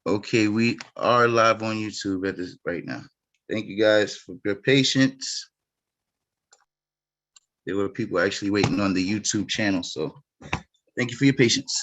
Okay, we are live on YouTube at this right now. Thank you guys for your patience. There were people actually waiting on the YouTube channel, so thank you for your patience.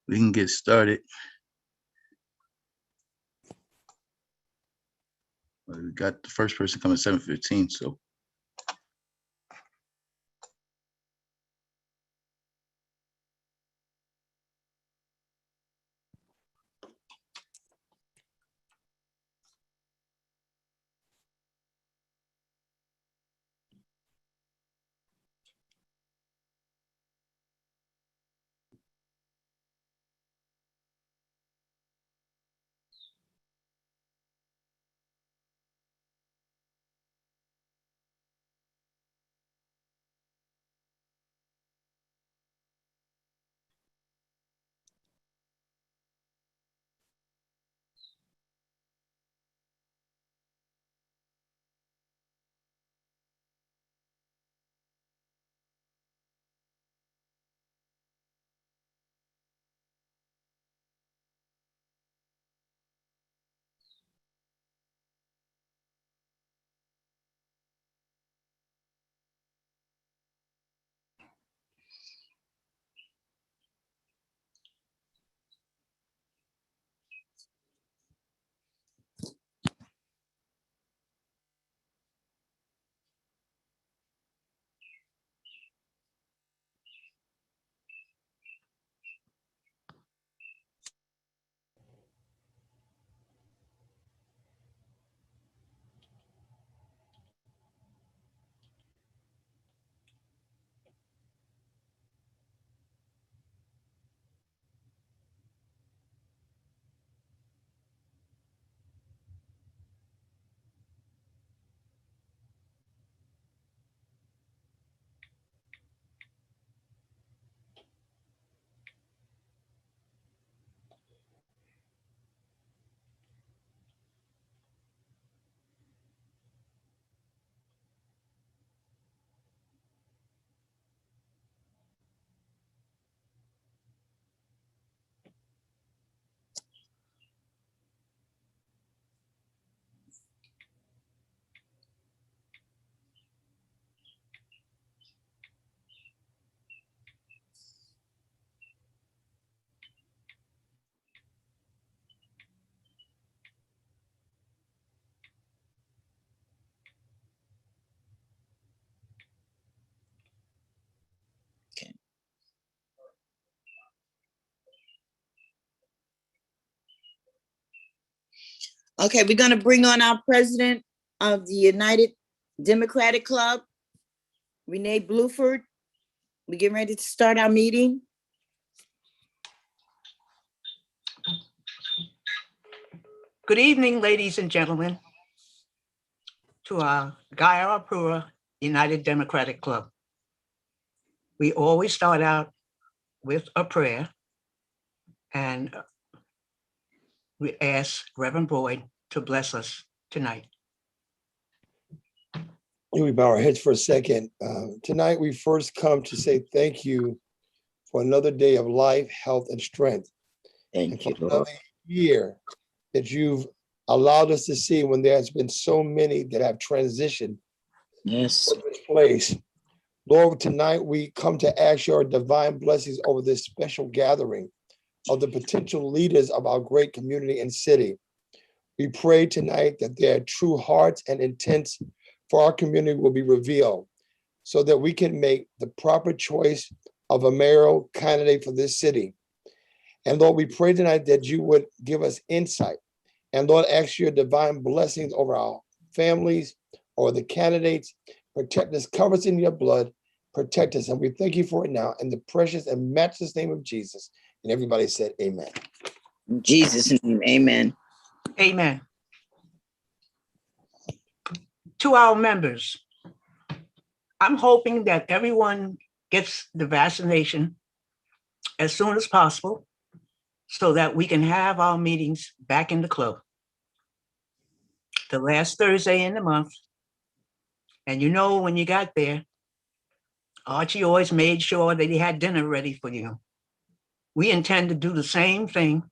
We can get started. We got the first person coming 7:15, so. Okay, we're going to bring on our president of the United Democratic Club, Renee Bluford. We getting ready to start our meeting. Good evening, ladies and gentlemen, to our Brewer United Democratic Club. We always start out with a prayer, and we ask Reverend Boyd to bless us tonight. We bow our heads for a second. Tonight, we first come to say thank you for another day of life, health, and strength. Thank you, Lord. Another year that you've allowed us to see when there has been so many that have transitioned Yes. to this place. Lord, tonight we come to ask your divine blessings over this special gathering of the potential leaders of our great community and city. We pray tonight that their true hearts and intents for our community will be revealed so that we can make the proper choice of a mayoral candidate for this city. And Lord, we pray tonight that you would give us insight. And Lord, ask your divine blessings over our families or the candidates. Protect us, cover us in your blood, protect us. And we thank you for it now in the precious and matchless name of Jesus. And everybody said, amen. In Jesus' name, amen. Amen. To our members, I'm hoping that everyone gets the vaccination as soon as possible so that we can have our meetings back in the club. The last Thursday in the month. And you know, when you got there, Archie always made sure that he had dinner ready for you. We intend to do the same thing,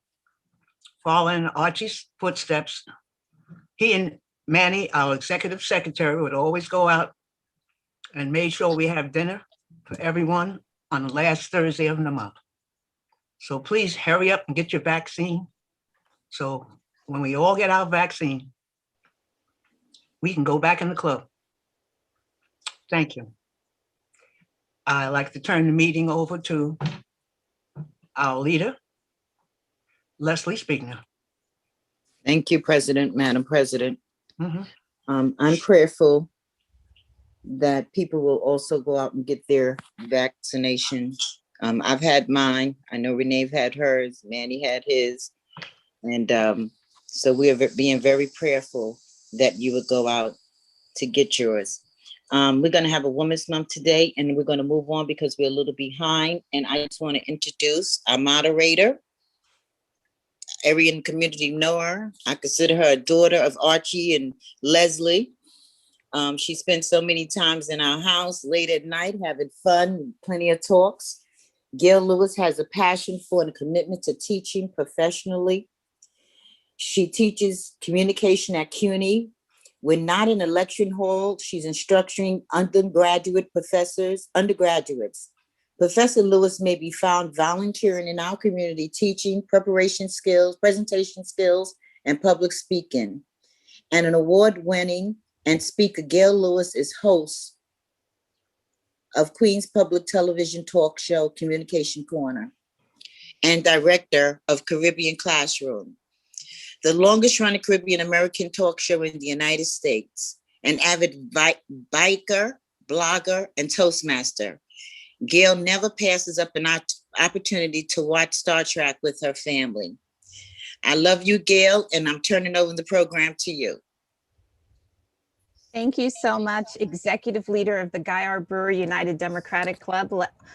following Archie's footsteps. He and Manny, our executive secretary, would always go out and make sure we have dinner for everyone on the last Thursday of the month. So please hurry up and get your vaccine. So when we all get our vaccine, we can go back in the club. Thank you. I'd like to turn the meeting over to our leader, Leslie Spiegner. Thank you, Madam President. Mm-hmm. I'm prayerful that people will also go out and get their vaccination. I've had mine. I know Renee had hers. Manny had his. And so we are being very prayerful that you would go out to get yours. We're going to have a Women's Month today, and we're going to move on because we're a little behind. And I just want to introduce our moderator. Everyone in the community know her. I consider her a daughter of Archie and Leslie. She spends so many times in our house late at night having fun, plenty of talks. Gail Lewis has a passion for and a commitment to teaching professionally. She teaches communication at CUNY. When not in a lecturing hall, she's instructing undergraduates. Professor Lewis may be found volunteering in our community, teaching preparation skills, presentation skills, and public speaking. And an award-winning and speaker, Gail Lewis is host of Queens Public Television talk show, Communication Corner, and director of Caribbean Classroom, the longest running Caribbean American talk show in the United States, an avid biker, blogger, and Toastmaster. Gail never passes up an opportunity to watch Star Trek with her family. I love you, Gail, and I'm turning over the program to you. Thank you so much, Executive Leader of the Brewer United Democratic Club,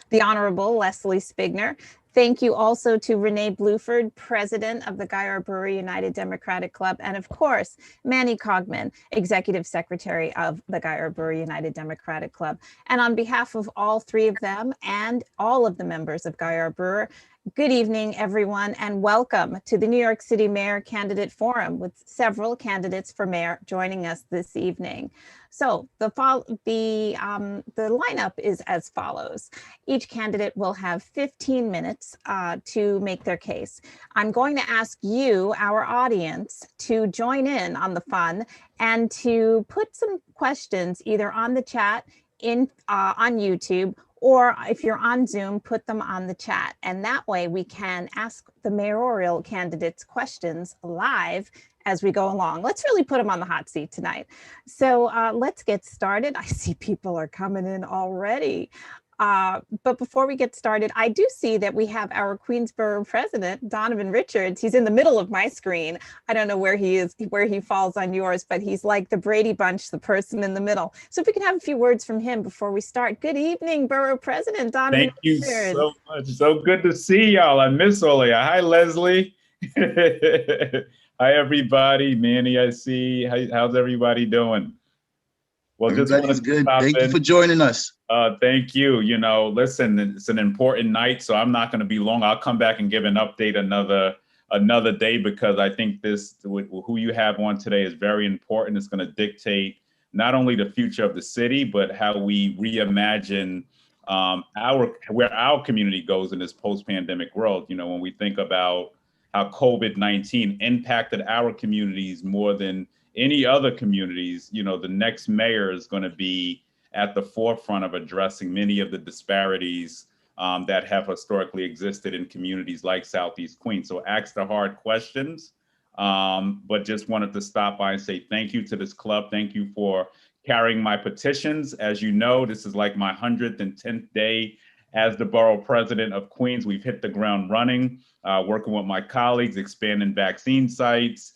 the Honorable Leslie Spiegner. Thank you also to Renee Bluford, President of the Brewer United Democratic Club, and of course, Manny Cogman, Executive Secretary of the Brewer United Democratic Club. And on behalf of all three of them and all of the members of Brewer, good evening, everyone, and welcome to the New York City Mayor Candidate Forum with several candidates for mayor joining us this evening. So the lineup is as follows. Each candidate will have 15 minutes to make their case. I'm going to ask you, our audience, to join in on the fun and to put some questions either on the chat on YouTube, or if you're on Zoom, put them on the chat. And that way we can ask the mayoral candidates questions live as we go along. Let's really put him on the hot seat tonight. So let's get started. I see people are coming in already. But before we get started, I do see that we have our Queensborough president, Donovan Richards. He's in the middle of my screen. I don't know where he is, where he falls on yours, but he's like the Brady Bunch, the person in the middle. So if we can have a few words from him before we start. Good evening, Borough President Donovan Thank you Richards. so much. So good to see y'all. I miss all of you. Hi, Leslie. Hi, everybody. Manny, I see. How's everybody doing? Well, Everybody's good. Thank you for joining us. Thank you. You know, listen, it's an important night, so I'm not going to be long. I'll come back and give an update another day, because I think this, who you have on today, is very important. It's going to dictate not only the future of the city, but how we reimagine where our community goes in this post-pandemic world. You know, when we think about how COVID-19 impacted our communities more than any other communities, you know, the next mayor is going to be at the forefront of addressing many of the disparities that have historically existed in communities like Southeast Queens. So ask the hard questions, but just wanted to stop by and say thank you to this club. Thank you for carrying my petitions. As you know, this is like my 110th day as the borough president of Queens. We've hit the ground running, working with my colleagues, expanding vaccine sites,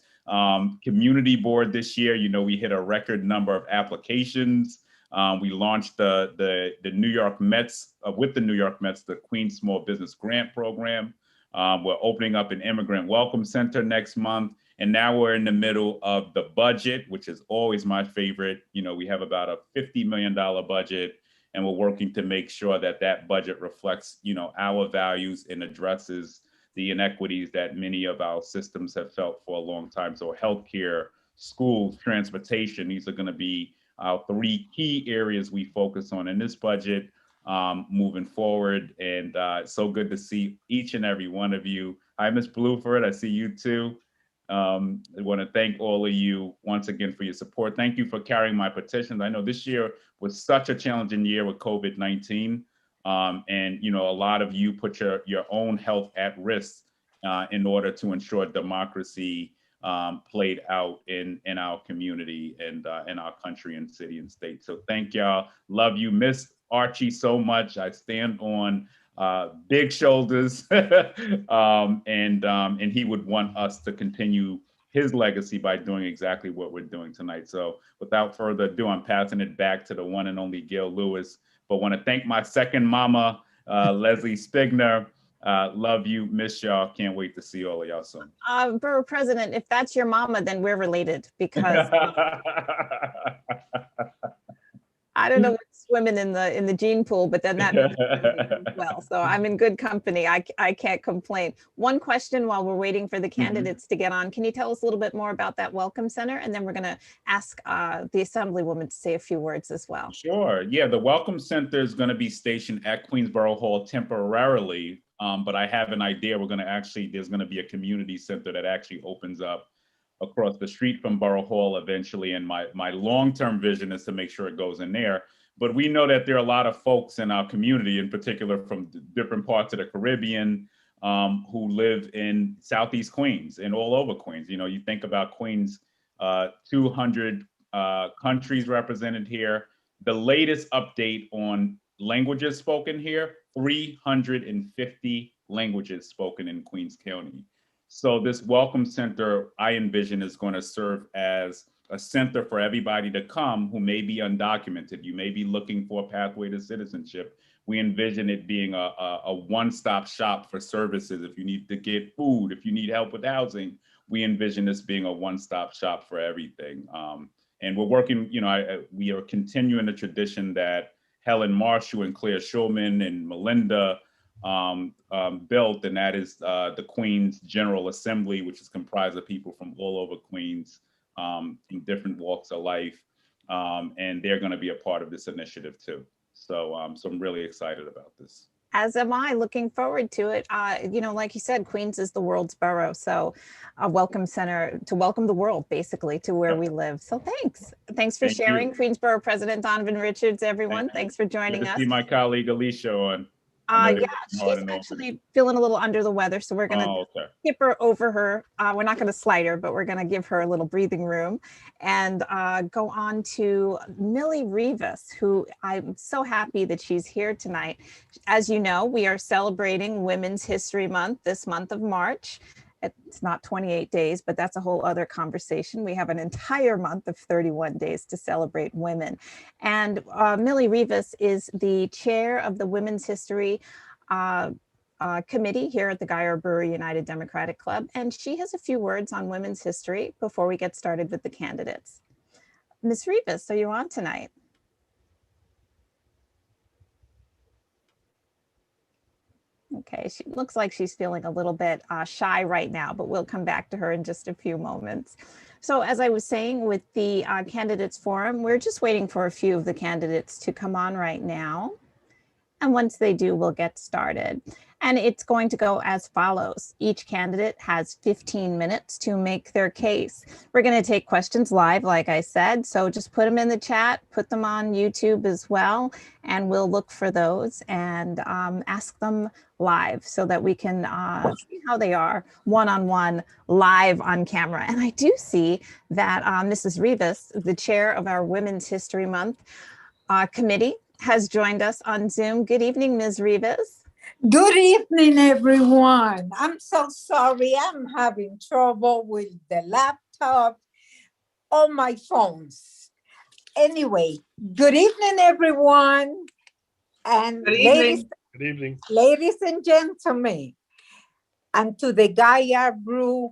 community board this year. You know, we hit a record number of applications. We launched the New York Mets, with the New York Mets, the Queens Small Business Grant Program. We're opening up an immigrant welcome center next month. And now we're in the middle of the budget, which is always my favorite. You know, we have about a $50 million budget, and we're working to make sure that that budget reflects, you know, our values and addresses the inequities that many of our systems have felt for a long time. So healthcare, schools, transportation, these are going to be our three key areas we focus on in this budget moving forward. And it's so good to see each and every one of you. Hi, Ms. Bluford, I see you too. I want to thank all of you once again for your support. Thank you for carrying my petitions. I know this year was such a challenging year with COVID-19. And, you know, a lot of you put your own health at risk in order to ensure democracy played out in our community and in our country and city and state. So thank y'all. Love you. Miss Archie so much. I stand on big shoulders and he would want us to continue his legacy by doing exactly what we're doing tonight. So without further ado, I'm passing it back to the one and only Gail Lewis, but want to thank my second mama, Leslie Spigner. Love you, miss y'all. Can't wait to see all of y'all soon. Borough President, if that's your mama, then we're related, because I don't know what's swimming in the gene pool, but then that means as well. So I'm in good company. I can't complain. One question while we're waiting for the candidates to get on. Can you tell us a little bit more about that Welcome Center? And then we're going to ask the Assemblywoman to say a few words as well. Sure. Yeah, the Welcome Center is going to be stationed at Queensborough Hall temporarily. But I have an idea. There's going to be a community center that actually opens up across the street from Borough Hall eventually. And my long-term vision is to make sure it goes in there. But we know that there are a lot of folks in our community, in particular from different parts of the Caribbean, who live in Southeast Queens and all over Queens. You know, you think about Queens, 200 countries represented here. The latest update on languages spoken here, 350 languages spoken in Queens County. So this Welcome Center, I envision, is going to serve as a center for everybody to come who may be undocumented. You may be looking for a pathway to citizenship. We envision it being a one-stop shop for services. If you need to get food, if you need help with housing, we envision this being a one-stop shop for everything. And we're working, you know, we are continuing the tradition that Helen Marshall and Claire Schulman and Melinda built, and that is the Queens General Assembly, which is comprised of people from all over Queens in different walks of life. And they're going to be a part of this initiative too. So, so I'm really excited about this. As am I, looking forward to it. You know, like you said, Queens is the world's borough. So a welcome center to welcome the world basically to where we live. So thanks. Thanks for sharing. Queensborough President Donovan Richards, everyone. Thanks for joining us. See my colleague Alicia on. I know Yeah, it's hard she's and all. actually feeling a little under the weather, so we're gonna Oh, okay. skip her over her. We're not gonna slight her, but we're gonna give her a little breathing room and go on to Millie Rivas, who I'm so happy that she's here tonight. As you know, we are celebrating Women's History Month this month of March. It's not 28 days, but that's a whole other conversation. We have an entire month of 31 days to celebrate women. And Millie Rivas is the chair of the Women's History Committee here at the Guy R. Brewer United Democratic Club. And she has a few words on women's history before we get started with the candidates. Ms. Rivas, are you on tonight? Okay, she looks like she's feeling a little bit shy right now, but we'll come back to her in just a few moments. So as I was saying with the candidates forum, we're just waiting for a few of the candidates to come on right now. And once they do, we'll get started. And it's going to go as follows. Each candidate has 15 minutes to make their case. We're going to take questions live, like I said. So just put them in the chat, put them on YouTube as well, and we'll look for those and ask them live so that we can see how they are one-on-one live on camera. And I do see that Mrs. Rivas, the chair of our Women's History Month committee, has joined us on Zoom. Good evening, Ms. Rivas. Good evening, everyone. I'm so sorry. I'm having trouble with the laptop on my phones. Anyway, good evening, everyone. And Good evening. Good evening. ladies and gentlemen, and to the Guy R. Brewer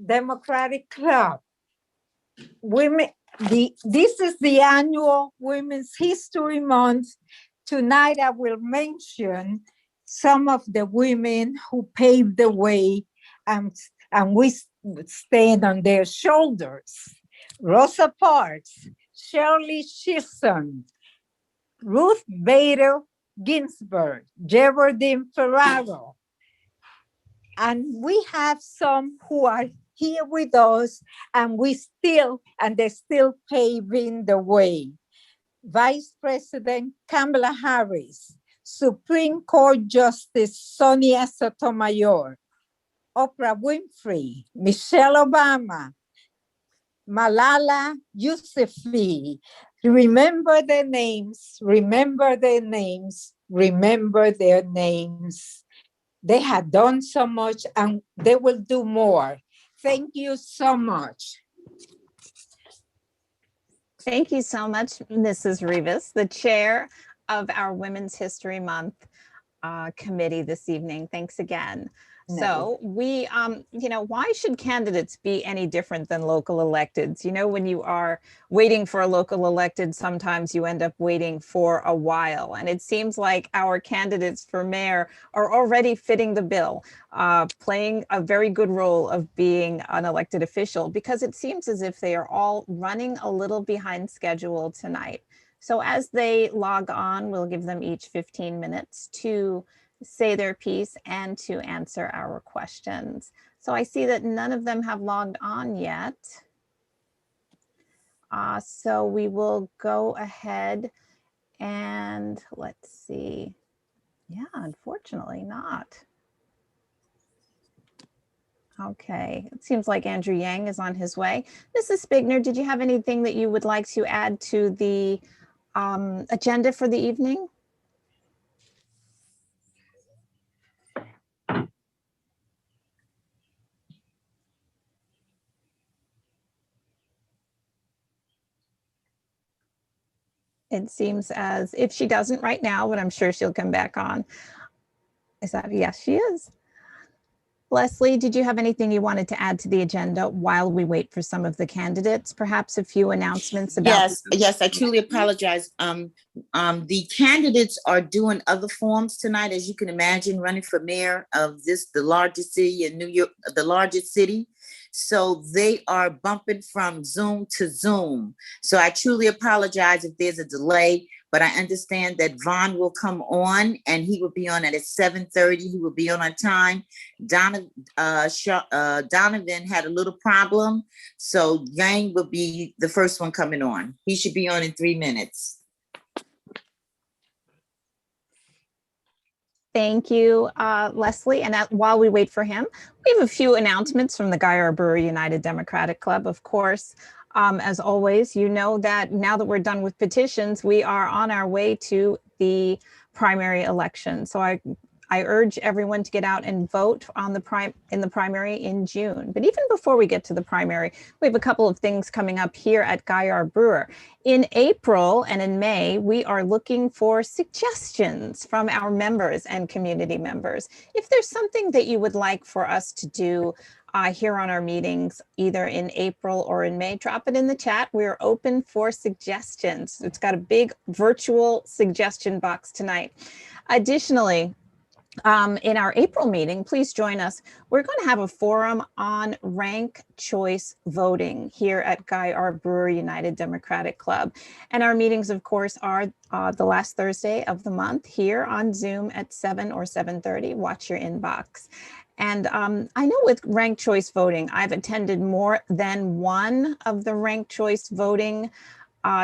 Democratic Club. This is the annual Women's History Month. Tonight, I will mention some of the women who paved the way, and we stand on their shoulders. Rosa Parks, Shirley Chisholm, Ruth Bader Ginsburg, Geraldine Ferraro. And we have some who are here with us, and they're still paving the way. Vice President Kamala Harris, Supreme Court Justice Sonia Sotomayor, Oprah Winfrey, Michelle Obama, Malala Yousafzai. Remember their names, remember their names, remember their names. They have done so much and they will do more. Thank you so much. Thank you so much, Mrs. Rivas, the chair of our Women's History Month committee this evening. Thanks again. No. So we, why should candidates be any different than local electeds? You know, when you are waiting for a local elected, sometimes you end up waiting for a while. And it seems like our candidates for mayor are already fitting the bill, playing a very good role of being an elected official, because it seems as if they are all running a little behind schedule tonight. So as they log on, we'll give them each 15 minutes to say their piece and to answer our questions. So I see that none of them have logged on yet. So we will go ahead and let's see. Yeah, unfortunately not. Okay, it seems like Andrew Yang is on his way. Mrs. Spigner, did you have anything that you would like to add to the agenda for the evening? It seems as if she doesn't right now, but I'm sure she'll come back on. Is that, yes, she is. Leslie, did you have anything you wanted to add to the agenda while we wait for some of the candidates? Perhaps a few announcements about. Yes, I truly apologize. The candidates are doing other forums tonight, as you can imagine, running for mayor of the largest city in New York, the largest city. So they are bumping from Zoom to Zoom. So I truly apologize if there's a delay, but I understand that Vaughn will come on and he will be on at 7:30. He will be on time. Donovan had a little problem. So Yang will be the first one coming on. He should be on in 3 minutes. Thank you, Leslie. And while we wait for him, we have a few announcements from the Guy R. Brewer United Democratic Club. Of course, as always, you know that now that we're done with petitions, we are on our way to the primary election. So I urge everyone to get out and vote on in the primary in June. But even before we get to the primary, we have a couple of things coming up here at Guy R. Brewer. In April and in May, we are looking for suggestions from our members and community members. If there's something that you would like for us to do here on our meetings, either in April or in May, drop it in the chat. We're open for suggestions. It's got a big virtual suggestion box tonight. Additionally, in our April meeting, please join us. We're going to have a forum on rank choice voting here at Guy R. Brewer United Democratic Club. And our meetings, of course, are the last Thursday of the month here on Zoom at 7 or 7:30. Watch your inbox. And I know with ranked choice voting, I've attended more than one of the ranked choice voting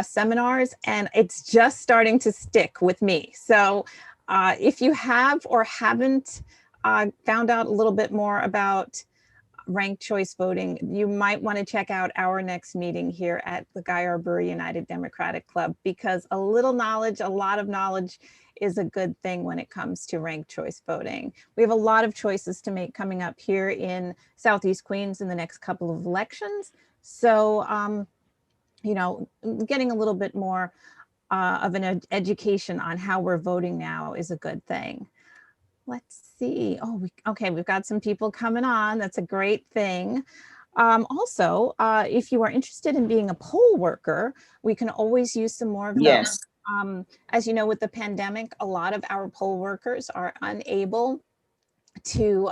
seminars, and it's just starting to stick with me. So if you have or haven't found out a little bit more about ranked choice voting, you might want to check out our next meeting here at the Guy R. Brewer United Democratic Club, because a little knowledge, a lot of knowledge is a good thing when it comes to ranked choice voting. We have a lot of choices to make coming up here in Southeast Queens in the next couple of elections. So, you know, getting a little bit more of an education on how we're voting now is a good thing. Let's see. Oh, okay, we've got some people coming on. That's a great thing. Also, if you are interested in being a poll worker, we can always use some more of those. Yes. As you know, with the pandemic, a lot of our poll workers are unable to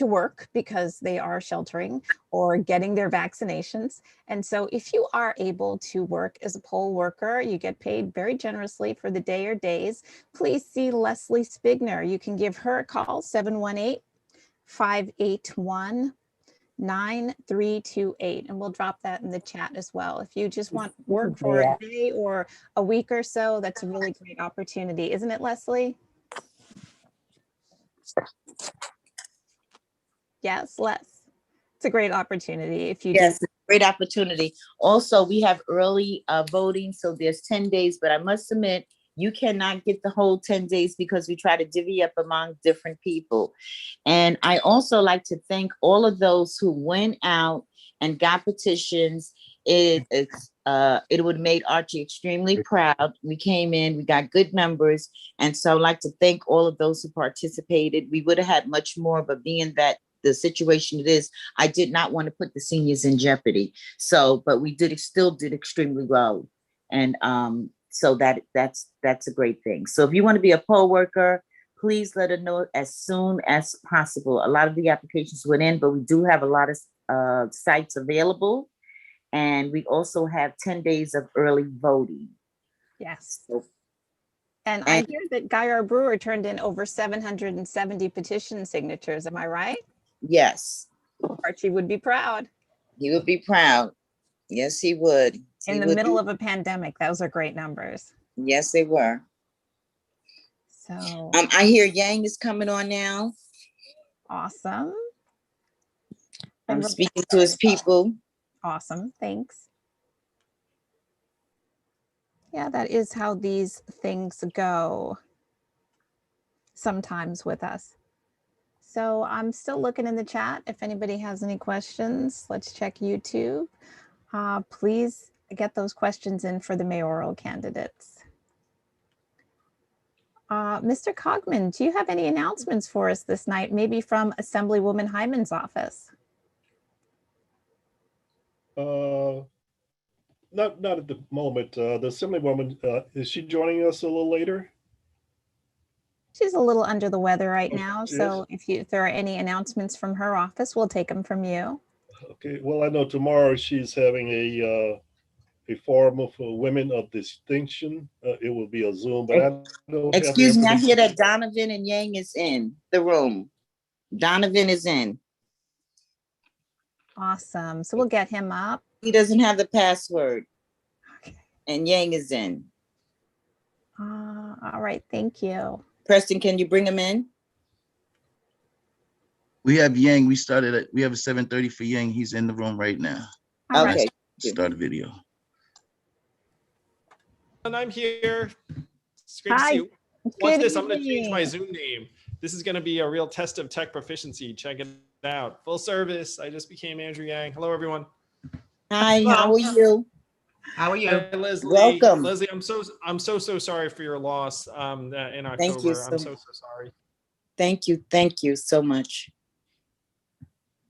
work because they are sheltering or getting their vaccinations. And so if you are able to work as a poll worker, you get paid very generously for the day or days. Please see Leslie Spigner. You can give her a call, 718-581-9328, and we'll drop that in the chat as well. If you just want work for a day or a week or so, that's a really great opportunity, isn't it, Leslie? Yes, Les. It's a great opportunity if you Yes, do. great opportunity. Also, we have early voting, so there's 10 days, but I must admit, you cannot get the whole 10 days because we try to divvy up among different people. And I also like to thank all of those who went out and got petitions. It would have made Archie extremely proud. We came in, we got good numbers. And so I'd like to thank all of those who participated. We would have had much more, but being that the situation it is, I did not want to put the seniors in jeopardy. So, but we still did extremely well. And so that's a great thing. So if you want to be a poll worker, please let us know as soon as possible. A lot of the applications went in, but we do have a lot of sites available. And we also have 10 days of early voting. Yes. So, and I hear that Guy R. Brewer turned in over 770 petition signatures. Am I right? Yes. Archie would be proud. He would be proud. Yes, he would. In the middle of a pandemic, those are great numbers. Yes, they were. So I hear Yang is coming on now. awesome. I'm speaking to his people. Awesome, thanks. Yeah, that is how these things go sometimes with us. So I'm still looking in the chat. If anybody has any questions, let's check YouTube. Please get those questions in for the mayoral candidates. Mr. Cogman, do you have any announcements for us this night, maybe from Assemblywoman Hyman's office? Not at the moment. The Assemblywoman, is she joining us a little later? She's a little under the weather right now, Yes. so if there are any announcements from her office, we'll take them from you. Okay, well, I know tomorrow she's having a forum for women of distinction. It will be a Zoom, but I don't have Excuse the me, I hear information. that Donovan and Yang is in the room. Donovan is in. Awesome. So we'll get him up. He doesn't have the password. Okay. And Yang is in. All right. Thank you. Preston, can you bring him in? We have Yang. We have a 7:30 for Yang. He's in the room right now. All right. Okay. Start a video. And I'm here. It's great to Hi. see you. Watch Good this. I'm going to change my evening. Zoom name. This is going to be a real test of tech proficiency. Check it out. Full service. I just became Andrew Yang. Hello, everyone. Hi, Hello. how are you? How are you? Hi, Leslie. Welcome. Leslie, I'm so sorry for your loss in October. Thank you I'm so- so sorry. Thank you so much.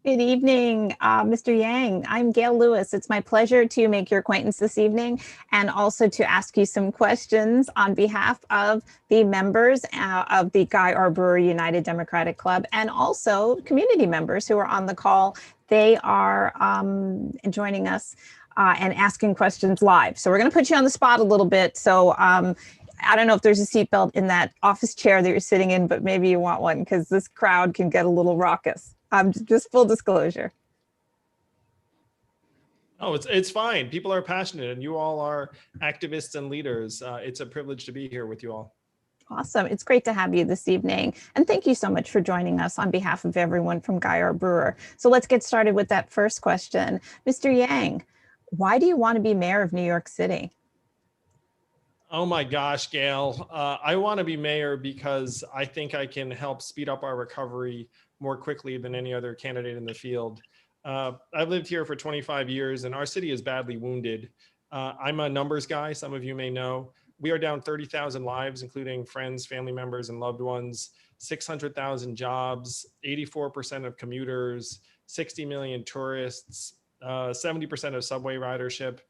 Good evening, Mr. Yang. I'm Gail Lewis. It's my pleasure to make your acquaintance this evening and also to ask you some questions on behalf of the members of the Guy R. Brewer United Democratic Club and also community members who are on the call. They are joining us and asking questions live. So we're going to put you on the spot a little bit. So I don't know if there's a seatbelt in that office chair that you're sitting in, but maybe you want one because this crowd can get a little raucous. Just full disclosure. Oh, it's fine. People are passionate and you all are activists and leaders. It's a privilege to be here with you all. Awesome. It's great to have you this evening. And thank you so much for joining us on behalf of everyone from Guy R. Brewer. So let's get started with that first question. Mr. Yang, why do you want to be mayor of New York City? Oh my gosh, Gail. I want to be mayor because I think I can help speed up our recovery more quickly than any other candidate in the field. I've lived here for 25 years and our city is badly wounded. I'm a numbers guy, some of you may know. We are down 30,000 lives, including friends, family members, and loved ones, 600,000 jobs, 84% of commuters, 60 million tourists, 70% of subway ridership.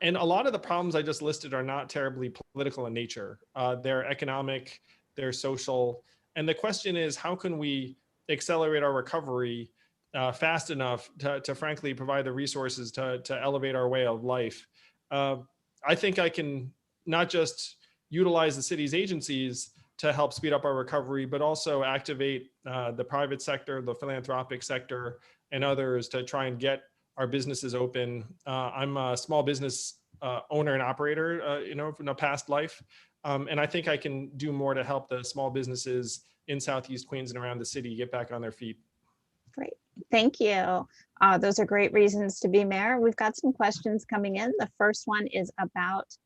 And a lot of the problems I just listed are not terribly political in nature. They're economic, they're social. And the question is, how can we accelerate our recovery fast enough to frankly provide the resources to elevate our way of life? I think I can not just utilize the city's agencies to help speed up our recovery, but also activate the private sector, the philanthropic sector, and others to try and get our businesses open. I'm a small business owner and operator, from a past life. And I think I can do more to help the small businesses in Southeast Queens and around the city get back on their feet. Great. Thank you. Those are great reasons to be mayor. We've got some questions coming in. The first one is about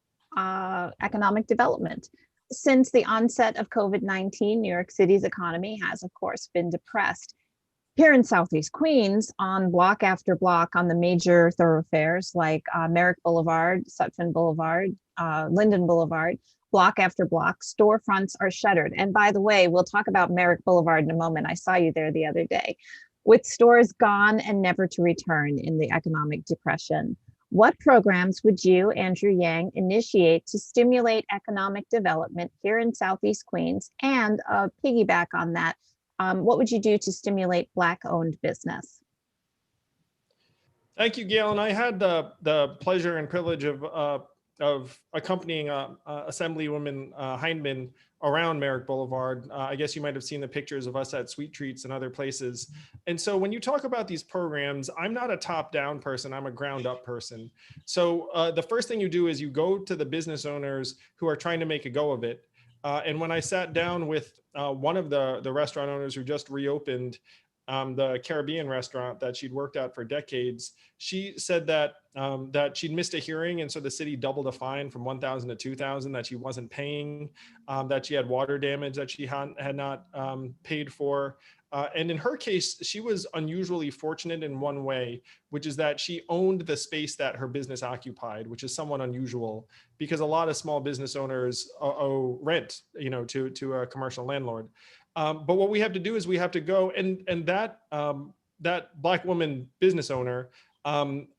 economic development. Since the onset of COVID-19, New York City's economy has, of course, been depressed. Here in Southeast Queens, on block after block on the major thoroughfares like Merrick Boulevard, Sutphin Boulevard, Linden Boulevard, block after block, storefronts are shuttered. And by the way, we'll talk about Merrick Boulevard in a moment. I saw you there the other day. With stores gone and never to return in the economic depression, what programs would you, Andrew Yang, initiate to stimulate economic development here in Southeast Queens? And piggyback on that, what would you do to stimulate Black-owned business? Thank you, Gail. And I had the pleasure and privilege of accompanying Assemblywoman Hindman around Merrick Boulevard. I guess you might have seen the pictures of us at Sweet Treats and other places. And so when you talk about these programs, I'm not a top-down person, I'm a ground-up person. So the first thing you do is you go to the business owners who are trying to make a go of it. And when I sat down with one of the restaurant owners who just reopened the Caribbean restaurant that she'd worked at for decades, she said that that she'd missed a hearing, and so the city doubled a fine from $1,000 to $2,000 that she wasn't paying, that she had water damage that she had not paid for. And in her case, she was unusually fortunate in one way, which is that she owned the space that her business occupied, which is somewhat unusual because a lot of small business owners owe rent, to a commercial landlord. But what we have to do is we have to go and that Black woman business owner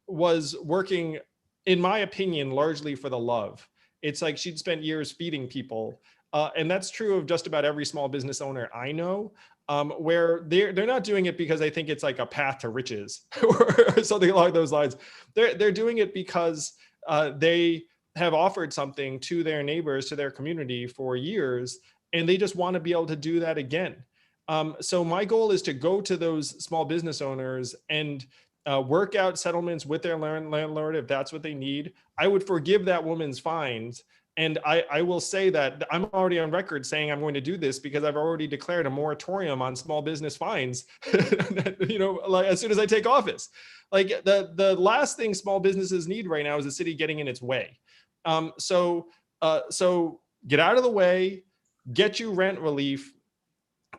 was working, in my opinion, largely for the love. It's like she'd spent years feeding people. And that's true of just about every small business owner I know, where they're not doing it because they think it's like a path to riches or something along those lines. They're doing it because they have offered something to their neighbors, to their community for years, and they just want to be able to do that again. So my goal is to go to those small business owners and work out settlements with their landlord if that's what they need. I would forgive that woman's fines, And I will say that I'm already on record saying I'm going to do this because I've already declared a moratorium on small business fines, like as soon as I take office. Like the last thing small businesses need right now is the city getting in its way. So get out of the way, get you rent relief,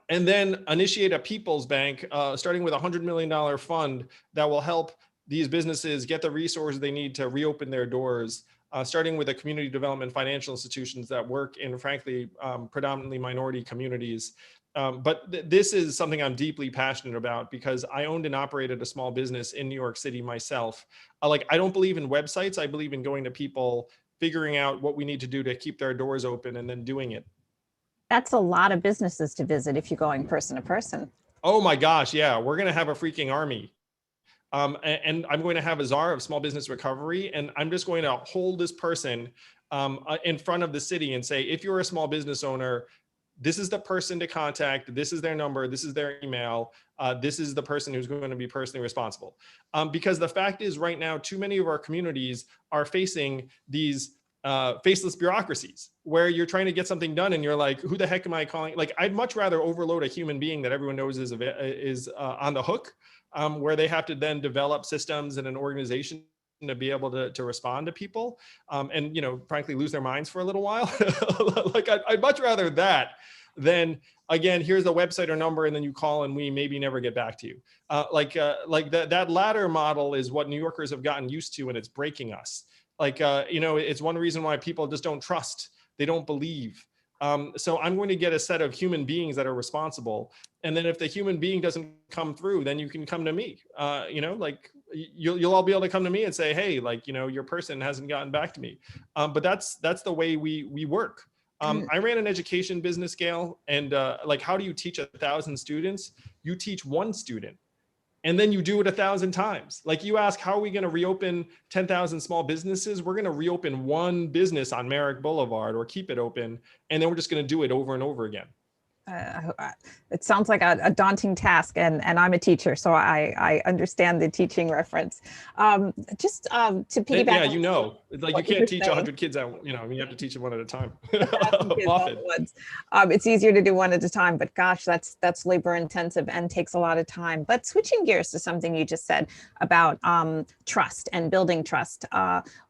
and then initiate a people's bank, starting with $100 million fund that will help these businesses get the resources they need to reopen their doors, starting with the community development financial institutions that work in, frankly, predominantly minority communities. But this is something I'm deeply passionate about because I owned and operated a small business in New York City myself. I don't believe in websites. I believe in going to people, figuring out what we need to do to keep their doors open, and then doing it. That's a lot of businesses to visit if you're going person to person. Oh my gosh, yeah, we're gonna have a freaking army. And I'm going to have a czar of small business recovery, and I'm just going to hold this person in front of the city and say, if you're a small business owner, this is the person to contact, this is their number, this is their email, this is the person who's going to be personally responsible. Because the fact is right now, too many of our communities are facing these faceless bureaucracies where you're trying to get something done and you're like, who the heck am I calling? Like, I'd much rather overload a human being that everyone knows is on the hook, where they have to then develop systems and an organization to be able to respond to people, and frankly lose their minds for a little while. Like I'd much rather that than, again, here's the website or number and then you call and we maybe never get back to you. That latter model is what New Yorkers have gotten used to, and it's breaking us. It's one reason why people just don't trust, they don't believe. So I'm going to get a set of human beings that are responsible. And then if the human being doesn't come through, then you can come to me. You'll all be able to come to me and say, hey, your person hasn't gotten back to me. But that's the way we work. I ran an education business, Gail, and how do you teach 1,000 students? You teach one student. And then you do it 1,000 times. Like, you ask, how are we going to reopen 10,000 small businesses? We're going to reopen one business on Merrick Boulevard or keep it open. And then we're just going to do it over and over again. It sounds like a daunting task, and I'm a teacher, so I understand the teaching reference. Just to piggyback. Yeah, you can't teach 100 kids out. You have to teach them one at a time. Often. It's easier to do one at a time, but gosh, that's labor intensive and takes a lot of time. But switching gears to something you just said about trust and building trust.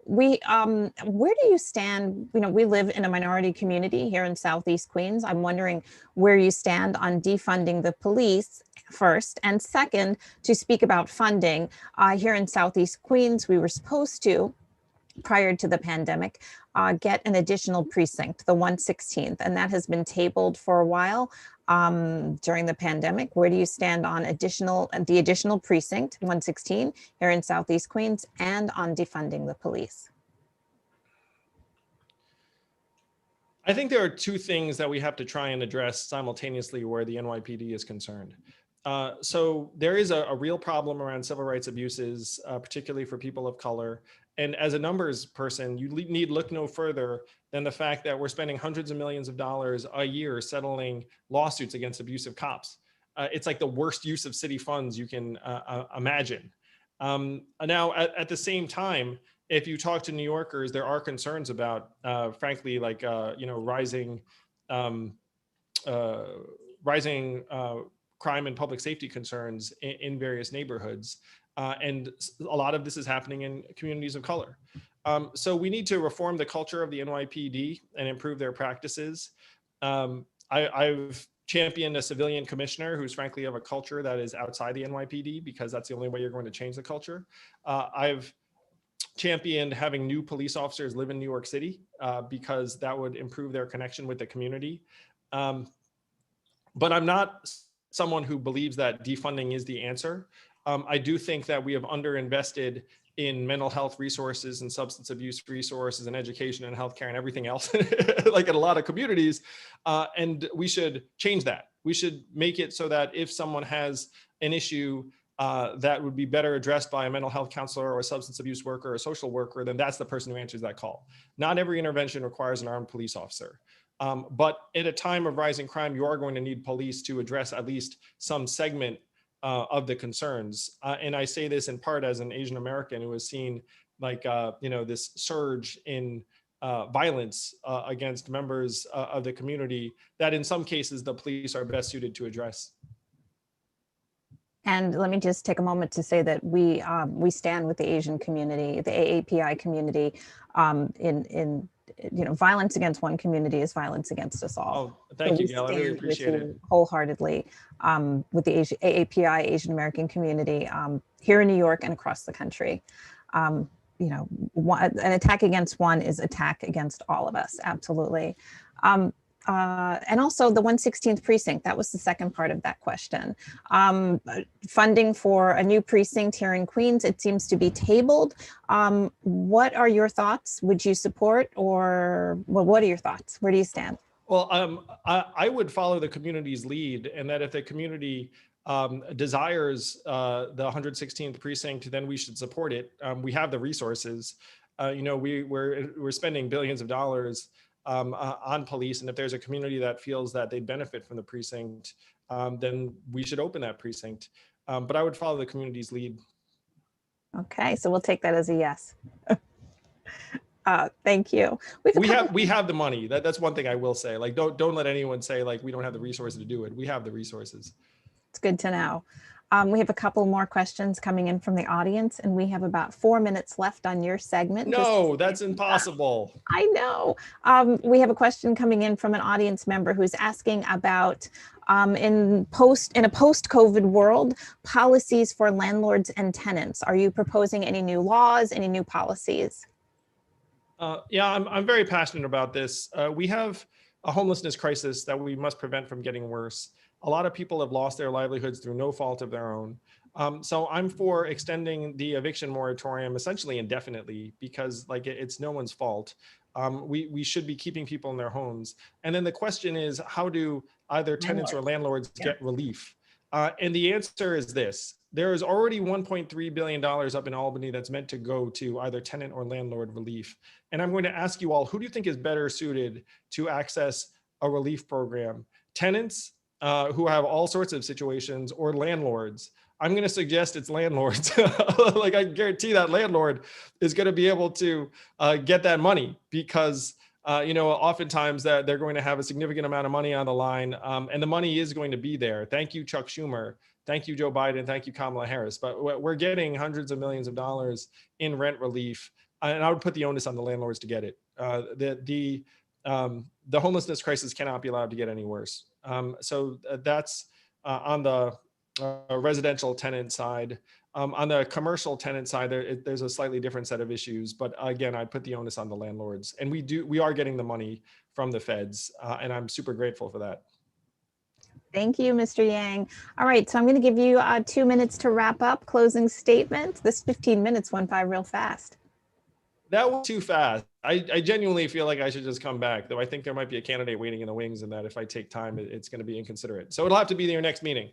Where do you stand? We live in a minority community here in Southeast Queens. I'm wondering where you stand on defunding the police first, and second, to speak about funding. Here in Southeast Queens, we were supposed to, prior to the pandemic, get an additional precinct, the 116th, and that has been tabled for a while during the pandemic. Where do you stand on the additional precinct, 116, here in Southeast Queens, and on defunding the police? I think there are two things that we have to try and address simultaneously where the NYPD is concerned. So there is a real problem around civil rights abuses, particularly for people of color. And as a numbers person, you need look no further than the fact that we're spending hundreds of millions of dollars a year settling lawsuits against abusive cops. It's like the worst use of city funds you can imagine. Now, at the same time, if you talk to New Yorkers, there are concerns about, frankly, rising crime and public safety concerns in various neighborhoods. And a lot of this is happening in communities of color. So we need to reform the culture of the NYPD and improve their practices. I've championed a civilian commissioner who's frankly of a culture that is outside the NYPD, because that's the only way you're going to change the culture. I've championed having new police officers live in New York City because that would improve their connection with the community. But I'm not someone who believes that defunding is the answer. I do think that we have underinvested in mental health resources and substance abuse resources and education and healthcare and everything else, like in a lot of communities. And we should change that. We should make it so that if someone has an issue that would be better addressed by a mental health counselor or a substance abuse worker or a social worker, then that's the person who answers that call. Not every intervention requires an armed police officer. But at a time of rising crime, you are going to need police to address at least some segment of the concerns. And I say this in part as an Asian American who has seen this surge in violence against members of the community that in some cases the police are best suited to address. And let me just take a moment to say that we stand with the Asian community, the AAPI community, in violence against one community is violence against us all. Oh, thank So you, we Gail. I really stand with appreciate it. you wholeheartedly with the AAPI Asian American community here in New York and across the country. An attack against one is attack against all of us. Absolutely. And also the 116th precinct, that was the second part of that question. Funding for a new precinct here in Queens, it seems to be tabled. What are your thoughts? Would you support, or what are your thoughts? Where do you stand? Well, I would follow the community's lead, and that if the community desires the 116th precinct, then we should support it. We have the resources. We're spending billions of dollars on police, and if there's a community that feels that they benefit from the precinct, then we should open that precinct. But I would follow the community's lead. Okay, so we'll take that as a yes. Thank you. We have the money. That's one thing I will say. Like, don't let anyone say like we don't have the resources to do it. We have the resources. It's good to know. We have a couple more questions coming in from the audience, and we have about 4 minutes left on your segment. No, that's impossible. I know. We have a question coming in from an audience member who's asking about in a post-COVID world, policies for landlords and tenants. Are you proposing any new laws, any new policies? Yeah, I'm very passionate about this. We have a homelessness crisis that we must prevent from getting worse. A lot of people have lost their livelihoods through no fault of their own. So I'm for extending the eviction moratorium essentially indefinitely, because like it's no one's fault. We should be keeping people in their homes. And then the question is, how do either tenants or landlords get relief? And the answer is this. There is already $1.3 billion up in Albany that's meant to go to either tenant or landlord relief. And I'm going to ask you all, who do you think is better suited to access a relief program? Tenants who have all sorts of situations, or landlords? I'm going to suggest it's landlords. Like, I guarantee that landlord is going to be able to get that money, because oftentimes that they're going to have a significant amount of money on the line, and the money is going to be there. Thank you, Chuck Schumer. Thank you, Joe Biden. Thank you, Kamala Harris. But we're getting hundreds of millions of dollars in rent relief, and I would put the onus on the landlords to get it. The homelessness crisis cannot be allowed to get any worse. So that's on the residential tenant side. On the commercial tenant side, there's a slightly different set of issues, but again, I'd put the onus on the landlords, and we are getting the money from the feds, and I'm super grateful for that. Thank you, Mr. Yang. All right, so I'm going to give you 2 minutes to wrap up. Closing statement. This 15 minutes went by real fast. That was too fast. I genuinely feel like I should just come back, though I think there might be a candidate waiting in the wings, and that if I take time, it's going to be inconsiderate. So it'll have to be your next meeting.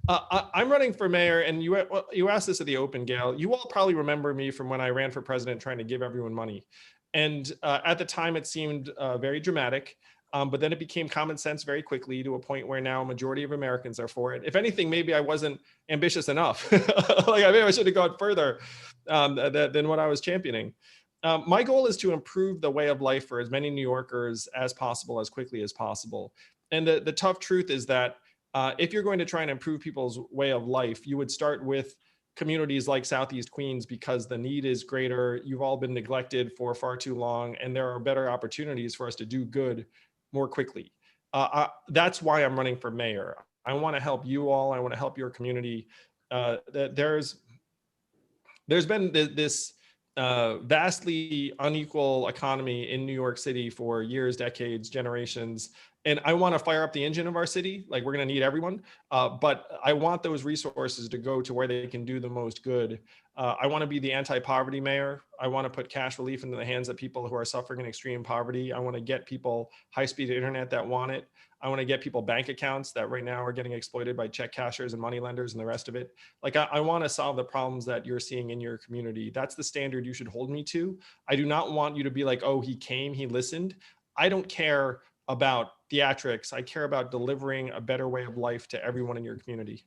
I'm running for mayor, and you asked this at the open, Gail. You all probably remember me from when I ran for president trying to give everyone money. And at the time, it seemed very dramatic. But then it became common sense very quickly, to a point where now a majority of Americans are for it. If anything, maybe I wasn't ambitious enough. Like, maybe I should have gone further than what I was championing. My goal is to improve the way of life for as many New Yorkers as possible, as quickly as possible. And the tough truth is that if you're going to try and improve people's way of life, you would start with communities like Southeast Queens, because the need is greater. You've all been neglected for far too long, and there are better opportunities for us to do good more quickly. That's why I'm running for mayor. I want to help you all. I want to help your community. There's been this vastly unequal economy in New York City for years, decades, generations. And I want to fire up the engine of our city. Like, we're going to need everyone. But I want those resources to go to where they can do the most good. I want to be the anti-poverty mayor. I want to put cash relief into the hands of people who are suffering in extreme poverty. I want to get people high-speed internet that want it. I want to get people bank accounts that right now are getting exploited by check cashers and money lenders and the rest of it. Like, I want to solve the problems that you're seeing in your community. That's the standard you should hold me to. I do not want you to be like, oh, he came, he listened. I don't care about theatrics. I care about delivering a better way of life to everyone in your community.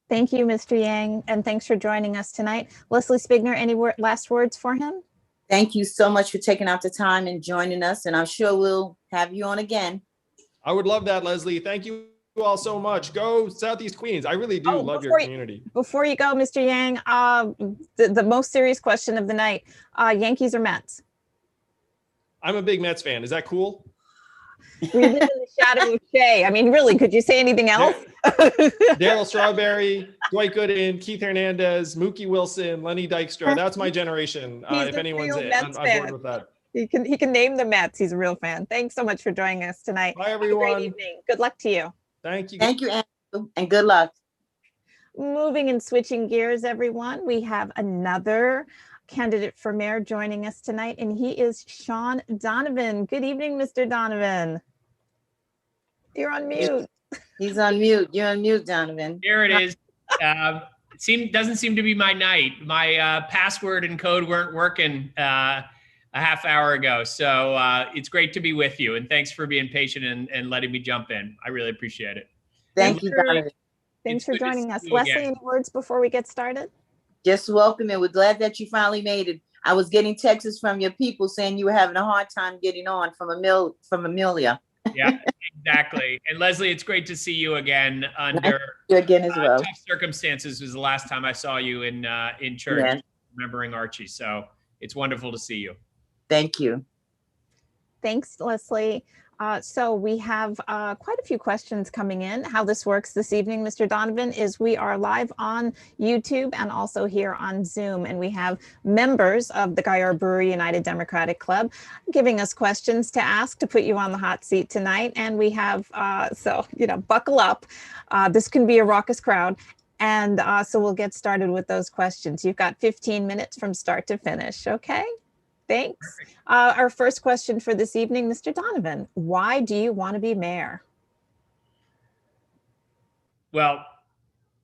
Thank you, Mr. Yang, and thanks for joining us tonight. Leslie Spigner, any last words for him? Thank you so much for taking out the time and joining us, and I'm sure we'll have you on again. I would love that, Leslie. Thank you all so much. Go Southeast Queens. I really do love your community. Before you go, Mr. Yang, the most serious question of the night, Yankees or Mets? I'm a big Mets fan. Is that cool? We live in the shadow of Shea. I mean, really, could you say anything else? Darryl Strawberry, Dwight Gooden, Keith Hernandez, Mookie Wilson, Lenny Dykstra. That's my generation. If anyone's on board with that. He can name the Mets. He's a real fan. Thanks so much for joining us tonight. Bye, everyone. Have a great evening. Good luck to you. Thank you. Thank you, Andrew, and good luck. Moving and switching gears, everyone, we have another candidate for mayor joining us tonight, and he is Sean Donovan. Good evening, Mr. Donovan. You're on mute. He's on mute. You're on mute, Donovan. There it is. Doesn't seem to be my night. My password and code weren't working a half hour ago. So it's great to be with you. And thanks for being patient and letting me jump in. I really appreciate it. Thank you, Donovan. Thanks for joining us. Leslie, any words before we get started? Just welcome, and we're glad that you finally made it. I was getting texts from your people saying you were having a hard time getting on from Amelia. Yeah, exactly. And Leslie, it's great to see you again under you again as well. Tough circumstances. Was the last time I saw you in church, Yes. remembering Archie. So it's wonderful to see you. Thank you. Thanks, Leslie. So we have quite a few questions coming in. How this works this evening, Mr. Donovan, is we are live on YouTube and also here on Zoom. And we have members of the Guy Brewery United Democratic Club giving us questions to ask to put you on the hot seat tonight. And we have, so, buckle up. This can be a raucous crowd. And so we'll get started with those questions. You've got 15 minutes from start to finish, okay? Thanks. Our first question for this evening, Mr. Donovan, why do you want to be mayor? Well,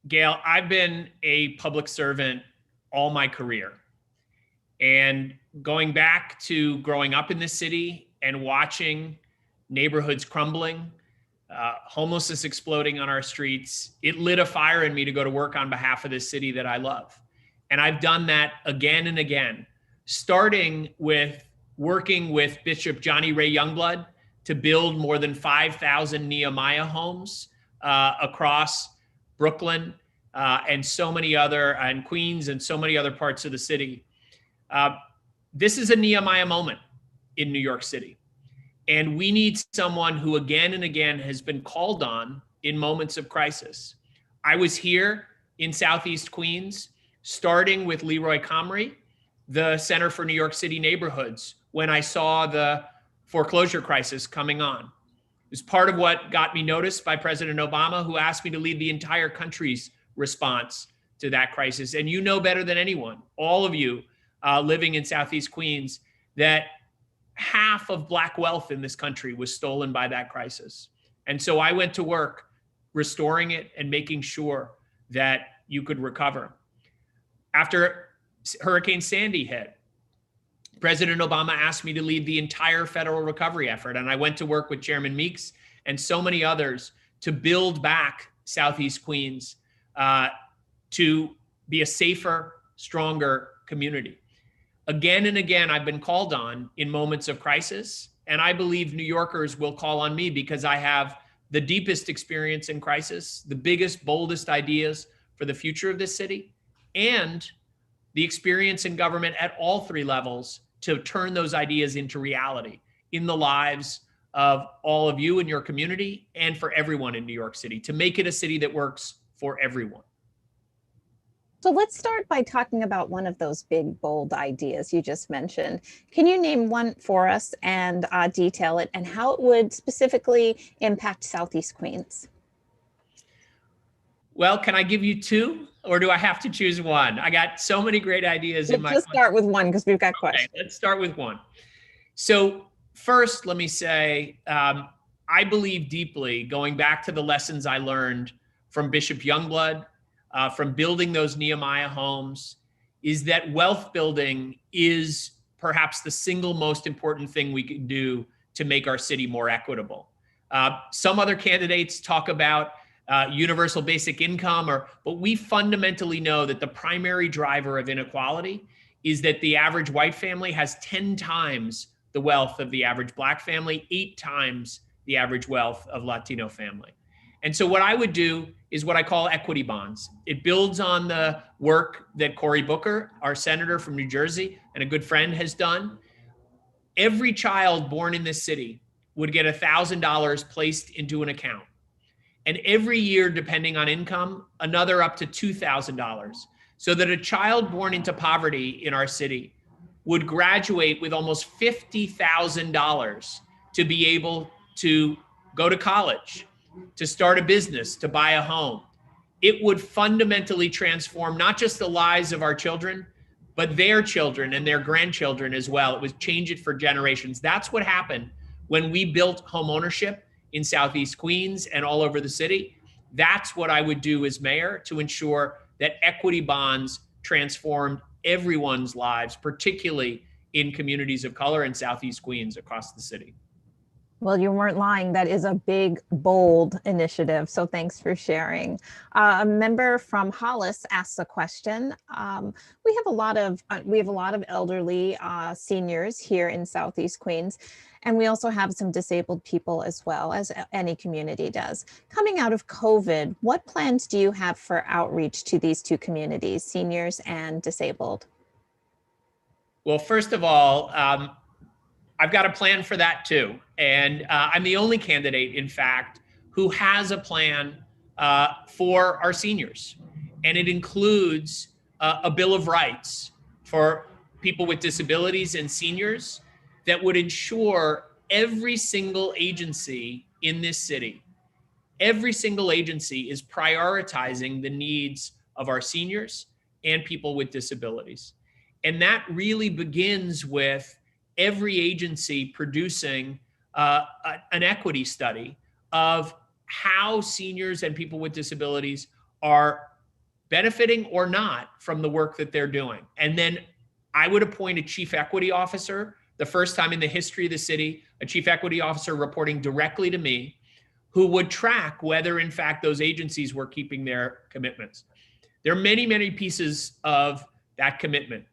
Gail, I've been a public servant all my career. And going back to growing up in this city and watching neighborhoods crumbling, homelessness exploding on our streets, it lit a fire in me to go to work on behalf of this city that I love. And I've done that again and again, starting with working with Bishop Johnny Ray Youngblood to build more than 5,000 Nehemiah homes across Brooklyn and so many other, and Queens and so many other parts of the city. This is a Nehemiah moment in New York City. And we need someone who again and again has been called on in moments of crisis. I was here in Southeast Queens, starting with Leroy Comrie, the Center for New York City Neighborhoods, when I saw the foreclosure crisis coming on. It was part of what got me noticed by President Obama, who asked me to lead the entire country's response to that crisis. And you know better than anyone, all of you living in Southeast Queens, that half of Black wealth in this country was stolen by that crisis. And so I went to work restoring it and making sure that you could recover. After Hurricane Sandy hit, President Obama asked me to lead the entire federal recovery effort. And I went to work with Chairman Meeks and so many others to build back Southeast Queens to be a safer, stronger community. Again and again, I've been called on in moments of crisis. And I believe New Yorkers will call on me because I have the deepest experience in crisis, the biggest, boldest ideas for the future of this city, and the experience in government at all three levels to turn those ideas into reality in the lives of all of you in your community and for everyone in New York City, to make it a city that works for everyone. So let's start by talking about one of those big, bold ideas you just mentioned. Can you name one for us and detail it and how it would specifically impact Southeast Queens? Well, can I give you two, or do I have to choose one? I got so many great ideas in my. Let's start with one because we've got questions. Okay, let's start with one. So first, let me say, I believe deeply, going back to the lessons I learned from Bishop Youngblood, from building those Nehemiah homes, is that wealth building is perhaps the single most important thing we can do to make our city more equitable. Some other candidates talk about universal basic income, but we fundamentally know that the primary driver of inequality is that the average white family has 10 times the wealth of the average Black family, 8 times the average wealth of Latino family. And so what I would do is what I call equity bonds. It builds on the work that Cory Booker, our senator from New Jersey, and a good friend has done. Every child born in this city would get $1,000 placed into an account. And every year, depending on income, another up to $2,000. So that a child born into poverty in our city would graduate with almost $50,000 to be able to go to college, to start a business, to buy a home. It would fundamentally transform not just the lives of our children, but their children and their grandchildren as well. It would change it for generations. That's what happened when we built home ownership in Southeast Queens and all over the city. That's what I would do as mayor to ensure that equity bonds transformed everyone's lives, particularly in communities of color in Southeast Queens across the city. Well, you weren't lying. That is a big, bold initiative. So thanks for sharing. A member from Hollis asks a question. We have a lot of elderly seniors here in Southeast Queens, and we also have some disabled people as well, as any community does. Coming out of COVID, what plans do you have for outreach to these two communities, seniors and disabled? Well, first of all, I've got a plan for that too. And I'm the only candidate, in fact, who has a plan for our seniors. And it includes a Bill of Rights for people with disabilities and seniors that would ensure every single agency in this city, every single agency is prioritizing the needs of our seniors and people with disabilities. And that really begins with every agency producing an equity study of how seniors and people with disabilities are benefiting or not from the work that they're doing. And then I would appoint a chief equity officer, the first time in the history of the city, a chief equity officer reporting directly to me, who would track whether in fact those agencies were keeping their commitments. There are many, many pieces of that commitment.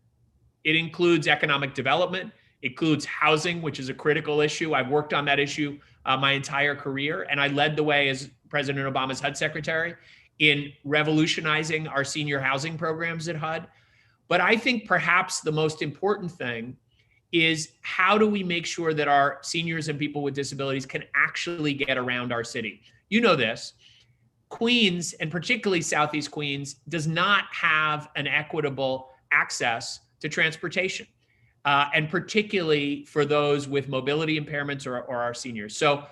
It includes economic development. It includes housing, which is a critical issue. I've worked on that issue my entire career, and I led the way as President Obama's HUD secretary in revolutionizing our senior housing programs at HUD. But I think perhaps the most important thing is how do we make sure that our seniors and people with disabilities can actually get around our city? You know this, Queens, and particularly Southeast Queens, does not have an equitable access to transportation. And particularly for those with mobility impairments or our seniors. So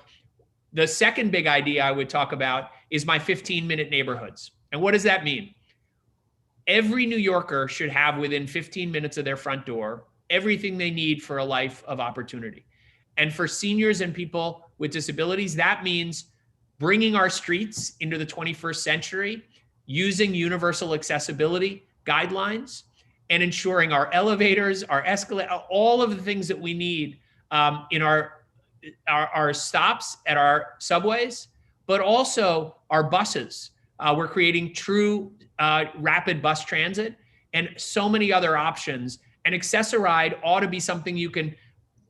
the second big idea I would talk about is my 15-minute neighborhoods. And what does that mean? Every New Yorker should have within 15 minutes of their front door everything they need for a life of opportunity. And for seniors and people with disabilities, that means bringing our streets into the 21st century, using universal accessibility guidelines, and ensuring our elevators, our escalators, all of the things that we need in our stops at our subways, but also our buses. We're creating true rapid bus transit and so many other options. And Access-a-Ride ought to be something you can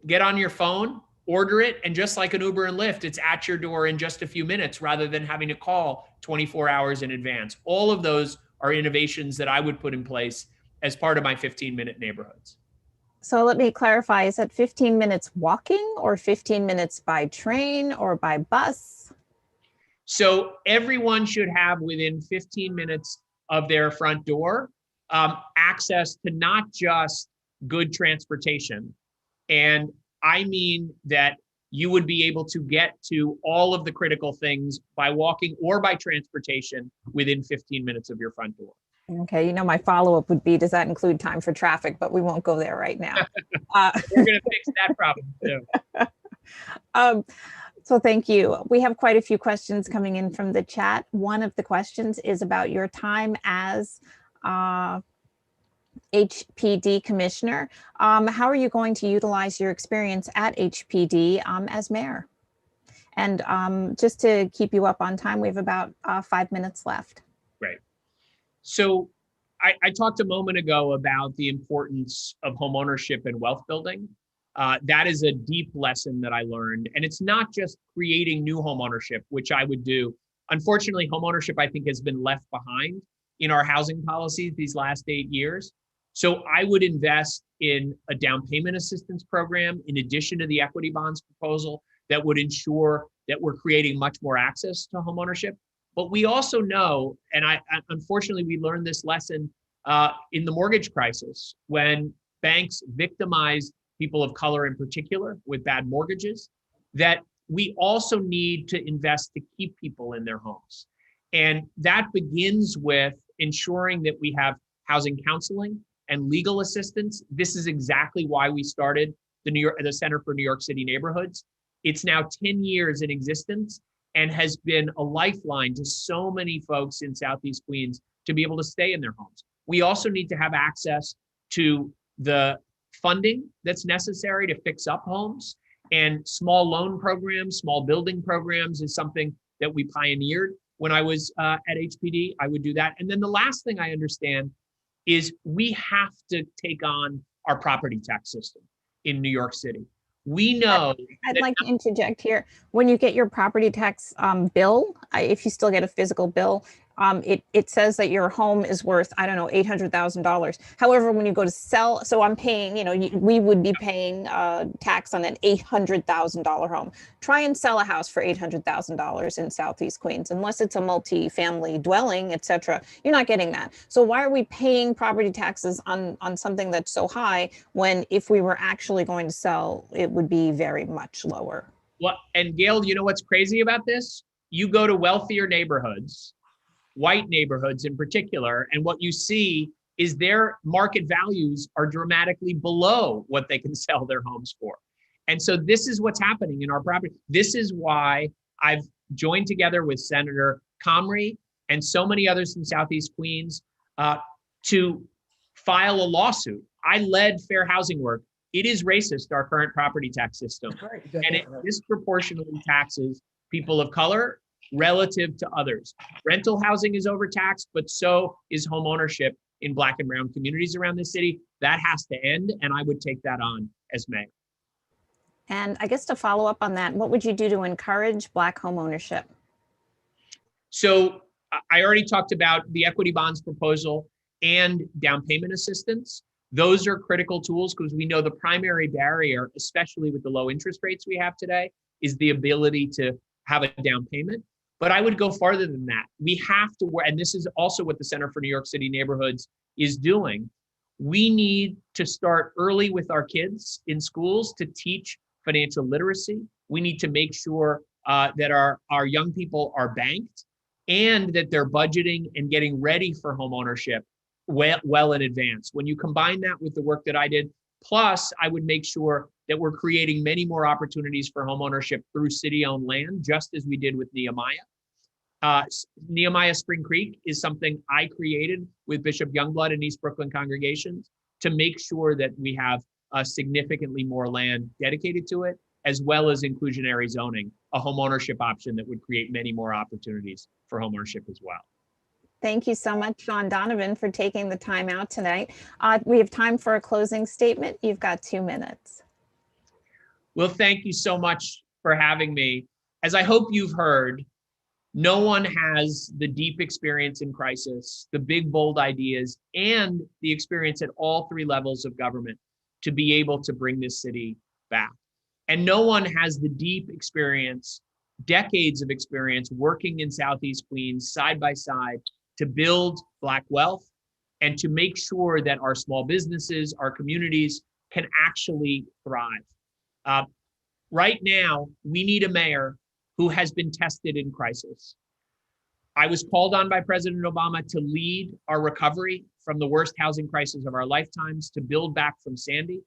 get on your phone, order it, and just like an Uber and Lyft, it's at your door in just a few minutes rather than having to call 24 hours in advance. All of those are innovations that I would put in place as part of my 15-minute neighborhoods. So let me clarify, is that 15 minutes walking or 15 minutes by train or by bus? So everyone should have within 15 minutes of their front door access to not just good transportation. And I mean that you would be able to get to all of the critical things by walking or by transportation within 15 minutes of your front door. Okay, my follow-up would be, does that include time for traffic? But we won't go there right now. We're going to fix that problem too. So thank you. We have quite a few questions coming in from the chat. One of the questions is about your time as HPD commissioner. How are you going to utilize your experience at HPD as mayor? And just to keep you up on time, we have about 5 minutes left. Great. So I talked a moment ago about the importance of homeownership and wealth building. That is a deep lesson that I learned. And it's not just creating new homeownership, which I would do. Unfortunately, homeownership, I think, has been left behind in our housing policies these last 8 years. So I would invest in a down payment assistance program in addition to the equity bonds proposal that would ensure that we're creating much more access to homeownership. But we also know, and unfortunately, we learned this lesson in the mortgage crisis when banks victimized people of color in particular with bad mortgages, that we also need to invest to keep people in their homes. And that begins with ensuring that we have housing counseling and legal assistance. This is exactly why we started the Center for New York City Neighborhoods. It's now 10 years in existence and has been a lifeline to so many folks in Southeast Queens to be able to stay in their homes. We also need to have access to the funding that's necessary to fix up homes, and small loan programs, small building programs is something that we pioneered when I was at HPD. I would do that. And then the last thing I understand is we have to take on our property tax system in New York City. We know. I'd like to interject here. When you get your property tax bill, if you still get a physical bill, it says that your home is worth, I don't know, $800,000. However, when you go to sell, so I'm paying, we would be paying tax on an $800,000 home. Try and sell a house for $800,000 in Southeast Queens, unless it's a multi-family dwelling, etc. You're not getting that. So why are we paying property taxes on something that's so high when if we were actually going to sell, it would be very much lower? Well, and Gail, you know what's crazy about this? You go to wealthier neighborhoods, white neighborhoods in particular, and what you see is their market values are dramatically below what they can sell their homes for. And so this is what's happening in our property. This is why I've joined together with Senator Comrie and so many others in Southeast Queens to file a lawsuit. I led fair housing work. It is racist, our current property tax system, and it disproportionately taxes people of color relative to others. Rental housing is overtaxed, but so is home ownership in Black and brown communities around the city. That has to end, and I would take that on as mayor. And I guess to follow up on that, what would you do to encourage Black home ownership? So I already talked about the equity bonds proposal and down payment assistance. Those are critical tools because we know the primary barrier, especially with the low interest rates we have today, is the ability to have a down payment. But I would go farther than that. We have to, and this is also what the Center for New York City Neighborhoods is doing. We need to start early with our kids in schools to teach financial literacy. We need to make sure that our young people are banked and that they're budgeting and getting ready for home ownership well in advance. When you combine that with the work that I did, plus I would make sure that we're creating many more opportunities for homeownership through city-owned land, just as we did with Nehemiah. Nehemiah Spring Creek is something I created with Bishop Youngblood and East Brooklyn congregations to make sure that we have significantly more land dedicated to it, as well as inclusionary zoning, a homeownership option that would create many more opportunities for homeownership as well. Thank you so much, Sean Donovan, for taking the time out tonight. We have time for a closing statement. You've got 2 minutes. Well, thank you so much for having me. As I hope you've heard, no one has the deep experience in crisis, the big, bold ideas, and the experience at all 3 levels of government to be able to bring this city back. And no one has the deep experience, decades of experience working in Southeast Queens side by side to build Black wealth and to make sure that our small businesses, our communities can actually thrive. Right now, we need a mayor who has been tested in crisis. I was called on by President Obama to lead our recovery from the worst housing crisis of our lifetimes, to build back from Sandy.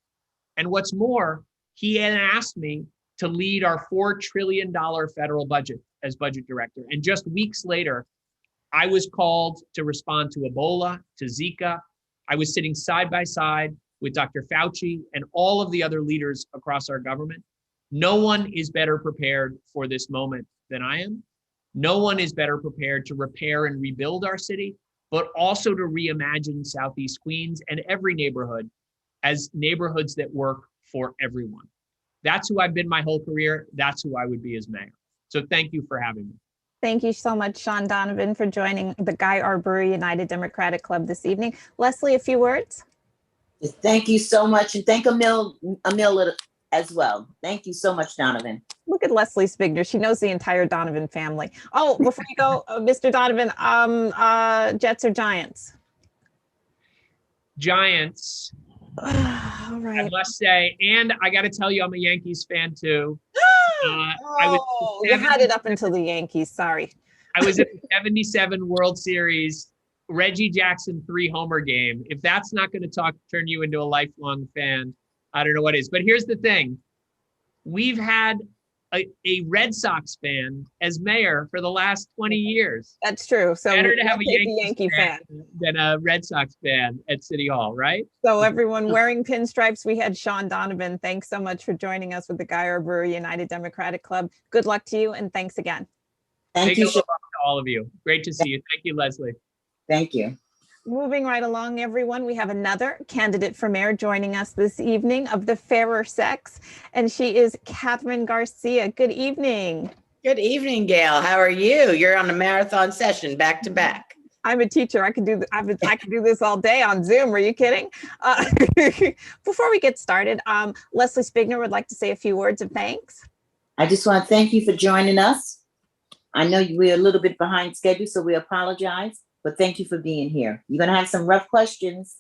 And what's more, he asked me to lead our $4 trillion federal budget as budget director. And just weeks later, I was called to respond to Ebola, to Zika. I was sitting side by side with Dr. Fauci and all of the other leaders across our government. No one is better prepared for this moment than I am. No one is better prepared to repair and rebuild our city but also to reimagine Southeast Queens and every neighborhood as neighborhoods that work for everyone. That's who I've been my whole career. That's who I would be as mayor. So thank you for having me. Thank you so much, Sean Donovan, for joining the Guy R. Brewer United Democratic Club this evening. Leslie, a few words? Thank you so much. And thank Emil as well. Thank you so much, Donovan. Look at Leslie Spigner. She knows the entire Donovan family. Oh, before you go, Mr. Donovan, Jets or Giants? Giants. All I right. must say, and I got to tell you, I'm a Yankees fan too. You had it up until the Yankees. Sorry. I was at the 77 World Series, Reggie Jackson 3-homer game. If that's not going to turn you into a lifelong fan, I don't know what is. But here's the thing. We've had a Red Sox fan as mayor for the last 20 years. That's true. So better to have a Yankee fan than a Red Sox fan at City Hall, right? So everyone wearing pinstripes, we had Sean Donovan. Thanks so much for joining us with the Guy R. Brewer United Democratic Club. Good luck to you, and thanks again. Thank you, love to all of you. Great to see you. Thank you, Leslie. Thank you. Moving right along, everyone, we have another candidate for mayor joining us this evening of the fairer sex, and she is Catherine Garcia. Good evening. Good evening, Gail. How are you? You're on a marathon session, back to back. I'm a teacher. I can do this all day on Zoom. Are you kidding? Before we get started, Leslie Spigner would like to say a few words of thanks. I just want to thank you for joining us. I know we're a little bit behind schedule, so we apologize. But thank you for being here. You're going to have some rough questions.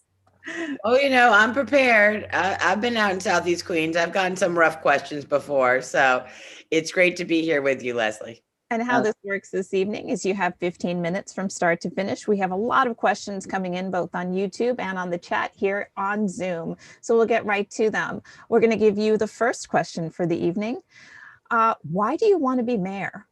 Oh, you know, I'm prepared. I've been out in Southeast Queens. I've gotten some rough questions before. So it's great to be here with you, Leslie. And how this works this evening is you have 15 minutes from start to finish. We have a lot of questions coming in both on YouTube and on the chat here on Zoom. So we'll get right to them. We're going to give you the first question for the evening. Why do you want to be mayor?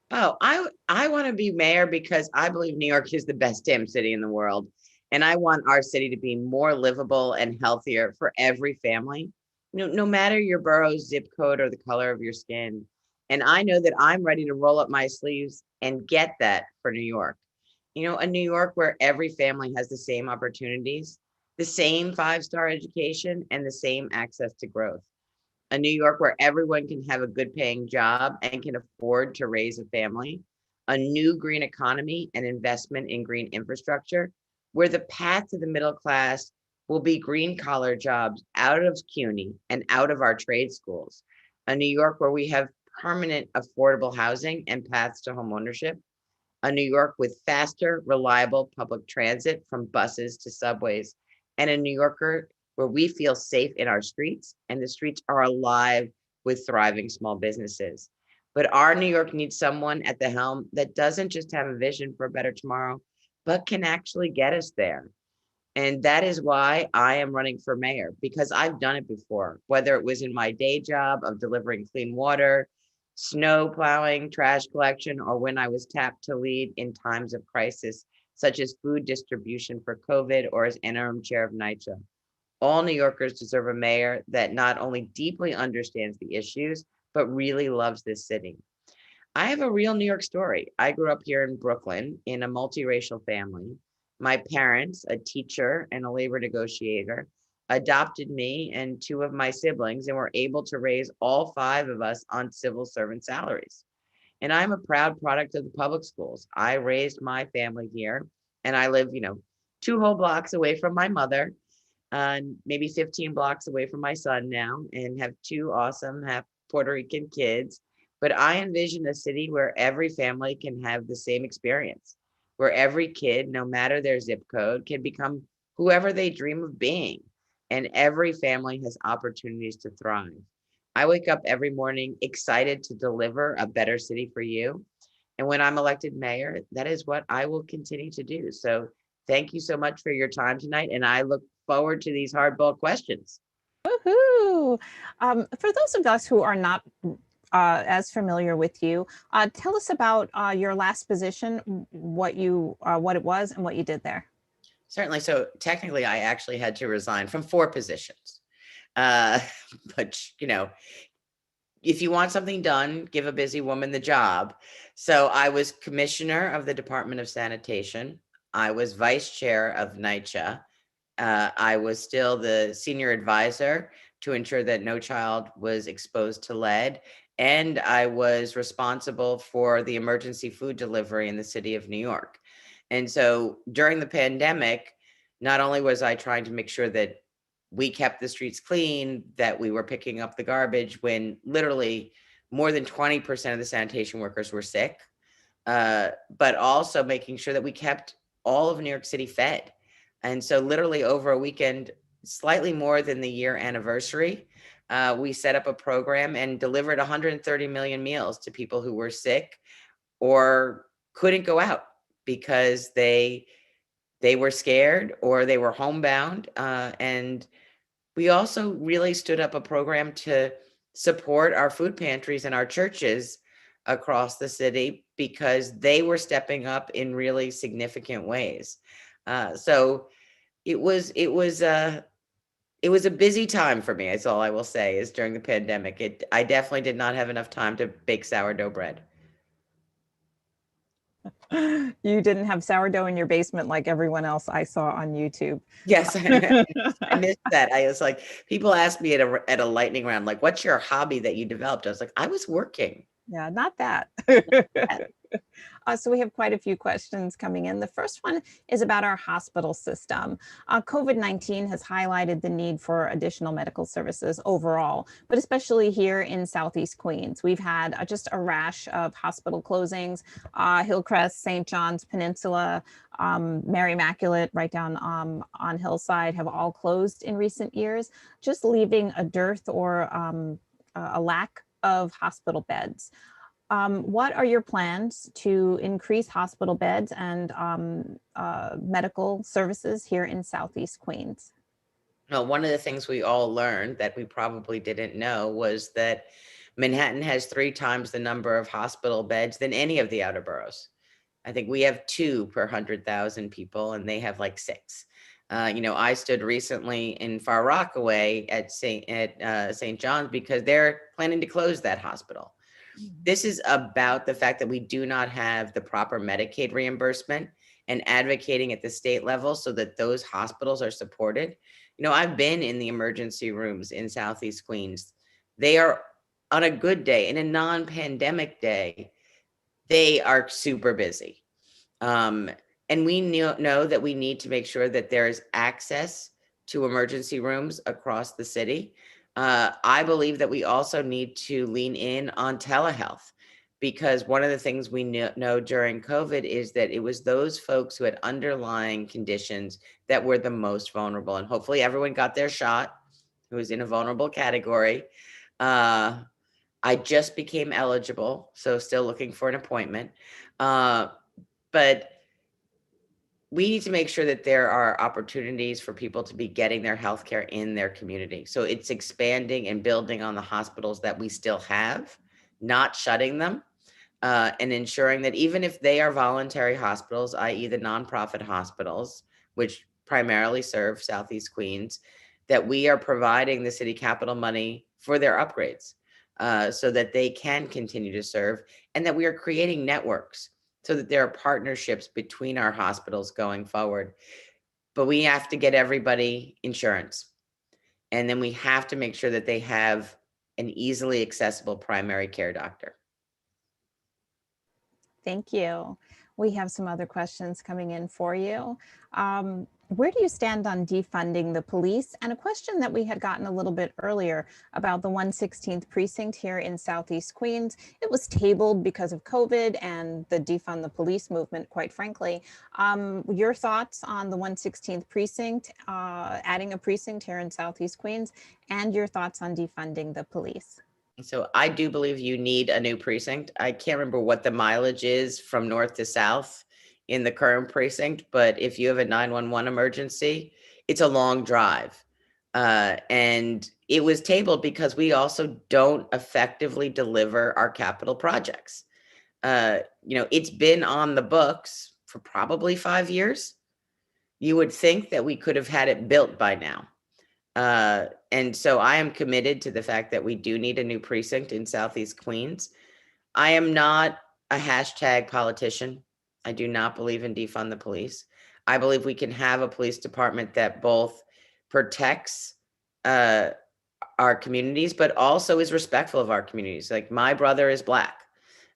Oh, I want to be mayor because I believe New York is the best damn city in the world. And I want our city to be more livable and healthier for every family, no matter your borough's zip code or the color of your skin. And I know that I'm ready to roll up my sleeves and get that for New York. You know, a New York where every family has the same opportunities, the same 5-star education, and the same access to growth. A New York where everyone can have a good paying job and can afford to raise a family, a new green economy and investment in green infrastructure, where the path to the middle class will be green collar jobs out of CUNY and out of our trade schools. A New York where we have permanent affordable housing and paths to home ownership. A New York with faster, reliable public transit from buses to subways. And a New Yorker where we feel safe in our streets and the streets are alive with thriving small businesses. But our New York needs someone at the helm that doesn't just have a vision for a better tomorrow, but can actually get us there. And that is why I am running for mayor, because I've done it before, whether it was in my day job of delivering clean water, snow plowing, trash collection, or when I was tapped to lead in times of crisis, such as food distribution for COVID or as interim chair of NYCHA. All New Yorkers deserve a mayor that not only deeply understands the issues, but really loves this city. I have a real New York story. I grew up here in Brooklyn in a multiracial family. My parents, a teacher and a labor negotiator, adopted me and 2 of my siblings and were able to raise all 5 of us on civil servant salaries. And I'm a proud product of the public schools. I raised my family here and I live, 2 whole blocks away from my mother, maybe 15 blocks away from my son now, and have 2 awesome half Puerto Rican kids. But I envision a city where every family can have the same experience, where every kid, no matter their zip code, can become whoever they dream of being. And every family has opportunities to thrive. I wake up every morning excited to deliver a better city for you. And when I'm elected mayor, that is what I will continue to do. So thank you so much for your time tonight. And I look forward to these hardball questions. Woohoo! For those of us who are not as familiar with you, tell us about your last position, what it was and what you did there. Certainly. So technically, I actually had to resign from 4 positions. But, if you want something done, give a busy woman the job. So I was commissioner of the Department of Sanitation. I was vice chair of NYCHA. I was still the senior advisor to ensure that no child was exposed to lead. And I was responsible for the emergency food delivery in the city of New York. And so during the pandemic, not only was I trying to make sure that we kept the streets clean, that we were picking up the garbage when literally more than 20% of the sanitation workers were sick, but also making sure that we kept all of New York City fed. And so literally over a weekend, slightly more than the year anniversary, we set up a program and delivered 130 million meals to people who were sick or couldn't go out because they were scared or they were homebound. And we also really stood up a program to support our food pantries and our churches across the city because they were stepping up in really significant ways. So it was a busy time for me. That's all I will say is during the pandemic. I definitely did not have enough time to bake sourdough bread. You didn't have sourdough in your basement like everyone else I saw on YouTube. Yes, I missed that. I was like, people asked me at a lightning round, like, what's your hobby that you developed? I was like, I was working. Yeah, not that. So we have quite a few questions coming in. The first one is about our hospital system. COVID-19 has highlighted the need for additional medical services overall, but especially here in Southeast Queens. We've had just a rash of hospital closings, Hillcrest, St. John's Peninsula, Mary Immaculate right down on Hillside have all closed in recent years, just leaving a dearth or a lack of hospital beds. What are your plans to increase hospital beds and medical services here in Southeast Queens? Well, one of the things we all learned that we probably didn't know was that Manhattan has 3 times the number of hospital beds than any of the outer boroughs. I think we have 2 per 100,000 people, and they have like 6. I stood recently in Far Rockaway at St. John's because they're planning to close that hospital. This is about the fact that we do not have the proper Medicaid reimbursement and advocating at the state level so that those hospitals are supported. I've been in the emergency rooms in Southeast Queens. They are, on a good day, in a non-pandemic day, they are super busy. And we know that we need to make sure that there's access to emergency rooms across the city. I believe that we also need to lean in on telehealth because one of the things we know during COVID is that it was those folks who had underlying conditions that were the most vulnerable. And hopefully everyone got their shot who was in a vulnerable category. I just became eligible, so still looking for an appointment. But we need to make sure that there are opportunities for people to be getting their healthcare in their community. So it's expanding and building on the hospitals that we still have, not shutting them, and ensuring that even if they are voluntary hospitals, i.e. the nonprofit hospitals, which primarily serve Southeast Queens, that we are providing the city capital money for their upgrades so that they can continue to serve and that we are creating networks so that there are partnerships between our hospitals going forward. But we have to get everybody insurance. And then we have to make sure that they have an easily accessible primary care doctor. Thank you. We have some other questions coming in for you. Where do you stand on defunding the police? And a question that we had gotten a little bit earlier about the 116th precinct here in Southeast Queens. It was tabled because of COVID and the defund the police movement, quite frankly. Your thoughts on the 116th precinct, adding a precinct here in Southeast Queens, and your thoughts on defunding the police? So I do believe you need a new precinct. I can't remember what the mileage is from north to south in the current precinct, but if you have a 911 emergency, it's a long drive. And it was tabled because we also don't effectively deliver our capital projects. It's been on the books for probably 5 years. You would think that we could have had it built by now. And so I am committed to the fact that we do need a new precinct in Southeast Queens. I am not a hashtag politician. I do not believe in defund the police. I believe we can have a police department that both protects our communities, but also is respectful of our communities. Like my brother is Black.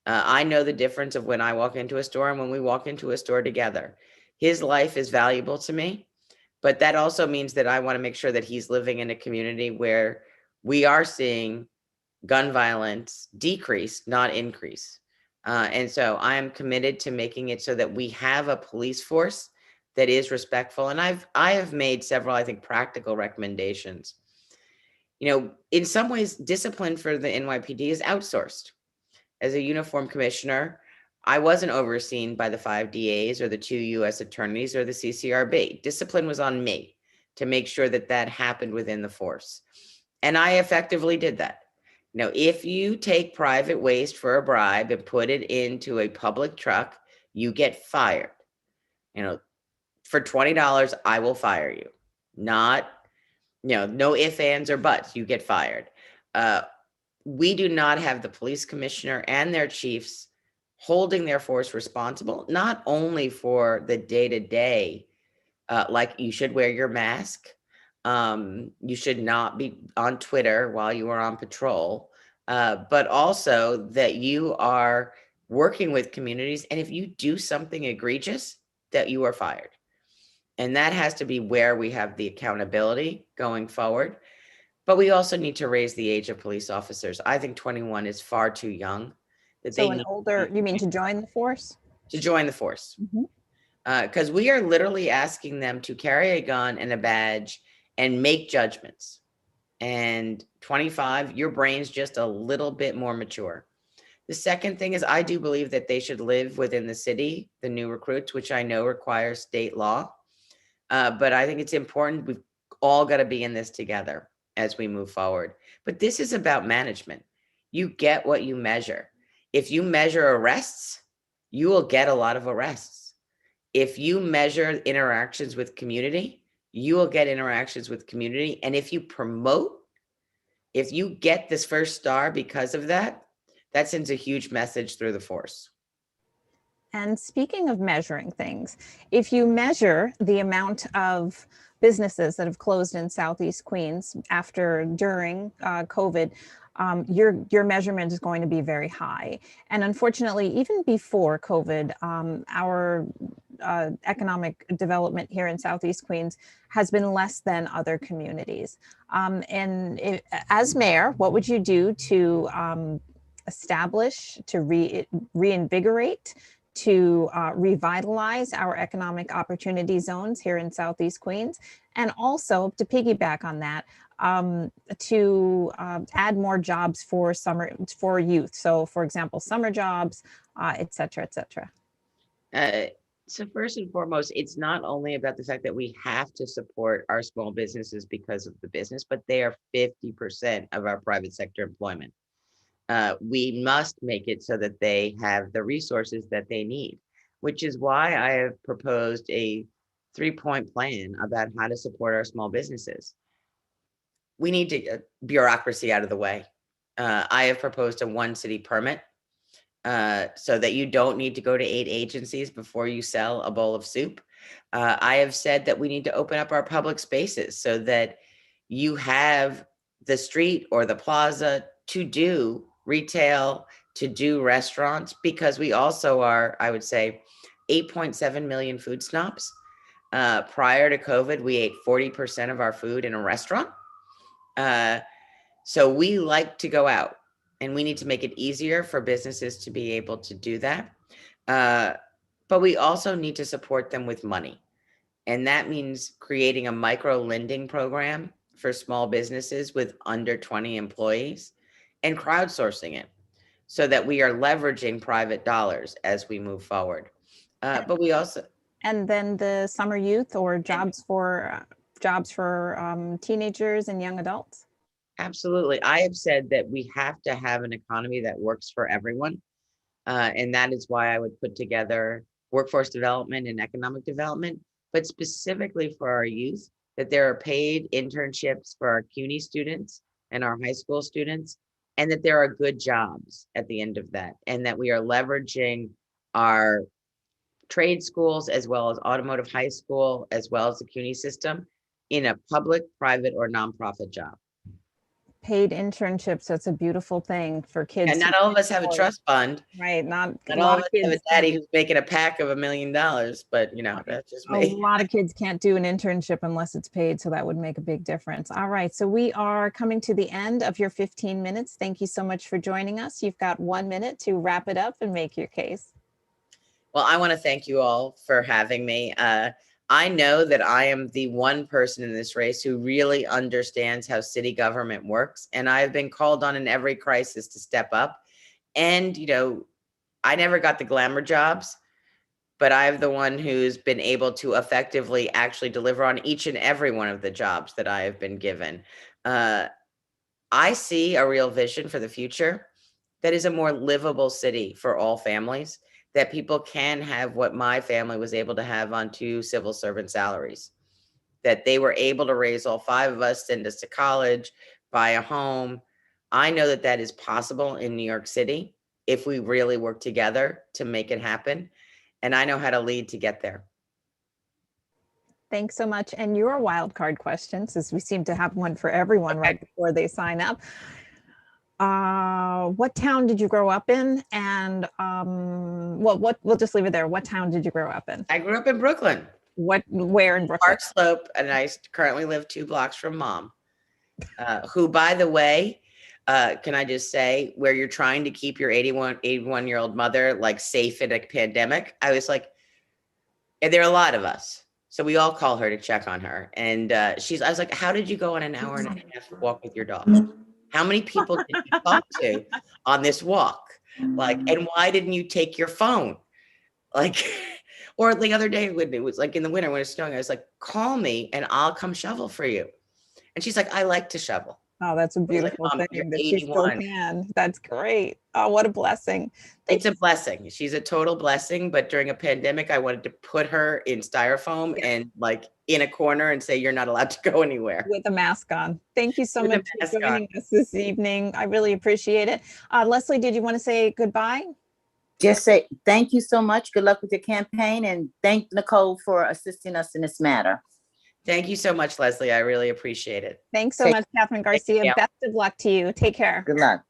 I know the difference of when I walk into a store and when we walk into a store together. His life is valuable to me, but that also means that I want to make sure that he's living in a community where we are seeing gun violence decrease, not increase. And so I am committed to making it so that we have a police force that is respectful. And I have made several, I think, practical recommendations. You know, in some ways, discipline for the NYPD is outsourced. As a uniform commissioner, I wasn't overseen by the 5 DAs or the 2 US attorneys or the CCRB. Discipline was on me to make sure that that happened within the force. And I effectively did that. Now, if you take private waste for a bribe and put it into a public truck, you get fired. You know, for $20, I will fire you. Not, you know, no ifs, ands, or buts, you get fired. We do not have the police commissioner and their chiefs holding their force responsible, not only for the day-to-day, like you should wear your mask, you should not be on Twitter while you are on patrol, but also that you are working with communities, and if you do something egregious, that you are fired. And that has to be where we have the accountability going forward. But we also need to raise the age of police officers. I think 21 is far too young. That So they an need older, you mean to join the force? to join the force. Mhm. Because we are literally asking them to carry a gun and a badge and make judgments. And 25, your brain's just a little bit more mature. The second thing is I do believe that they should live within the city, the new recruits, which I know requires state law. But I think it's important. We've all got to be in this together as we move forward. But this is about management. You get what you measure. If you measure arrests, you will get a lot of arrests. If you measure interactions with community, you will get interactions with community. And if you promote, if you get this first star because of that, that sends a huge message through the force. And speaking of measuring things, if you measure the amount of businesses that have closed in Southeast Queens during COVID, your measurement is going to be very high. And unfortunately, even before COVID, our economic development here in Southeast Queens has been less than other communities. As mayor, what would you do to establish, to reinvigorate, to revitalize our economic opportunity zones here in Southeast Queens, and also to piggyback on that, to add more jobs for youth. So, for example, summer jobs, et cetera, et cetera. So first and foremost, it's not only about the fact that we have to support our small businesses because of the business, but they are 50% of our private sector employment. We must make it so that they have the resources that they need, which is why I have proposed a 3-point plan about how to support our small businesses. We need to get bureaucracy out of the way. I have proposed a 1 city permit so that you don't need to go to 8 agencies before you sell a bowl of soup. I have said that we need to open up our public spaces so that you have the street or the plaza to do retail, to do restaurants, because we also are, I would say, 8.7 million food snobs. Prior to COVID, we ate 40% of our food in a restaurant. So we like to go out, and we need to make it easier for businesses to be able to do that. But we also need to support them with money. And that means creating a micro lending program for small businesses with under 20 employees and crowdsourcing it so that we are leveraging private dollars as we move forward. But we also, and then the summer youth or jobs for teenagers and young adults. Absolutely. I have said that we have to have an economy that works for everyone. And that is why I would put together workforce development and economic development, but specifically for our youth, that there are paid internships for our CUNY students and our high school students, and that there are good jobs at the end of that, and that we are leveraging our trade schools, as well as automotive high school, as well as the CUNY system in a public, private, or nonprofit job. Paid internships, that's a beautiful thing for kids. And not to all of us have a explore. trust fund. Right, not a Not all lot of of us have a kids. daddy who's making a pack of $1 million, but you know, that's just A me. lot of kids can't do an internship unless it's paid, so that would make a big difference. All right, so we are coming to the end of your 15 minutes. Thank you so much for joining us. You've got 1 minute to wrap it up and make your case. Well, I want to thank you all for having me. I know that I am the one person in this race who really understands how city government works, and I've been called on in every crisis to step up. And, you know, I never got the glamour jobs, but I'm the one who's been able to effectively actually deliver on each and every one of the jobs that I have been given. I see a real vision for the future that is a more livable city for all families, that people can have what my family was able to have on 2 civil servant salaries, that they were able to raise all 5 of us, send us to college, buy a home. I know that that is possible in New York City if we really work together to make it happen. And I know how to lead to get there. Thanks so much. And your wild card question, since we seem to have one for everyone right before they sign up. What town did you grow up in? And we'll just leave it there. What town did you grow up in? I grew up in Brooklyn. Where in Brooklyn? Park Slope, and I currently live 2 blocks from Mom, who, by the way, can I just say, where you're trying to keep your 81-year-old mother like safe in a pandemic, I was like, and there are a lot of us, so we all call her to check on her, and I was like, how did you go on an hour and a half walk with your dog? How many people did you talk to on this walk? Like, and why didn't you take your phone? Like, or the other day when it was like in the winter when it was snowing, I was like, call me and I'll come shovel for you. And she's like, I like to shovel. Oh, that's a beautiful Mom, thing you're that she still 81. can. That's great. Oh, what a blessing. It's a blessing. She's a total blessing. But during a pandemic, I wanted to put her in styrofoam and like in a corner and say, you're not allowed to go anywhere. With a mask on. Thank you so With a much mask for joining us this evening. I really appreciate it. Leslie, did you want to say goodbye? Just say thank you so much. Good luck with your campaign, and thank Nicole for assisting us in this matter. Thank you so much, Leslie. I really appreciate it. Thanks so much, Catherine Garcia. you. Best of luck to you. Take care. Good luck.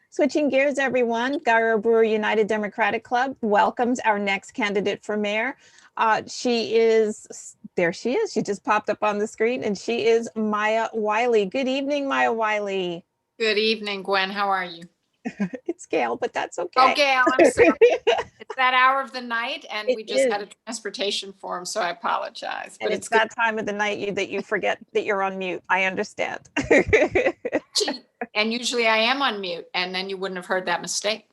Switching gears, everyone, Brewer United Democratic Club welcomes our next candidate for mayor. There she is. She just popped up on the screen, and she is Maya Wiley. Good evening, Maya Wiley. Good evening, Gwen. How are you? It's Gail, but that's okay. Oh, Gail, I'm sorry. It's that hour of the night, and we just is. had a transportation forum, so I apologize. And it's that time of the night that you forget that you're on mute. I understand. And usually I am on mute, and then you wouldn't have heard that mistake.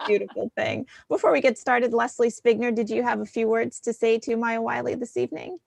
Beautiful thing. Before we get started, Leslie Spigner, did you have a few words to say to Maya Wiley this evening?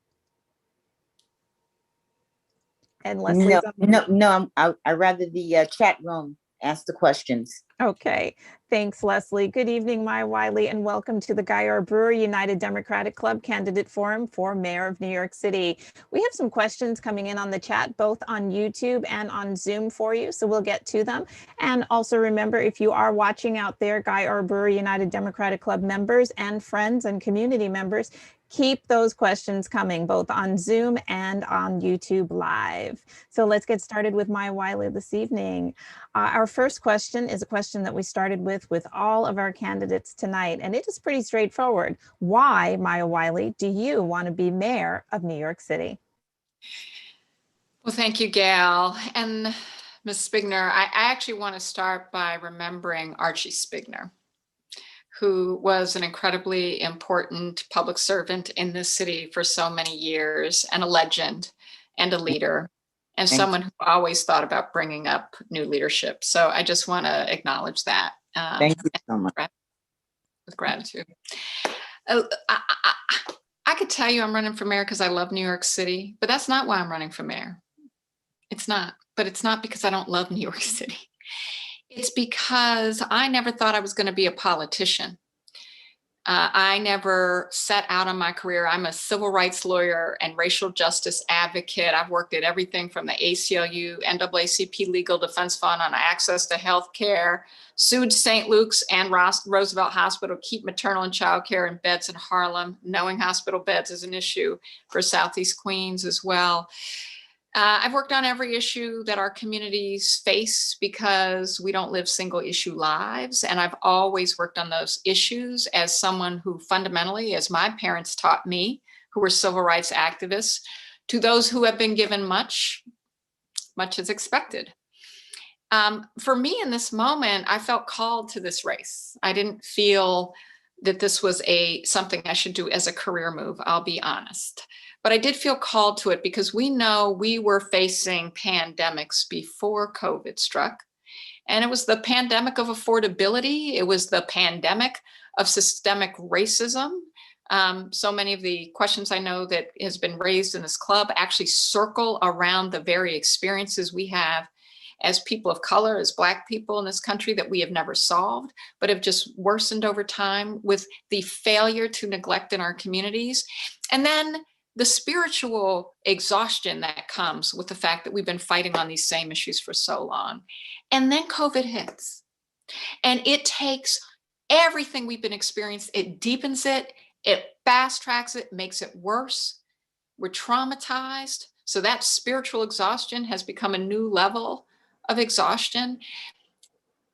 And Leslie, no. I'd rather the chat room ask the questions. Okay. Thanks, Leslie. Good evening, Maya Wiley, and welcome to the Brewer United Democratic Club Candidate Forum for Mayor of New York City. We have some questions coming in on the chat, both on YouTube and on Zoom for you, so we'll get to them. And also remember, if you are watching out there, Brewer United Democratic Club members and friends and community members, keep those questions coming, both on Zoom and on YouTube Live. So let's get started with Maya Wiley this evening. Our first question is a question that we started with all of our candidates tonight, and it is pretty straightforward. Why, Maya Wiley, do you want to be mayor of New York City? Well, thank you, Gail. And Ms. Spigner, I actually want to start by remembering Archie Spigner, who was an incredibly important public servant in this city for so many years, and a legend and a leader, and someone who always thought about bringing up new leadership. So I just want to acknowledge that. Thank you so much. With gratitude. I could tell you I'm running for mayor because I love New York City, but that's not why I'm running for mayor. It's not, but it's not because I don't love New York City. It's because I never thought I was going to be a politician. I never set out on my career. I'm a civil rights lawyer and racial justice advocate. I've worked at everything from the ACLU, NAACP Legal Defense Fund on access to health care, sued St. Luke's and Roosevelt Hospital, keep maternal and child care in beds in Harlem, knowing hospital beds is an issue for Southeast Queens as well. I've worked on every issue that our communities face because we don't live single issue lives. And I've always worked on those issues as someone who fundamentally, as my parents taught me, who were civil rights activists, to those who have been given much, much as expected. For me in this moment, I felt called to this race. I didn't feel that this was something I should do as a career move, I'll be honest. But I did feel called to it because we know we were facing pandemics before COVID struck. And it was the pandemic of affordability. It was the pandemic of systemic racism. So many of the questions I know that has been raised in this club actually circle around the very experiences we have as people of color, as Black people in this country that we have never solved, but have just worsened over time with the failure to neglect in our communities. And then the spiritual exhaustion that comes with the fact that we've been fighting on these same issues for so long. And then COVID hits. And it takes everything we've been experiencing, it deepens it, it fast tracks it, makes it worse. We're traumatized. So that spiritual exhaustion has become a new level of exhaustion.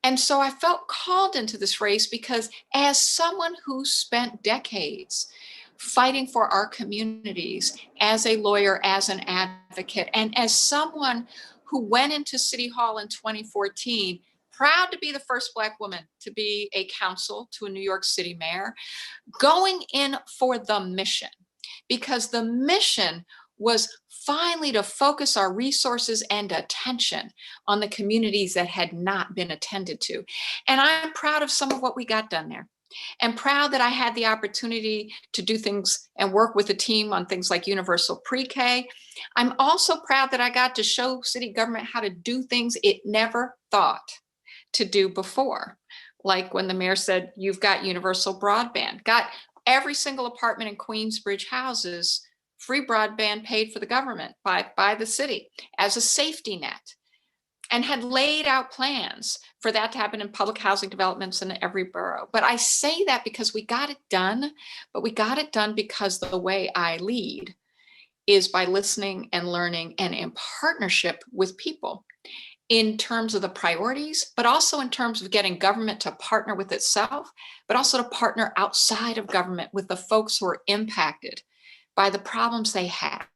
And so I felt called into this race because as someone who spent decades fighting for our communities as a lawyer, as an advocate, and as someone who went into City Hall in 2014, proud to be the first Black woman to be a counsel to a New York City mayor, going in for the mission, because the mission was finally to focus our resources and attention on the communities that had not been attended to. And I'm proud of some of what we got done there. And proud that I had the opportunity to do things and work with a team on things like universal pre-K. I'm also proud that I got to show city government how to do things it never thought to do before. Like when the mayor said, you've got universal broadband, got every single apartment in Queensbridge houses free broadband paid for the government by the city as a safety net, and had laid out plans for that to happen in public housing developments in every borough. But I say that because we got it done, but we got it done because the way I lead is by listening and learning and in partnership with people in terms of the priorities, but also in terms of getting government to partner with itself, but also to partner outside of government with the folks who are impacted by the problems they have.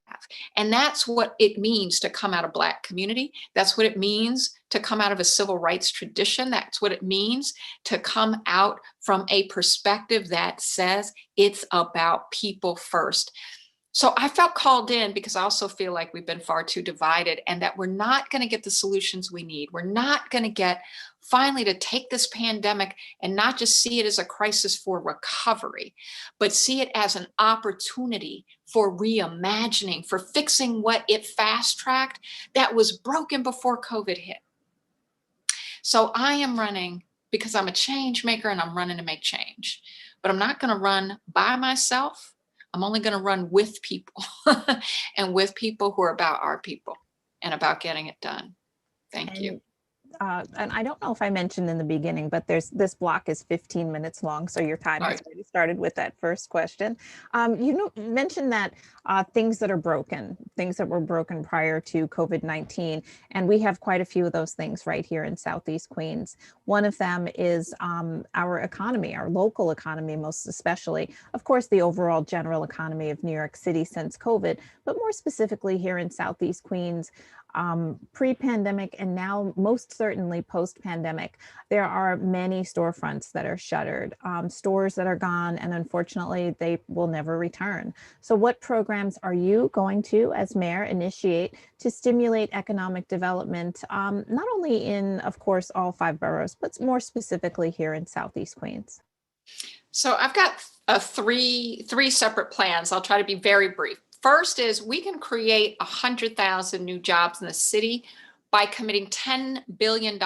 And that's what it means to come out of Black community. That's what it means to come out of a civil rights tradition. That's what it means to come out from a perspective that says it's about people first. So I felt called in because I also feel like we've been far too divided and that we're not going to get the solutions we need. We're not going to get finally to take this pandemic and not just see it as a crisis for recovery, but see it as an opportunity for reimagining, for fixing what it fast-tracked that was broken before COVID hit. So I am running because I'm a change maker and I'm running to make change, but I'm not going to run by myself. I'm only going to run with people and with people who are about our people and about getting it done. Thank you. And I don't know if I mentioned in the beginning, but this block is 15 minutes long, so your time has already started with that first question. You mentioned that things that are broken, things that were broken prior to COVID-19, and we have quite a few of those things right here in Southeast Queens. One of them is our economy, our local economy, most especially. Of course, the overall general economy of New York City since COVID, but more specifically here in Southeast Queens, pre-pandemic and now most certainly post-pandemic, there are many storefronts that are shuttered, stores that are gone, and unfortunately they will never return. So what programs are you going to, as mayor, initiate to stimulate economic development, not only in, of course, all 5 boroughs, but more specifically here in Southeast Queens? So I've got three separate plans. I'll try to be very brief. First is we can create 100,000 new jobs in the city by committing $10 billion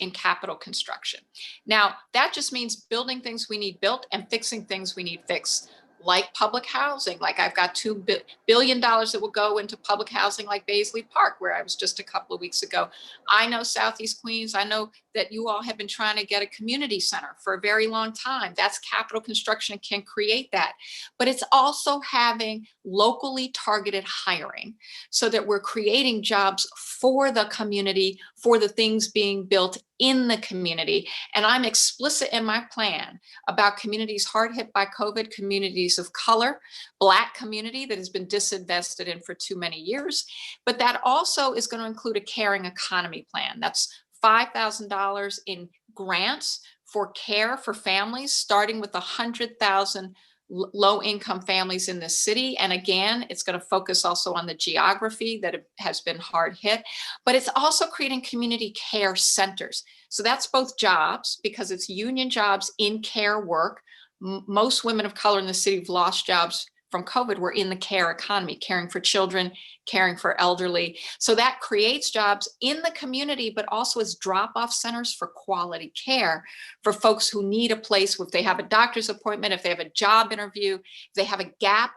in capital construction. Now, that just means building things we need built and fixing things we need fixed, like public housing. Like I've got $2 billion that will go into public housing like Baisley Park, where I was just a couple of weeks ago. I know Southeast Queens, I know that you all have been trying to get a community center for a very long time. That's capital construction, can create that. But it's also having locally targeted hiring so that we're creating jobs for the community, for the things being built in the community. And I'm explicit in my plan about communities hard hit by COVID, communities of color, Black community that has been disinvested in for too many years. But that also is going to include a caring economy plan. That's $5,000 in grants for care for families, starting with 100,000 low-income families in the city. And again, it's going to focus also on the geography that has been hard hit, but it's also creating community care centers. So that's both jobs, because it's union jobs in care work. Most women of color in the city have lost jobs from COVID were in the care economy, caring for children, caring for elderly. So that creates jobs in the community, but also as drop-off centers for quality care for folks who need a place if they have a doctor's appointment, if they have a job interview, if they have a gap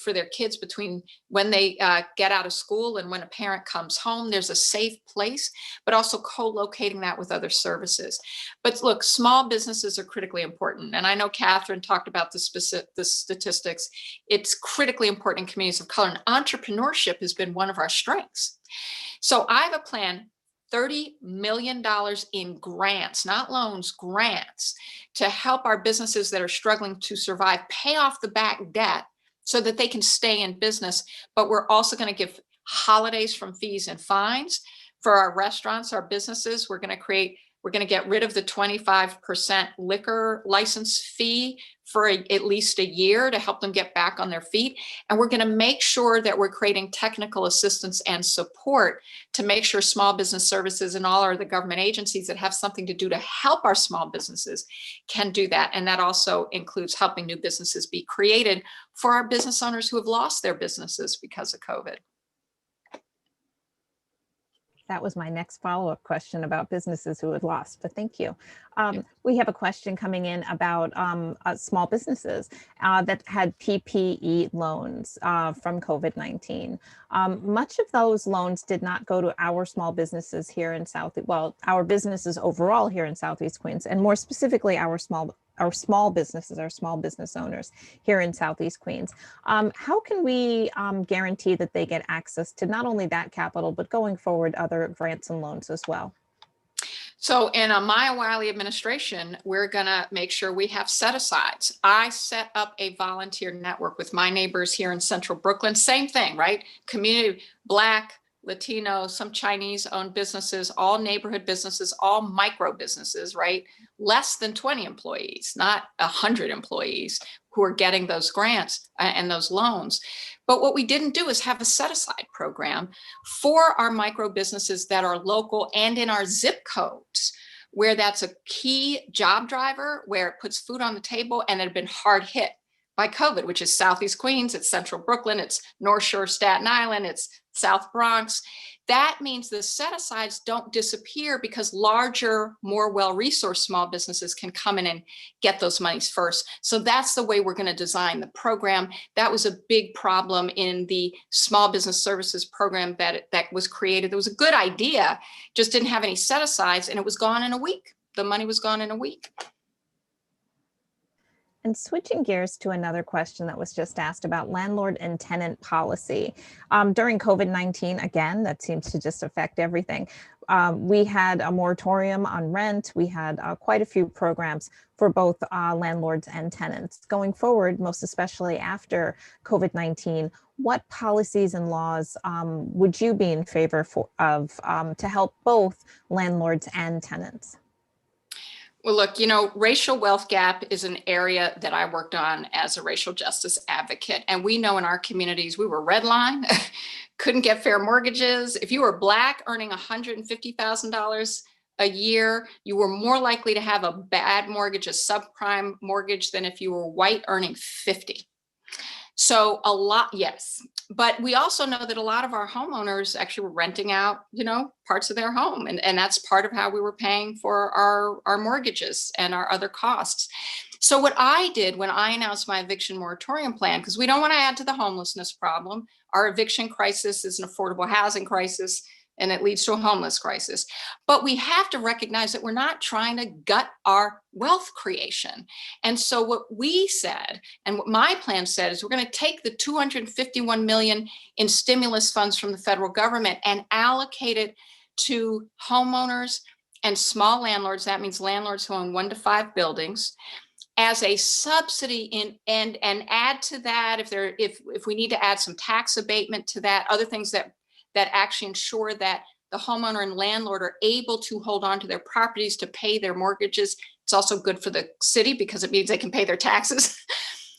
for their kids between when they get out of school and when a parent comes home. There's a safe place, but also co-locating that with other services. But look, small businesses are critically important. And I know Catherine talked about the statistics. It's critically important in communities of color, and entrepreneurship has been one of our strengths. So I have a plan, $30 million in grants, not loans, grants, to help our businesses that are struggling to survive, pay off the back debt so that they can stay in business. But we're also going to give holidays from fees and fines for our restaurants, our businesses. We're going to get rid of the 25% liquor license fee for at least a year to help them get back on their feet. And we're going to make sure that we're creating technical assistance and support to make sure small business services and all our other government agencies that have something to do to help our small businesses can do that. And that also includes helping new businesses be created for our business owners who have lost their businesses because of COVID. That was my next follow-up question about businesses who had lost, but thank you. We have a question coming in about small businesses that had PPE loans from COVID-19. Much of those loans did not go to our small businesses here in our businesses overall here in Southeast Queens, and more specifically our small businesses, our small business owners here in Southeast Queens. How can we guarantee that they get access to not only that capital, but going forward, other grants and loans as well? So in a Maya Wiley administration, we're going to make sure we have set-asides. I set up a volunteer network with my neighbors here in Central Brooklyn. Same thing, right? Community, Black, Latino, some Chinese-owned businesses, all neighborhood businesses, all micro businesses, right? Less than 20 employees, not 100 employees who are getting those grants and those loans. But what we didn't do is have a set-aside program for our micro businesses that are local and in our zip codes, where that's a key job driver, where it puts food on the table and that have been hard hit by COVID, which is Southeast Queens, it's Central Brooklyn, it's North Shore Staten Island, it's South Bronx. That means the set-asides don't disappear because larger, more well-resourced small businesses can come in and get those monies first. So that's the way we're going to design the program. That was a big problem in the small business services program that was created. It was a good idea, just didn't have any set-asides, and it was gone in a week. The money was gone in a week. And switching gears to another question that was just asked about landlord and tenant policy. During COVID-19, again, that seems to just affect everything. We had a moratorium on rent. We had quite a few programs for both landlords and tenants. Going forward, most especially after COVID-19, what policies and laws would you be in favor of to help both landlords and tenants? Well, look, racial wealth gap is an area that I worked on as a racial justice advocate. And we know in our communities, we were redlined, couldn't get fair mortgages. If you were Black earning $150,000 a year, you were more likely to have a bad mortgage, a subprime mortgage, than if you were white earning 50. So a lot, yes. But we also know that a lot of our homeowners actually were renting out, parts of their home. And that's part of how we were paying for our mortgages and our other costs. So what I did when I announced my eviction moratorium plan, because we don't want to add to the homelessness problem, our eviction crisis is an affordable housing crisis, and it leads to a homeless crisis. But we have to recognize that we're not trying to gut our wealth creation. And so what we said, and what my plan said, is we're going to take the $251 million in stimulus funds from the federal government and allocate it to homeowners and small landlords. That means landlords who own 1 to 5 buildings, as a subsidy and add to that, if we need to add some tax abatement to that, other things that actually ensure that the homeowner and landlord are able to hold on to their properties to pay their mortgages. It's also good for the city because it means they can pay their taxes,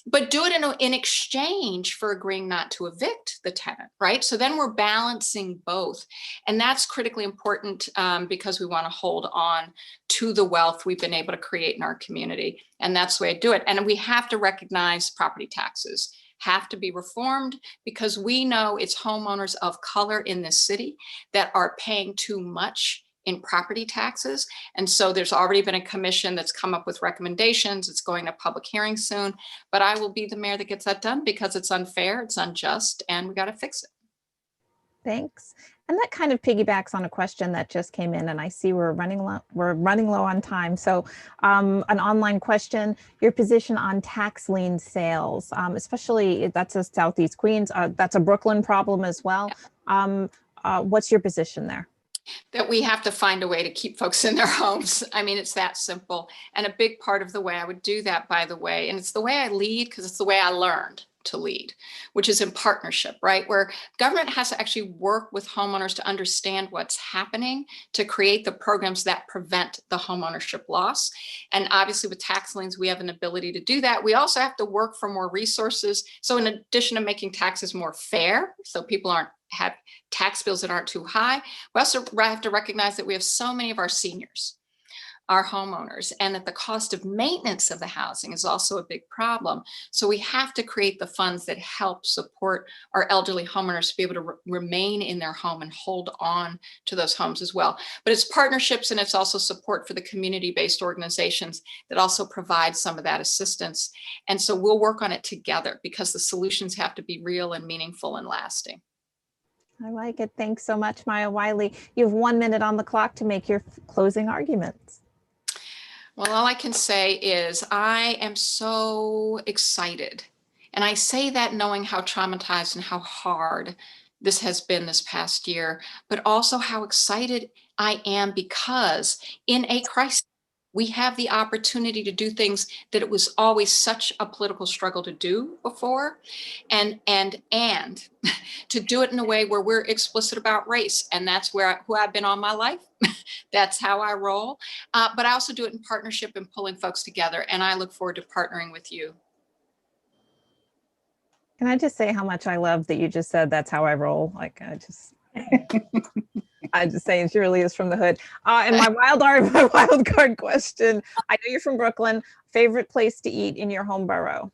but do it in exchange for agreeing not to evict the tenant, right? So then we're balancing both. And that's critically important because we want to hold on to the wealth we've been able to create in our community. And that's the way I do it. And we have to recognize property taxes have to be reformed because we know it's homeowners of color in this city that are paying too much in property taxes. And so there's already been a commission that's come up with recommendations. It's going to public hearing soon, but I will be the mayor that gets that done because it's unfair, it's unjust, and we got to fix it. Thanks. And that kind of piggybacks on a question that just came in, and I see we're running low on time. So an online question, your position on tax lien sales, especially that's a Southeast Queens, that's a Brooklyn problem as well. What's your position there? That we have to find a way to keep folks in their homes. I mean, it's that simple. And a big part of the way I would do that, by the way, and it's the way I lead because it's the way I learned to lead, which is in partnership, right? Where government has to actually work with homeowners to understand what's happening to create the programs that prevent the homeownership loss. And obviously with tax liens, we have an ability to do that. We also have to work for more resources. So in addition to making taxes more fair, so people have tax bills that aren't too high, we also have to recognize that we have so many of our seniors, our homeowners, and that the cost of maintenance of the housing is also a big problem. So we have to create the funds that help support our elderly homeowners to be able to remain in their home and hold on to those homes as well. But it's partnerships and it's also support for the community-based organizations that also provide some of that assistance. And so we'll work on it together because the solutions have to be real and meaningful and lasting. I like it. Thanks so much, Maya Wiley. You have 1 minute on the clock to make your closing arguments. Well, all I can say is I am so excited. And I say that knowing how traumatized and how hard this has been this past year, but also how excited I am because in a crisis, we have the opportunity to do things that it was always such a political struggle to do before, and to do it in a way where we're explicit about race. And that's who I've been all my life. That's how I roll. But I also do it in partnership and pulling folks together. And I look forward to partnering with you. Can I just say how much I love that you just said that's how I roll? Like I just say it really is from the hood. And my wild card question, I know you're from Brooklyn, favorite place to eat in your home borough?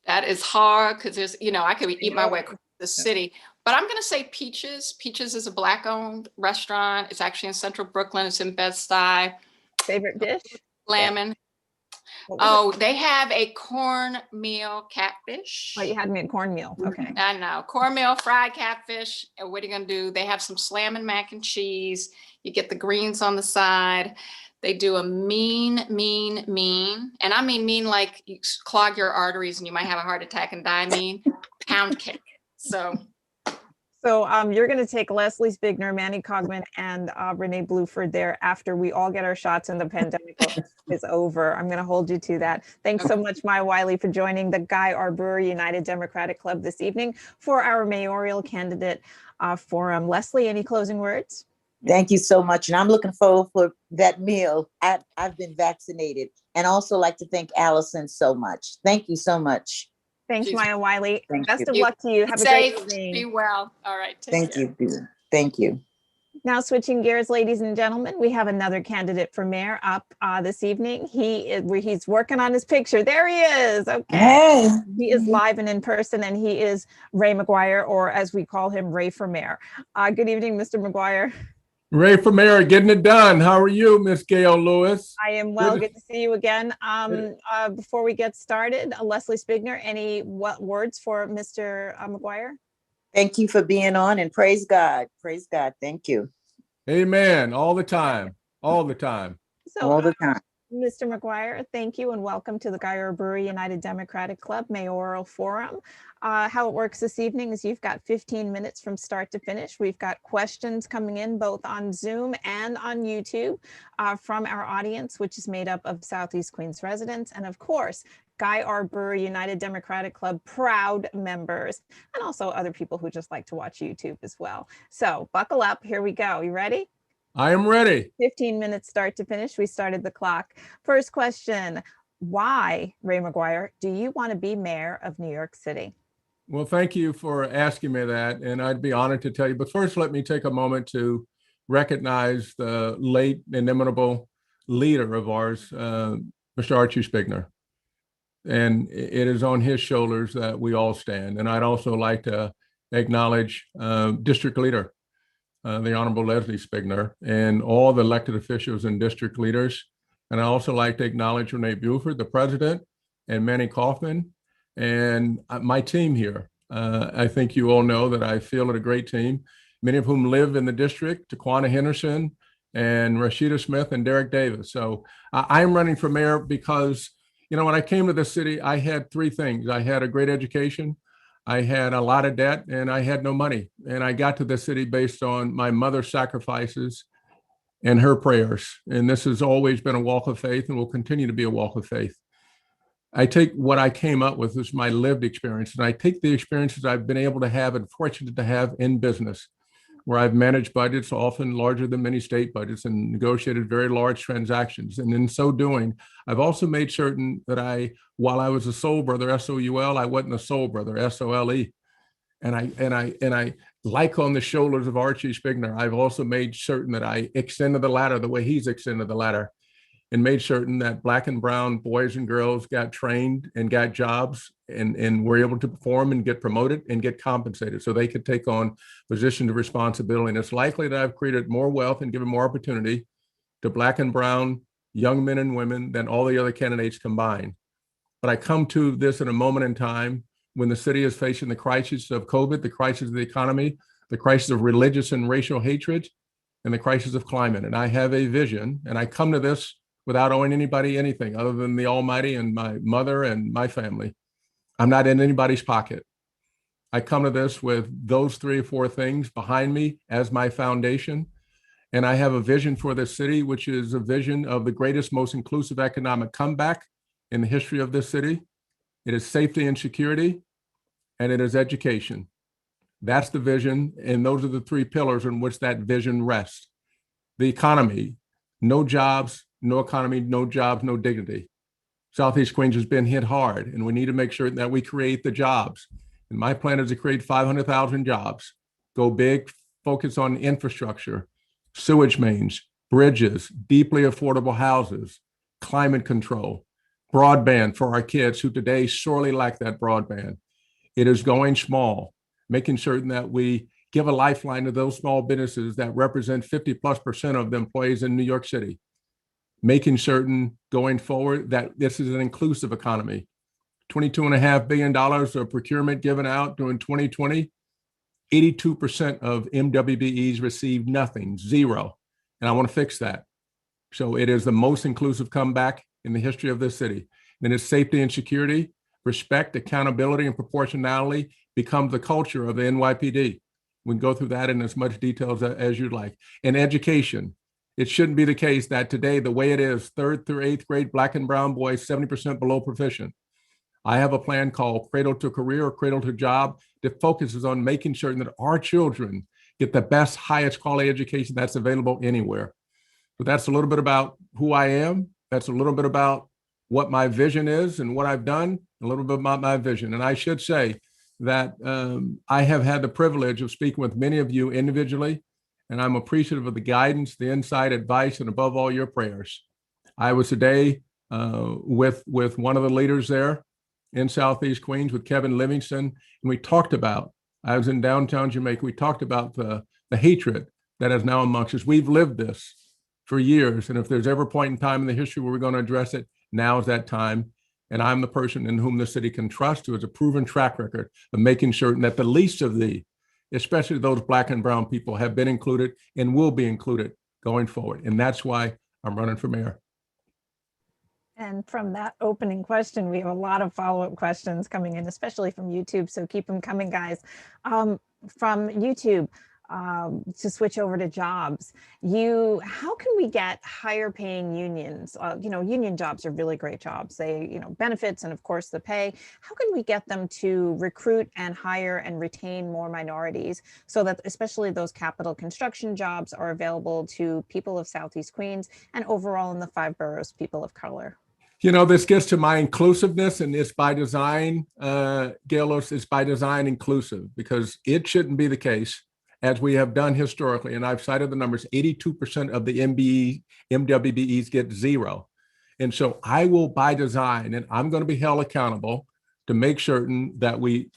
That is hard because there's, I could eat my way across the city, but I'm going to say Peaches. Peaches is a Black owned restaurant. It's actually in central Brooklyn. It's in Bed-Stuy. Favorite dish? Lemon. Oh, they have a cornmeal catfish. Oh, you had me at cornmeal. Okay. I know. Cornmeal, fried catfish. And what are you going to do? They have some slammin' mac and cheese. You get the greens on the side. They do a mean, and I mean mean like you clog your arteries and you might have a heart attack and die mean, pound cake. So you're going to take Leslie Spigner, Manny Cogman, and Renee Bluford there after we all get our shots and the pandemic is over. I'm going to hold you to that. Thanks so much, Maya Wiley, for joining the Guy R. Brewer United Democratic Club this evening for our Mayoral Candidate Forum. Leslie, any closing words? Thank you so much. And I'm looking forward for that meal. I've been vaccinated, and also like to thank Allison so much. Thank you so much. Thanks, Maya Wiley. Thank Best you. of luck to you. Have a great evening. Be well. All right. Thank you. Thank you. Now switching gears, ladies and gentlemen, we have another candidate for mayor up this evening. He's working on his picture. There he is. Okay. He is live and in person, and he is Ray McGuire, or as we call him, Ray for mayor. Good evening, Mr. McGuire. Ray for mayor, getting it done. How are you, Miss Gail Lewis? I am well. Good to see you again. Before we get started, Leslie Spigner, any words for Mr. McGuire? Thank you for being on, and praise God. Praise God. Thank you. Amen. All the time. All the time. So, All the time. Mr. McGuire, thank you and welcome to the Guyer Brewery United Democratic Club Mayoral Forum. How it works this evening is you've got 15 minutes from start to finish. We've got questions coming in both on Zoom and on YouTube from our audience, which is made up of Southeast Queens residents and, of course, Guy R. Brewery United Democratic Club proud members, and also other people who just like to watch YouTube as well. So buckle up. Here we go. You ready? I am ready. 15 minutes start to finish. We started the clock. First question. Why, Ray McGuire, do you want to be mayor of New York City? Well, thank you for asking me that. And I'd be honored to tell you. But first, let me take a moment to recognize the late inimitable leader of ours, Mr. Archie Spigner. And it is on his shoulders that we all stand. And I'd also like to acknowledge District Leader, the Honorable Leslie Spigner, and all the elected officials and district leaders. And I also like to acknowledge Renee Buford, the president, and Manny Kaufman, and my team here. I think you all know that I feel it a great team, many of whom live in the district, Taquana Henderson and Rashida Smith and Derek Davis. So I'm running for mayor because, you know, when I came to the city, I had three things. I had a great education, I had a lot of debt, and I had no money. And I got to the city based on my mother's sacrifices and her prayers. And this has always been a walk of faith and will continue to be a walk of faith. I take what I came up with as my lived experience, and I take the experiences I've been able to have and fortunate to have in business, where I've managed budgets often larger than many state budgets and negotiated very large transactions. And in so doing, I've also made certain that while I was a soul brother, S-O-U-L, I wasn't a soul brother, S-O-L-E. And I, like on the shoulders of Archie Spigner, I've also made certain that I extended the ladder the way he's extended the ladder, and made certain that Black and brown boys and girls got trained and got jobs and were able to perform and get promoted and get compensated so they could take on positions of responsibility. And it's likely that I've created more wealth and given more opportunity to Black and brown young men and women than all the other candidates combined. But I come to this at a moment in time when the city is facing the crisis of COVID, the crisis of the economy, the crisis of religious and racial hatred, and the crisis of climate. And I have a vision, and I come to this without owing anybody anything other than the Almighty and my mother and my family. I'm not in anybody's pocket. I come to this with those 3 or 4 things behind me as my foundation. And I have a vision for this city, which is a vision of the greatest, most inclusive economic comeback in the history of this city. It is safety and security, and it is education. That's the vision, and those are the 3 pillars on which that vision rests. The economy, no jobs, no economy, no jobs, no dignity. Southeast Queens has been hit hard, and we need to make sure that we create the jobs. And my plan is to create 500,000 jobs, go big, focus on infrastructure, sewage mains, bridges, deeply affordable houses, climate control, broadband for our kids who today sorely lack that broadband. It is going small, making certain that we give a lifeline to those small businesses that represent 50+% of the employees in New York City. Making certain going forward that this is an inclusive economy. $22.5 billion of procurement given out during 2020, 82% of MWBEs received nothing, 0. And I want to fix that. So it is the most inclusive comeback in the history of this city. Then it's safety and security, respect, accountability, and proportionality become the culture of the NYPD. We can go through that in as much detail as you'd like. And education. It shouldn't be the case that today, the way it is, 3rd through 8th grade, Black and brown boys, 70% below proficient. I have a plan called Cradle to Career or Cradle to Job that focuses on making sure that our children get the best, highest quality education that's available anywhere. So that's a little bit about who I am. That's a little bit about what my vision is and what I've done, a little bit about my vision. And I should say that I have had the privilege of speaking with many of you individually and I'm appreciative of the guidance, the insight, advice, and above all, your prayers. I was today with one of the leaders there in Southeast Queens with Kevin Livingston, and we talked about, I was in downtown Jamaica, we talked about the hatred that is now amongst us. We've lived this for years, and if there's ever a point in time in the history where we're going to address it, now is that time. And I'm the person in whom the city can trust, who has a proven track record of making certain that the least of thee, especially those Black and brown people, have been included and will be included going forward. And that's why I'm running for mayor. And from that opening question, we have a lot of follow-up questions coming in, especially from YouTube. So keep them coming, guys. From YouTube, to switch over to jobs, how can we get higher paying unions? Union jobs are really great jobs. They, benefits and of course the pay. How can we get them to recruit and hire and retain more minorities so that especially those capital construction jobs are available to people of Southeast Queens and overall in the 5 boroughs, people of color? This gets to my inclusiveness, and it's by design, Galos, it's by design inclusive, because it shouldn't be the case, as we have done historically, and I've cited the numbers, 82% of the MWBEs get 0. And so I will, by design, and I'm going to be held accountable to make certain that we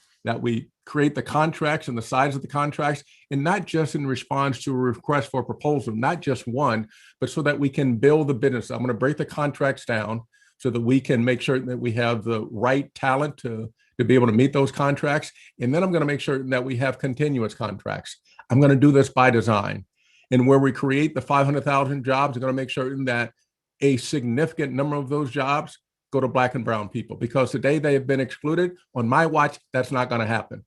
create the contracts and the size of the contracts, and not just in response to a request for a proposal, not just one, but so that we can build the business. I'm going to break the contracts down so that we can make certain that we have the right talent to be able to meet those contracts. And then I'm going to make sure that we have continuous contracts. I'm going to do this by design. And where we create the 500,000 jobs, I'm going to make certain that a significant number of those jobs go to Black and brown people, because today they have been excluded. On my watch, that's not going to happen.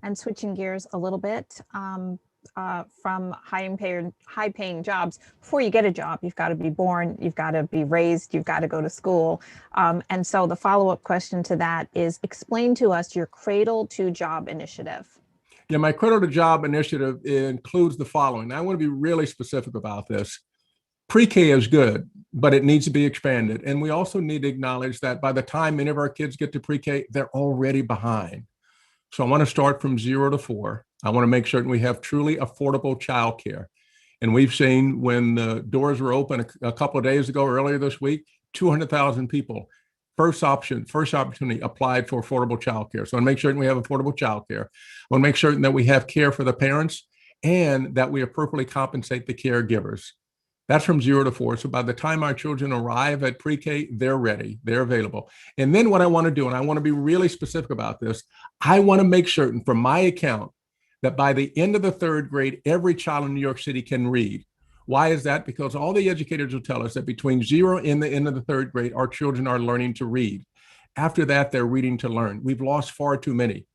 And switching gears a little bit, from high-paying jobs. Before you get a job, you've got to be born, you've got to be raised, you've got to go to school. And so the follow-up question to that is, explain to us your Cradle to Job initiative. Yeah, my Cradle to Job initiative includes the following. Now, I want to be really specific about this. Pre-K is good, but it needs to be expanded. And we also need to acknowledge that by the time many of our kids get to pre-K, they're already behind. So I want to start from 0 to 4. I want to make certain we have truly affordable childcare. And we've seen when the doors were open a couple of days ago, earlier this week, 200,000 people, first opportunity applied for affordable childcare. So I want to make certain we have affordable childcare. I want to make certain that we have care for the parents and that we appropriately compensate the caregivers. That's from 0 to 4. So by the time our children arrive at pre-K, they're ready, they're available. And then what I want to do, and I want to be really specific about this, I want to make certain from my account that by the end of the 3rd grade, every child in New York City can read. Why is that? Because all the educators will tell us that between 0 and the end of the 3rd grade, our children are learning to read. After that, they're reading to learn. We've lost far too many,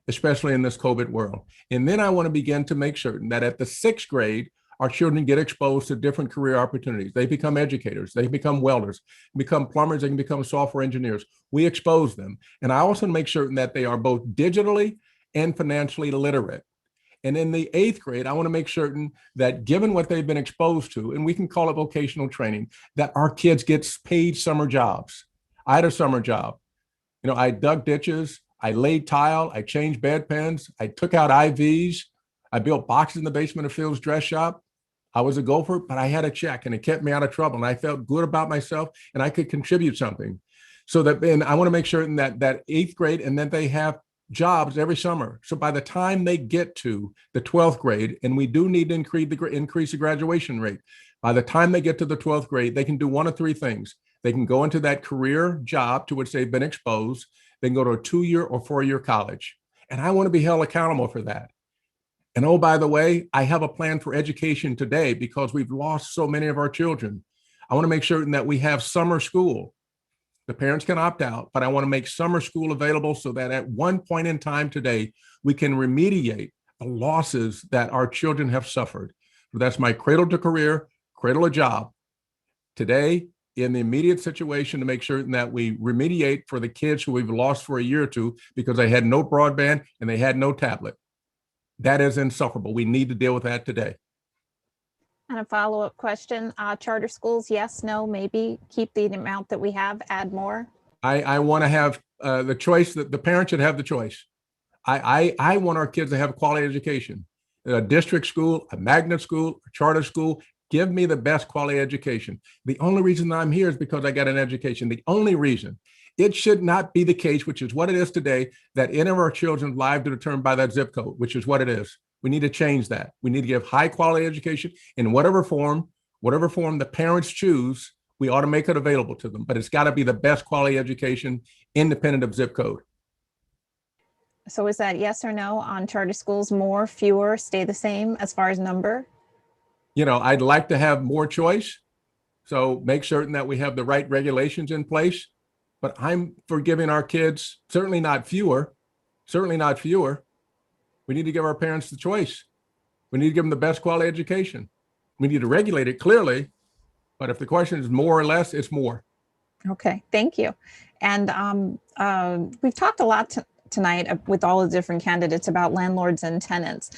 especially in this COVID world. And then I want to begin to make certain that at the 6th grade, our children get exposed to different career opportunities. They become educators, they become welders, become plumbers, they can become software engineers. We expose them. And I also make certain that they are both digitally and financially literate. And in the 8th grade, I want to make certain that given what they've been exposed to, and we can call it vocational training, that our kids get paid summer jobs. I had a summer job. I dug ditches, I laid tile, I changed bedpans, I took out IVs, I built boxes in the basement of Phil's dress shop. I was a gopher, but I had a check and it kept me out of trouble. And I felt good about myself and I could contribute something. So that then I want to make certain that 8th grade, and then they have jobs every summer. So by the time they get to the 12th grade, and we do need to increase the graduation rate, by the time they get to the 12th grade, they can do one of 3 things. They can go into that career job to which they've been exposed. They can go to a 2-year or 4-year college. And I want to be held accountable for that. And oh, by the way, I have a plan for education today because we've lost so many of our children. I want to make certain that we have summer school. The parents can opt out, but I want to make summer school available so that at one point in time today, we can remediate the losses that our children have suffered. So that's my Cradle to Career, Cradle to Job. Today, in the immediate situation, to make certain that we remediate for the kids who we've lost for a year or two because they had no broadband and they had no tablet. That is insufferable. We need to deal with that today. And a follow-up question, charter schools, yes, no, maybe, keep the amount that we have, add more? I want to have the choice, that the parent should have the choice. I want our kids to have a quality education. A district school, a magnet school, a charter school, give me the best quality education. The only reason I'm here is because I got an education. The only reason. It should not be the case, which is what it is today, that any of our children's lives are determined by that zip code, which is what it is. We need to change that. We need to give high quality education in whatever form the parents choose. We ought to make it available to them, but it's got to be the best quality education independent of zip code. So is that yes or no on charter schools? More, fewer, stay the same as far as number? You know, I'd like to have more choice. So make certain that we have the right regulations in place. But I'm for giving our kids, certainly not fewer. We need to give our parents the choice. We need to give them the best quality education. We need to regulate it clearly. But if the question is more or less, it's more. Okay, thank you. And we've talked a lot tonight with all the different candidates about landlords and tenants.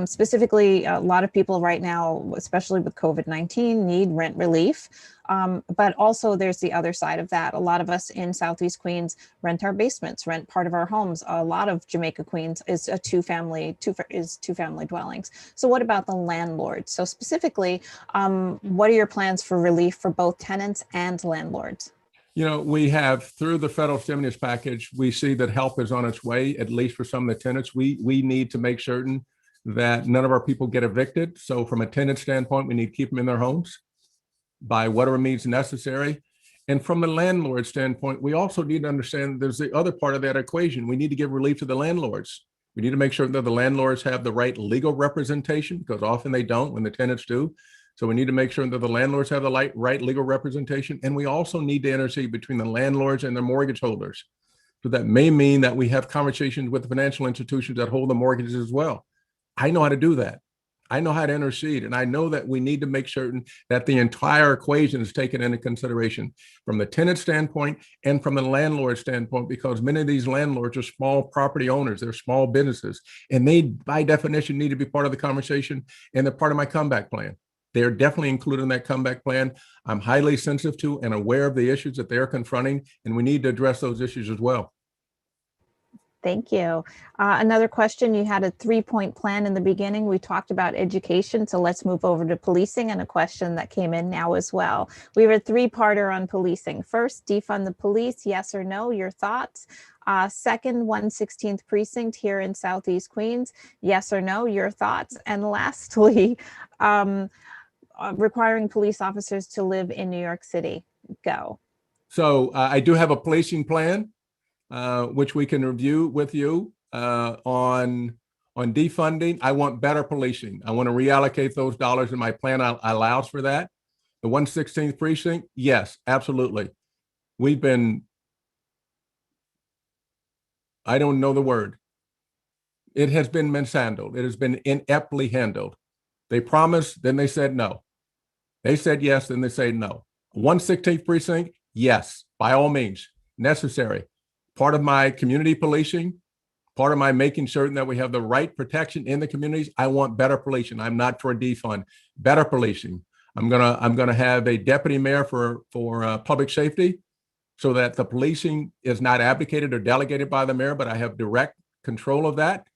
Specifically, a lot of people right now, especially with COVID-19, need rent relief. But also there's the other side of that. A lot of us in Southeast Queens rent our basements, rent part of our homes. A lot of Jamaica Queens is a two-family dwellings. So what about the landlords? So specifically, what are your plans for relief for both tenants and landlords? You know, we have, through the federal stimulus package, we see that help is on its way, at least for some of the tenants. We need to make certain that none of our people get evicted. So from a tenant standpoint, we need to keep them in their homes by whatever means necessary. And from the landlord standpoint, we also need to understand there's the other part of that equation. We need to give relief to the landlords. We need to make sure that the landlords have the right legal representation, because often they don't when the tenants do. So we need to make sure that the landlords have the right legal representation. And we also need to intercede between the landlords and their mortgage holders. So that may mean that we have conversations with the financial institutions that hold the mortgages as well. I know how to do that. I know how to intercede. And I know that we need to make certain that the entire equation is taken into consideration from the tenant standpoint and from the landlord standpoint, because many of these landlords are small property owners. They're small businesses, and they, by definition, need to be part of the conversation, and they're part of my comeback plan. They're definitely included in that comeback plan. I'm highly sensitive to and aware of the issues that they're confronting, and we need to address those issues as well. Thank you. Another question, you had a 3-point plan in the beginning. We talked about education, so let's move over to policing, and a question that came in now as well. We have a 3-parter on policing. First, defund the police, yes or no, your thoughts? Second, 116th precinct here in Southeast Queens, yes or no, your thoughts? And lastly, requiring police officers to live in New York City, go. So I do have a policing plan, which we can review with you on defunding. I want better policing. I want to reallocate those dollars, and my plan allows for that. The 116th precinct, yes, absolutely. We've been, I don't know the word. It has been mishandled. It has been ineptly handled. They promised, then they said no. They said yes, then they say no. 116th precinct, yes, by all means, necessary. Part of my community policing, part of my making certain that we have the right protection in the communities. I want better policing. I'm not for a defund. Better policing. I'm gonna have a deputy mayor for public safety, so that the policing is not abdicated or delegated by the mayor, but I have direct control of that.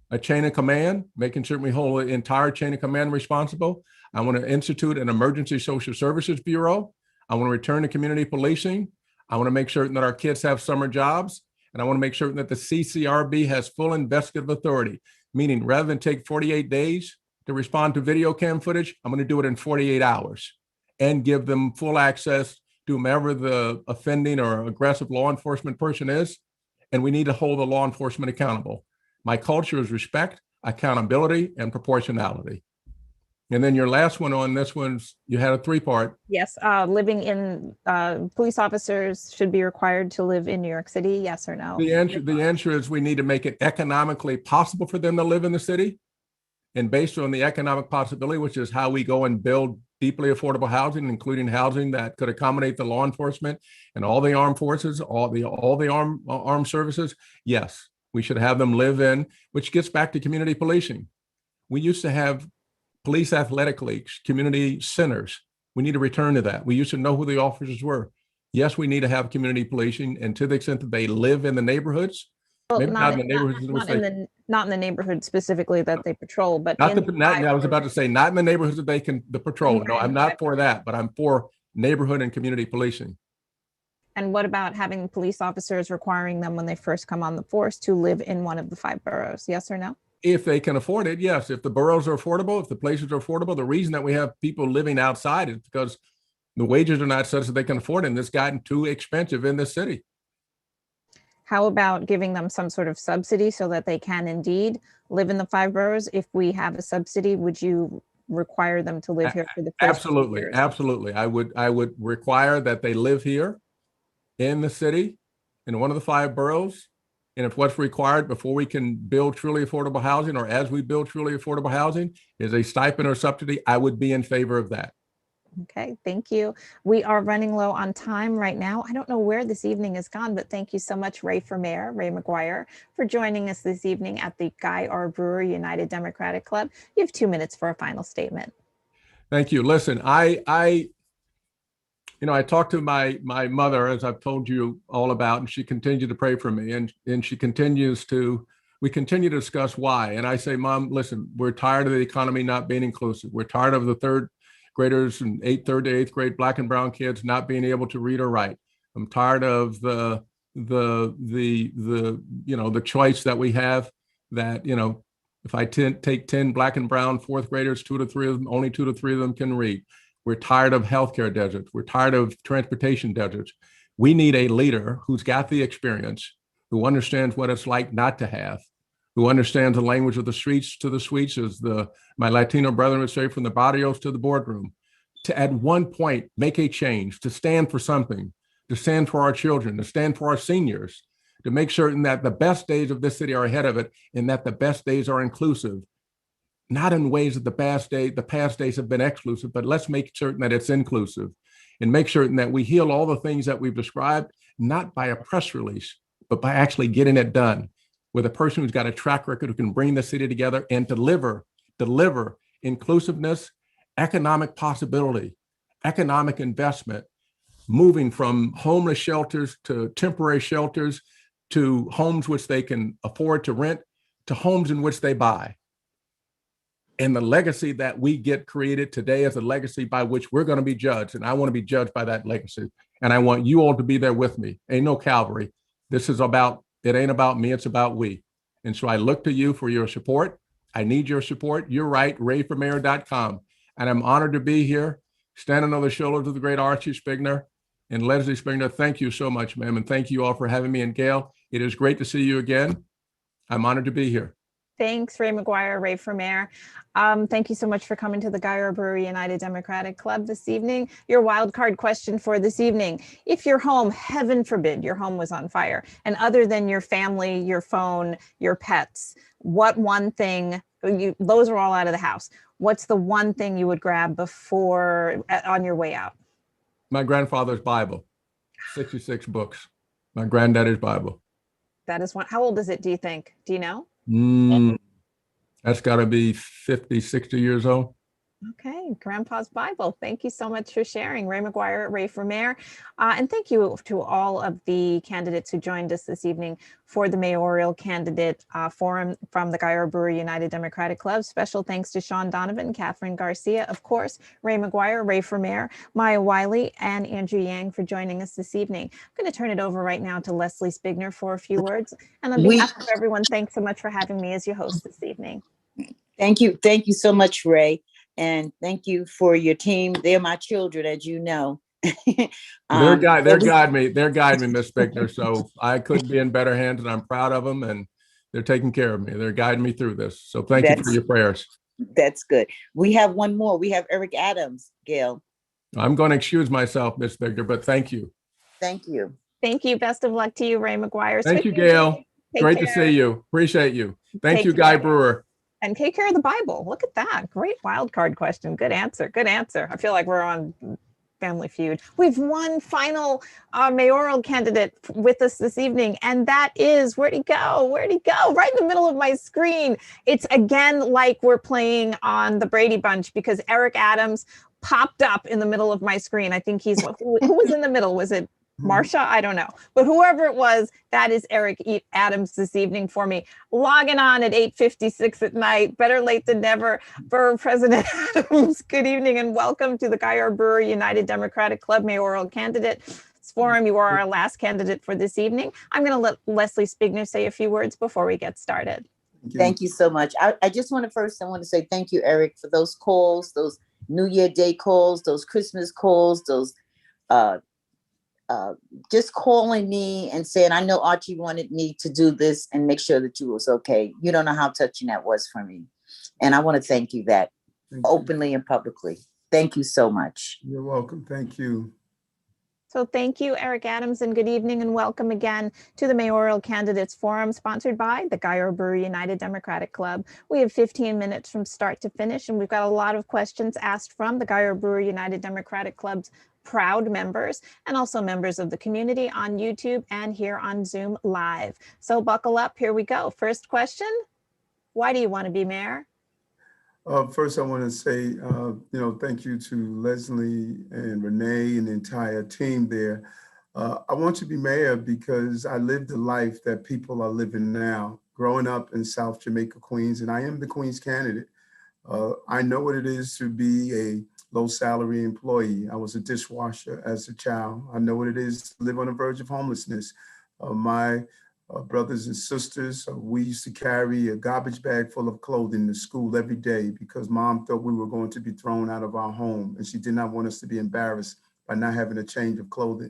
A chain of command, making sure we hold the entire chain of command responsible. I want to institute an emergency social services bureau. I want to return to community policing. I want to make certain that our kids have summer jobs. And I want to make certain that the CCRB has full investigative authority, meaning rather than take 48 days to respond to video cam footage, I'm going to do it in 48 hours and give them full access to whomever the offending or aggressive law enforcement person is. And we need to hold the law enforcement accountable. My culture is respect, accountability, and proportionality. And then your last one on this one's, you had a 3-part. Yes, living in, police officers should be required to live in New York City, yes or no? The answer is we need to make it economically possible for them to live in the city. And based on the economic possibility, which is how we go and build deeply affordable housing, including housing that could accommodate the law enforcement and all the armed forces, all the armed services, yes, we should have them live in, which gets back to community policing. We used to have police athletic leagues, community centers. We need to return to that. We used to know who the officers were. Yes, we need to have community policing, and to the extent that they live in the neighborhoods. Well, Maybe not in the neighborhoods in which they, not in the neighborhood specifically that they patrol, but not in the, not, I was about to say, not in the neighborhoods that they can, the patrol. No, I'm not for that, but I'm for neighborhood and community policing. And what about having police officers requiring them when they first come on the force to live in one of the 5 boroughs? Yes or no? If they can afford it, yes. If the boroughs are affordable, if the places are affordable, the reason that we have people living outside is because the wages are not such that they can afford it, and it's gotten too expensive in this city. How about giving them some sort of subsidy so that they can indeed live in the 5 boroughs? If we have a subsidy, would you require them to live here for the first 2 Absolutely, years? absolutely. I would require that they live here in the city, in one of the 5 boroughs. And if what's required before we can build truly affordable housing, or as we build truly affordable housing, is a stipend or subsidy, I would be in favor of that. Okay, thank you. We are running low on time right now. I don't know where this evening has gone, but thank you so much, Ray McGuire, for joining us this evening at the Guy R. Brewer United Democratic Club. You have 2 minutes for a final statement. Thank you. Listen, I talked to my mother, as I've told you all about, and she continued to pray for me, and she continues to, we continue to discuss why. And I say, Mom, listen, we're tired of the economy not being inclusive. We're tired of the 3rd graders and 3rd to 8th grade Black and brown kids not being able to read or write. I'm tired of the choice that we have that, if I take 10 Black and brown 4th graders, 2 to 3 of them, only 2 to 3 of them can read. We're tired of healthcare deserts. We're tired of transportation deserts. We need a leader who's got the experience, who understands what it's like not to have, who understands the language of the streets to the suites, as my Latino brethren would say, from the barrios to the boardroom, to at one point make a change, to stand for something, to stand for our children, to stand for our seniors, to make certain that the best days of this city are ahead of it, and that the best days are inclusive. Not in ways that the past days have been exclusive, but let's make certain that it's inclusive, and make certain that we heal all the things that we've described, not by a press release, but by actually getting it done with a person who's got a track record, who can bring the city together and deliver inclusiveness, economic possibility, economic investment, moving from homeless shelters to temporary shelters, to homes which they can afford to rent, to homes in which they buy. And the legacy that we get created today is a legacy by which we're going to be judged. And I want to be judged by that legacy. And I want you all to be there with me. Ain't no Calvary. This is it ain't about me, it's about we. And so I look to you for your support. I need your support. You're right, rayformayor.com. And I'm honored to be here, standing on the shoulders of the great Archie Spigner and Leslie Spigner. Thank you so much, ma'am. And thank you all for having me. And Gail, it is great to see you again. I'm honored to be here. Thanks, Ray McGuire, Ray for Mayor. Thank you so much for coming to the Guy R. Brewer United Democratic Club this evening. Your wild card question for this evening: if your home, heaven forbid, your home was on fire, and other than your family, your phone, your pets, what one thing, those are all out of the house, what's the one thing you would grab before, on your way out? My grandfather's Bible, 66 books. My granddaddy's Bible. That is one. How old is it, do you think? Do you know? That's got to be 50, 60 years old. Okay, Grandpa's Bible. Thank you so much for sharing, Ray McGuire, Ray for Mayor. And thank you to all of the candidates who joined us this evening for the Mayoral Candidate Forum from the Guy R. Brewer United Democratic Club. Special thanks to Sean Donovan, Catherine Garcia, of course, Ray McGuire, Ray for Mayor, Maya Wiley, and Andrew Yang for joining us this evening. I'm going to turn it over right now to Leslie Spigner for a few words. And on behalf of everyone, thanks so much for having me as your host this evening. Thank you. Thank you so much, Ray. And thank you for your team. They're my children, as you know. They're guiding me, Miss Spigner. So I couldn't be in better hands, and I'm proud of them, and they're taking care of me. They're guiding me through this. So thank you for your prayers. That's good. We have one more. We have Eric Adams, Gail. I'm going to excuse myself, Miss Spigner, but thank you. Thank you. Thank you. Best of luck to you, Ray McGuire. Thank you, Gail. Great to see you. Appreciate you. Thank you, Guy Brewer. And take care of the Bible. Look at that. Great wild card question. Good answer. Good answer. I feel like we're on Family Feud. We've one final mayoral candidate with us this evening, and that is, where'd he go? Where'd he go? Right in the middle of my screen. It's again like we're playing on the Brady Bunch, because Eric Adams popped up in the middle of my screen. I think he's, who was in the middle? Was it Marsha, I don't know. But whoever it was, that is Eric Adams this evening for me. Logging on at 8:56 at night, better late than never. Borough President Adams, good evening and welcome to the Guy R. Brewer United Democratic Club Mayoral Candidate Forum. You are our last candidate for this evening. I'm going to let Leslie Spigner say a few words before we get started. Thank you so much. I just want to say thank you, Eric, for those calls, those New Year Day calls, those Christmas calls, those just calling me and saying, I know Archie wanted me to do this and make sure that you was okay. You don't know how touching that was for me. And I want to thank you that openly and publicly. Thank you so much. You're welcome. Thank you. So thank you, Eric Adams, and good evening and welcome again to the Mayoral Candidates Forum, sponsored by the Guy R. Brewer United Democratic Club. We have 15 minutes from start to finish, and we've got a lot of questions asked from the Guy R. Brewer United Democratic Club's proud members and also members of the community on YouTube and here on Zoom Live. So buckle up, here we go. First question, why do you want to be mayor? First, I want to say, thank you to Leslie and Renee and the entire team there. I want to be mayor because I lived the life that people are living now, growing up in South Jamaica, Queens, and I am the Queens candidate. I know what it is to be a low salary employee. I was a dishwasher as a child. I know what it is to live on the verge of homelessness. My brothers and sisters, we used to carry a garbage bag full of clothing to school every day because mom thought we were going to be thrown out of our home and she did not want us to be embarrassed by not having a change of clothing.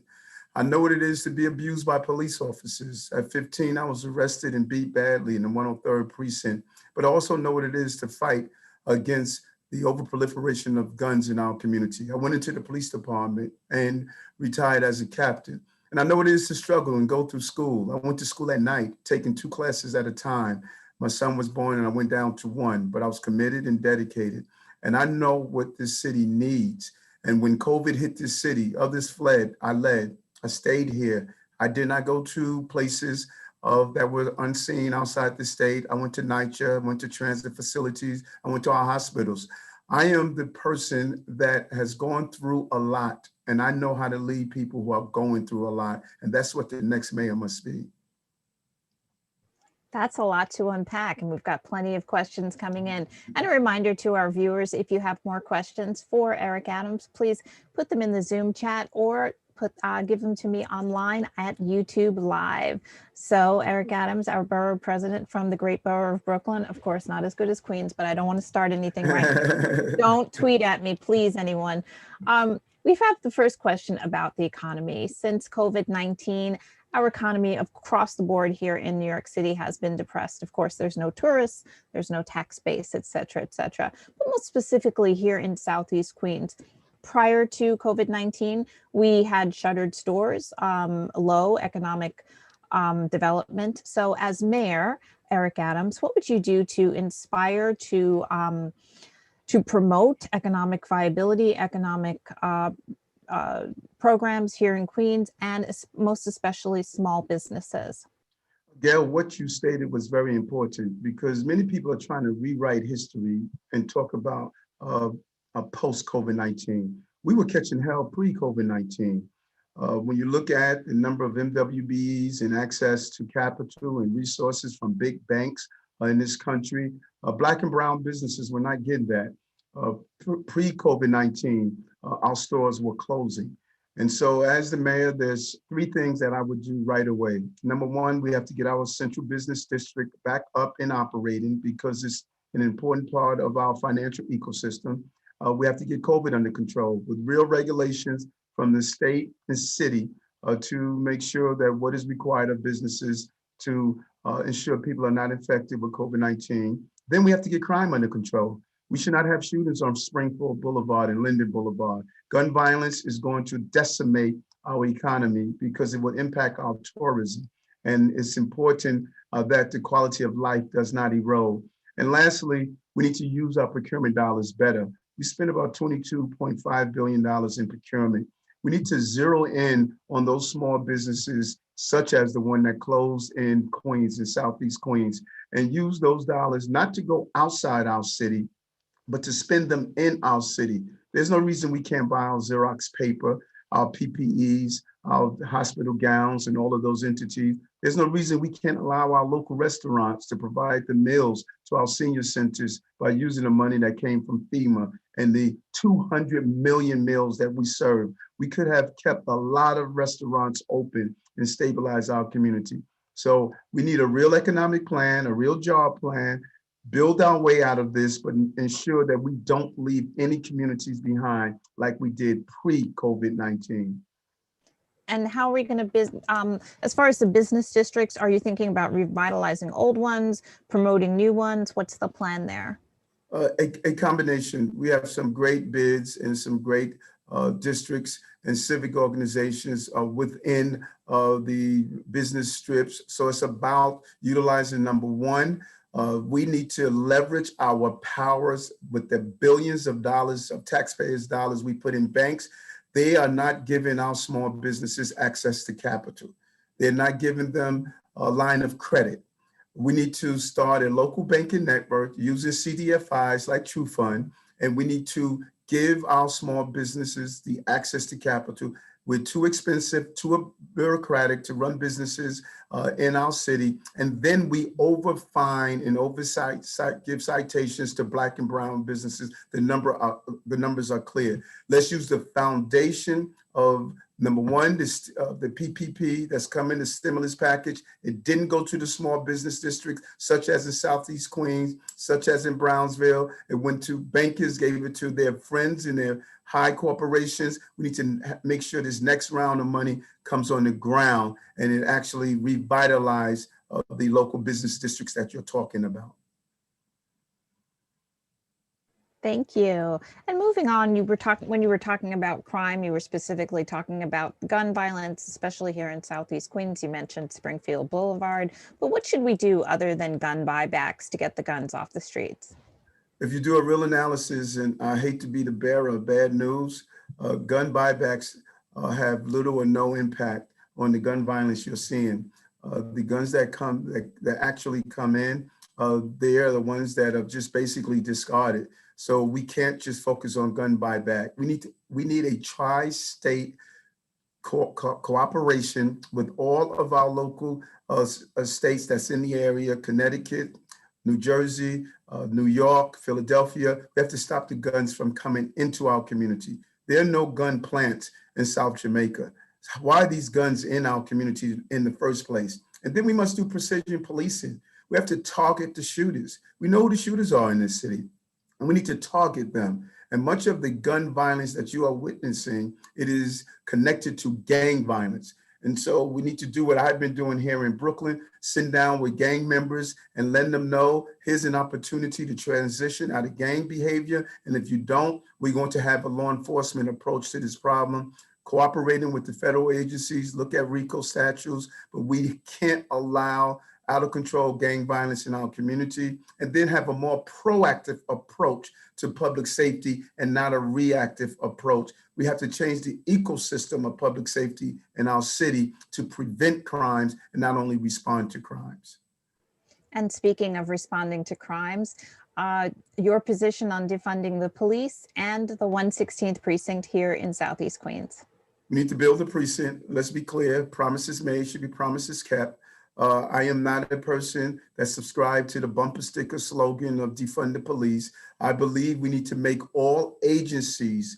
I know what it is to be abused by police officers. At 15, I was arrested and beat badly in the 103rd precinct, but I also know what it is to fight against the overproliferation of guns in our community. I went into the police department and retired as a captain. And I know what it is to struggle and go through school. I went to school at night, taking 2 classes at a time. My son was born and I went down to 1, but I was committed and dedicated. And I know what this city needs. And when COVID hit this city, others fled, I led. I stayed here. I did not go to places that were unseen outside the state. I went to NYCHA, I went to transit facilities, I went to our hospitals. I am the person that has gone through a lot, and I know how to lead people who are going through a lot, and that's what the next mayor must be. That's a lot to unpack, and we've got plenty of questions coming in. And a reminder to our viewers, if you have more questions for Eric Adams, please put them in the Zoom chat or give them to me online at YouTube Live. So Eric Adams, our borough president from the great borough of Brooklyn, of course, not as good as Queens, but I don't want to start anything right. Don't tweet at me, please, anyone. We've had the first question about the economy. Since COVID-19, our economy across the board here in New York City has been depressed. Of course, there's no tourists, there's no tax base, et cetera, et cetera. But most specifically here in Southeast Queens, prior to COVID-19, we had shuttered stores, low economic development. So as mayor, Eric Adams, what would you do to inspire, to promote economic viability, economic programs here in Queens, and most especially small businesses? Gail, what you stated was very important because many people are trying to rewrite history and talk about post-COVID-19. We were catching hell pre-COVID-19. When you look at the number of MWBs and access to capital and resources from big banks in this country, Black and brown businesses were not getting that. Pre-COVID-19, our stores were closing. And so as the mayor, there's 3 things that I would do right away. Number 1, we have to get our central business district back up and operating because it's an important part of our financial ecosystem. We have to get COVID under control with real regulations from the state and city to make sure that what is required of businesses to ensure people are not infected with COVID-19. Then we have to get crime under control. We should not have shootings on Springfield Boulevard and Linden Boulevard. Gun violence is going to decimate our economy because it will impact our tourism. And it's important that the quality of life does not erode. And lastly, we need to use our procurement dollars better. We spend about $22.5 billion in procurement. We need to zero in on those small businesses, such as the one that closed in Queens, in Southeast Queens, and use those dollars not to go outside our city, but to spend them in our city. There's no reason we can't buy our Xerox paper, our PPEs, our hospital gowns, and all of those entities. There's no reason we can't allow our local restaurants to provide the meals to our senior centers by using the money that came from FEMA and the 200 million meals that we serve. We could have kept a lot of restaurants open and stabilize our community. So we need a real economic plan, a real job plan, build our way out of this, but ensure that we don't leave any communities behind like we did pre-COVID-19. And how are we going to, as far as the business districts, are you thinking about revitalizing old ones, promoting new ones? What's the plan there? A combination. We have some great bids and some great districts and civic organizations within the business strips. So it's about utilizing, number one, we need to leverage our powers with the billions of dollars of taxpayers' dollars we put in banks. They are not giving our small businesses access to capital. They're not giving them a line of credit. We need to start a local banking network using CDFIs like True Fund, and we need to give our small businesses the access to capital. We're too expensive, too bureaucratic to run businesses in our city. And then we overfine and give citations to Black and brown businesses. The numbers are clear. Let's use the foundation of, number one, the PPP that's coming, the stimulus package. It didn't go to the small business districts, such as in Southeast Queens, such as in Brownsville. It went to bankers, gave it to their friends and their high corporations. We need to make sure this next round of money comes on the ground and it actually revitalize the local business districts that you're talking about. Thank you. And moving on, when you were talking about crime, you were specifically talking about gun violence, especially here in Southeast Queens. You mentioned Springfield Boulevard, but what should we do other than gun buybacks to get the guns off the streets? If you do a real analysis, and I hate to be the bearer of bad news, gun buybacks have little or no impact on the gun violence you're seeing. The guns that actually come in, they are the ones that are just basically discarded. So we can't just focus on gun buyback. We need a tri-state cooperation with all of our local states that's in the area, Connecticut, New Jersey, New York, Philadelphia. We have to stop the guns from coming into our community. There are no gun plants in South Jamaica. Why are these guns in our community in the first place? And then we must do precision policing. We have to target the shooters. We know who the shooters are in this city, and we need to target them. And much of the gun violence that you are witnessing, it is connected to gang violence. And so we need to do what I've been doing here in Brooklyn, sit down with gang members and letting them know, here's an opportunity to transition out of gang behavior. And if you don't, we're going to have a law enforcement approach to this problem, cooperating with the federal agencies, look at RICO statutes, but we can't allow out of control gang violence in our community, and then have a more proactive approach to public safety and not a reactive approach. We have to change the ecosystem of public safety in our city to prevent crimes and not only respond to crimes. And speaking of responding to crimes, your position on defunding the police and the 116th precinct here in Southeast Queens. We need to build a precinct. Let's be clear, promises made should be promises kept. I am not a person that subscribed to the bumper sticker slogan of defund the police. I believe we need to make all agencies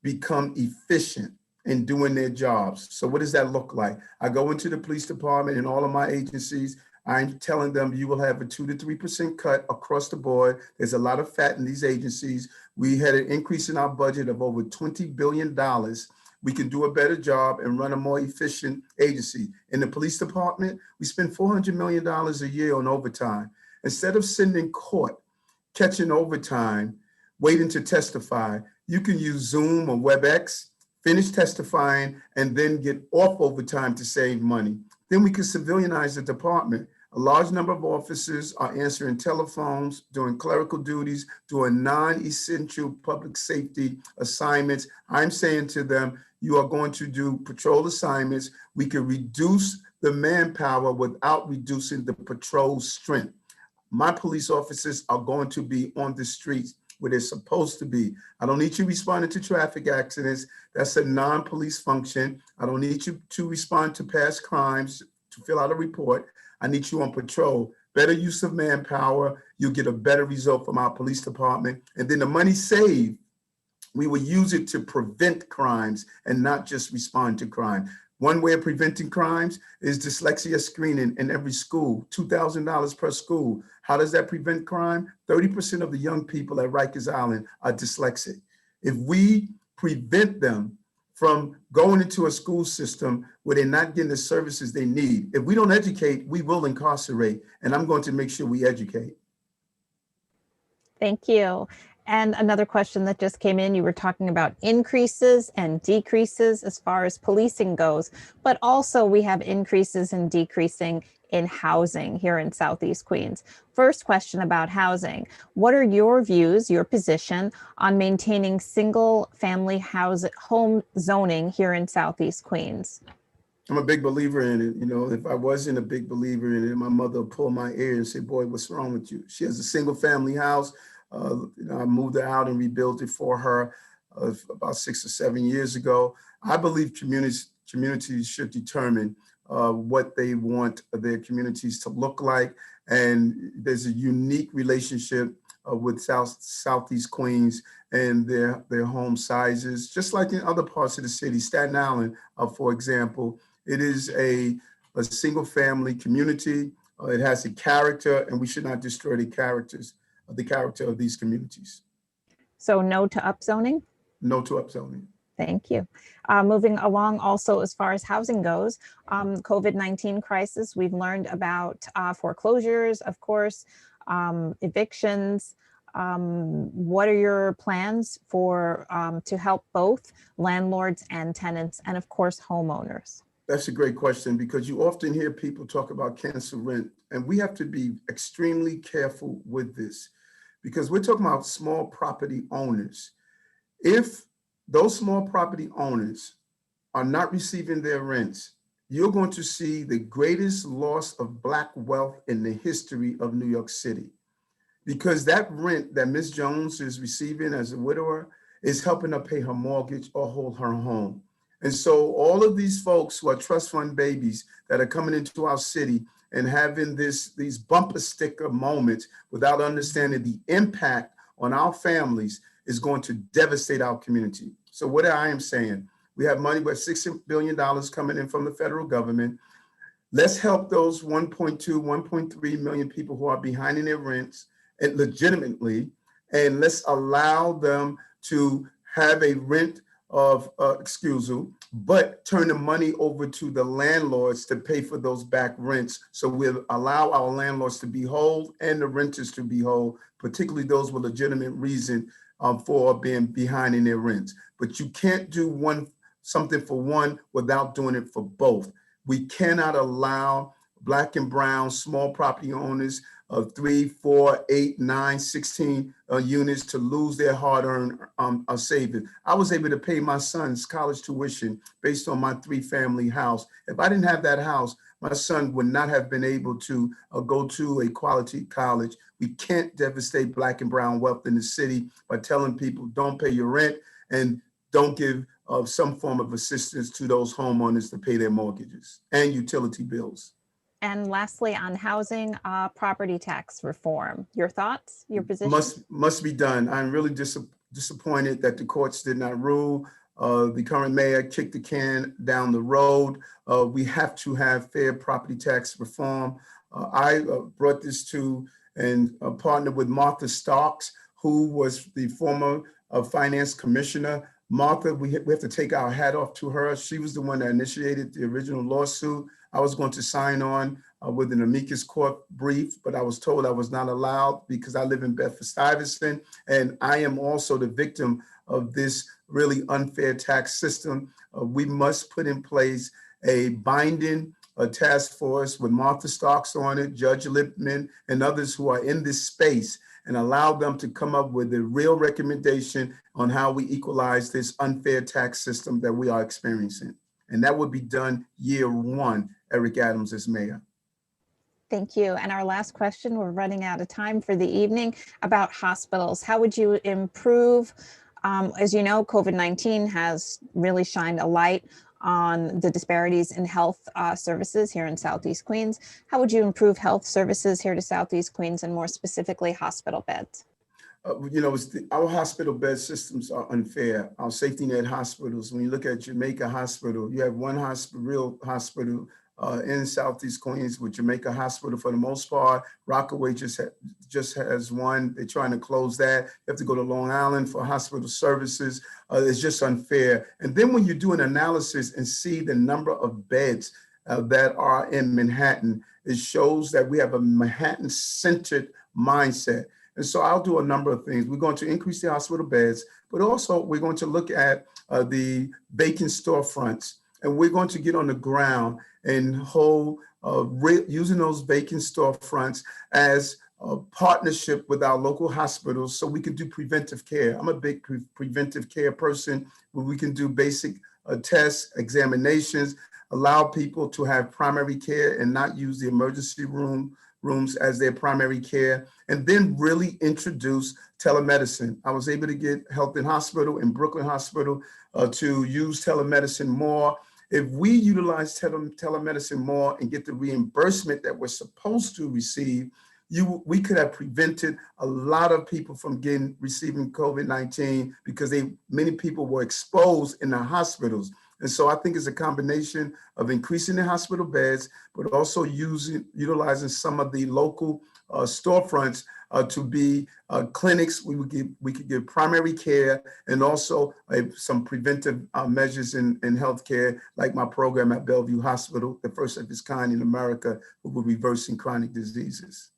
become efficient in doing their jobs. So what does that look like? I go into the police department and all of my agencies, I'm telling them you will have a 2 to 3% cut across the board. There's a lot of fat in these agencies. We had an increase in our budget of over $20 billion. We can do a better job and run a more efficient agency. In the police department, we spend $400 million a year on overtime. Instead of sitting in court, catching overtime, waiting to testify, you can use Zoom or WebEx, finish testifying, and then get off overtime to save money. Then we can civilianize the department. A large number of officers are answering telephones, doing clerical duties, doing non-essential public safety assignments. I'm saying to them, you are going to do patrol assignments. We can reduce the manpower without reducing the patrol strength. My police officers are going to be on the streets where they're supposed to be. I don't need you responding to traffic accidents. That's a non-police function. I don't need you to respond to past crimes, to fill out a report. I need you on patrol. Better use of manpower. You'll get a better result from our police department. And then the money saved, we will use it to prevent crimes and not just respond to crime. One way of preventing crimes is dyslexia screening in every school, $2,000 per school. How does that prevent crime? 30% of the young people at Rikers Island are dyslexic. If we prevent them from going into a school system where they're not getting the services they need, if we don't educate, we will incarcerate, and I'm going to make sure we educate. Thank you. And another question that just came in, you were talking about increases and decreases as far as policing goes, but also we have increases and decreasing in housing here in Southeast Queens. First question about housing. What are your views, your position on maintaining single family home zoning here in Southeast Queens? I'm a big believer in it. You know, if I wasn't a big believer in it, my mother would pull my ear and say, boy, what's wrong with you? She has a single family house. I moved her out and rebuilt it for her about 6 or 7 years ago. I believe communities should determine what they want their communities to look like. And there's a unique relationship with Southeast Queens and their home sizes, just like in other parts of the city. Staten Island, for example, it is a single family community. It has a character, and we should not destroy the character of these communities. So no to upzoning? No to upzoning. Thank you. Moving along also as far as housing goes, COVID-19 crisis, we've learned about foreclosures, of course, evictions. What are your plans for to help both landlords and tenants and of course homeowners? That's a great question, because you often hear people talk about cancel rent, and we have to be extremely careful with this because we're talking about small property owners. If those small property owners are not receiving their rents, you're going to see the greatest loss of Black wealth in the history of New York City, because that rent that Ms. Jones is receiving as a widower is helping her pay her mortgage or hold her home. And so all of these folks who are trust fund babies that are coming into our city and having these bumper sticker moments without understanding the impact on our families is going to devastate our community. So what I am saying, we have money, with $6 billion coming in from the federal government. Let's help those 1.2, 1.3 million people who are behind in their rents and legitimately, and let's allow them to have a rent of excusal, but turn the money over to the landlords to pay for those back rents. So we'll allow our landlords to be whole and the renters to be whole, particularly those with legitimate reason for being behind in their rents. But you can't do something for one without doing it for both. We cannot allow Black and brown small property owners of 3, 4, 8, 9, 16 units to lose their hard-earned savings. I was able to pay my son's college tuition based on my 3-family house. If I didn't have that house, my son would not have been able to go to a quality college. We can't devastate Black and brown wealth in the city by telling people don't pay your rent and don't give some form of assistance to those homeowners to pay their mortgages and utility bills. And lastly, on housing, property tax reform, your thoughts, your position? Must be done. I'm really disappointed that the courts did not rule. The current mayor kicked the can down the road. We have to have fair property tax reform. I brought this to and partnered with Martha Starks, who was the former finance commissioner. Martha, we have to take our hat off to her. She was the one that initiated the original lawsuit. I was going to sign on with an amicus court brief, but I was told I was not allowed because I live in Bedford-Stuyvesant, and I am also the victim of this really unfair tax system. We must put in place a binding task force with Martha Starks on it, Judge Lipman, and others who are in this space, and allow them to come up with a real recommendation on how we equalize this unfair tax system that we are experiencing. And that would be done year one, Eric Adams as mayor. Thank you. And our last question, we're running out of time for the evening, about hospitals. How would you improve? As you know, COVID-19 has really shined a light on the disparities in health services here in Southeast Queens. How would you improve health services here to Southeast Queens, and more specifically hospital beds? Our hospital bed systems are unfair. Our safety net hospitals, when you look at Jamaica Hospital, you have one real hospital in Southeast Queens with Jamaica Hospital for the most part. Rockaway just has one. They're trying to close that. You have to go to Long Island for hospital services. It's just unfair. And then when you do an analysis and see the number of beds that are in Manhattan, it shows that we have a Manhattan-centered mindset. And so I'll do a number of things. We're going to increase the hospital beds, but also we're going to look at the vacant storefronts, and we're going to get on the ground and using those vacant storefronts as a partnership with our local hospitals so we can do preventive care. I'm a big preventive care person, where we can do basic tests, examinations, allow people to have primary care and not use the emergency rooms as their primary care, and then really introduce telemedicine. I was able to get Health in Hospital and Brooklyn Hospital to use telemedicine more. If we utilize telemedicine more and get the reimbursement that we're supposed to receive, we could have prevented a lot of people from receiving COVID-19 because many people were exposed in the hospitals. And so I think it's a combination of increasing the hospital beds, but also utilizing some of the local storefronts to be clinics. We could give primary care and also some preventive measures in healthcare, like my program at Bellevue Hospital, the first of its kind in America, where we're reversing chronic diseases.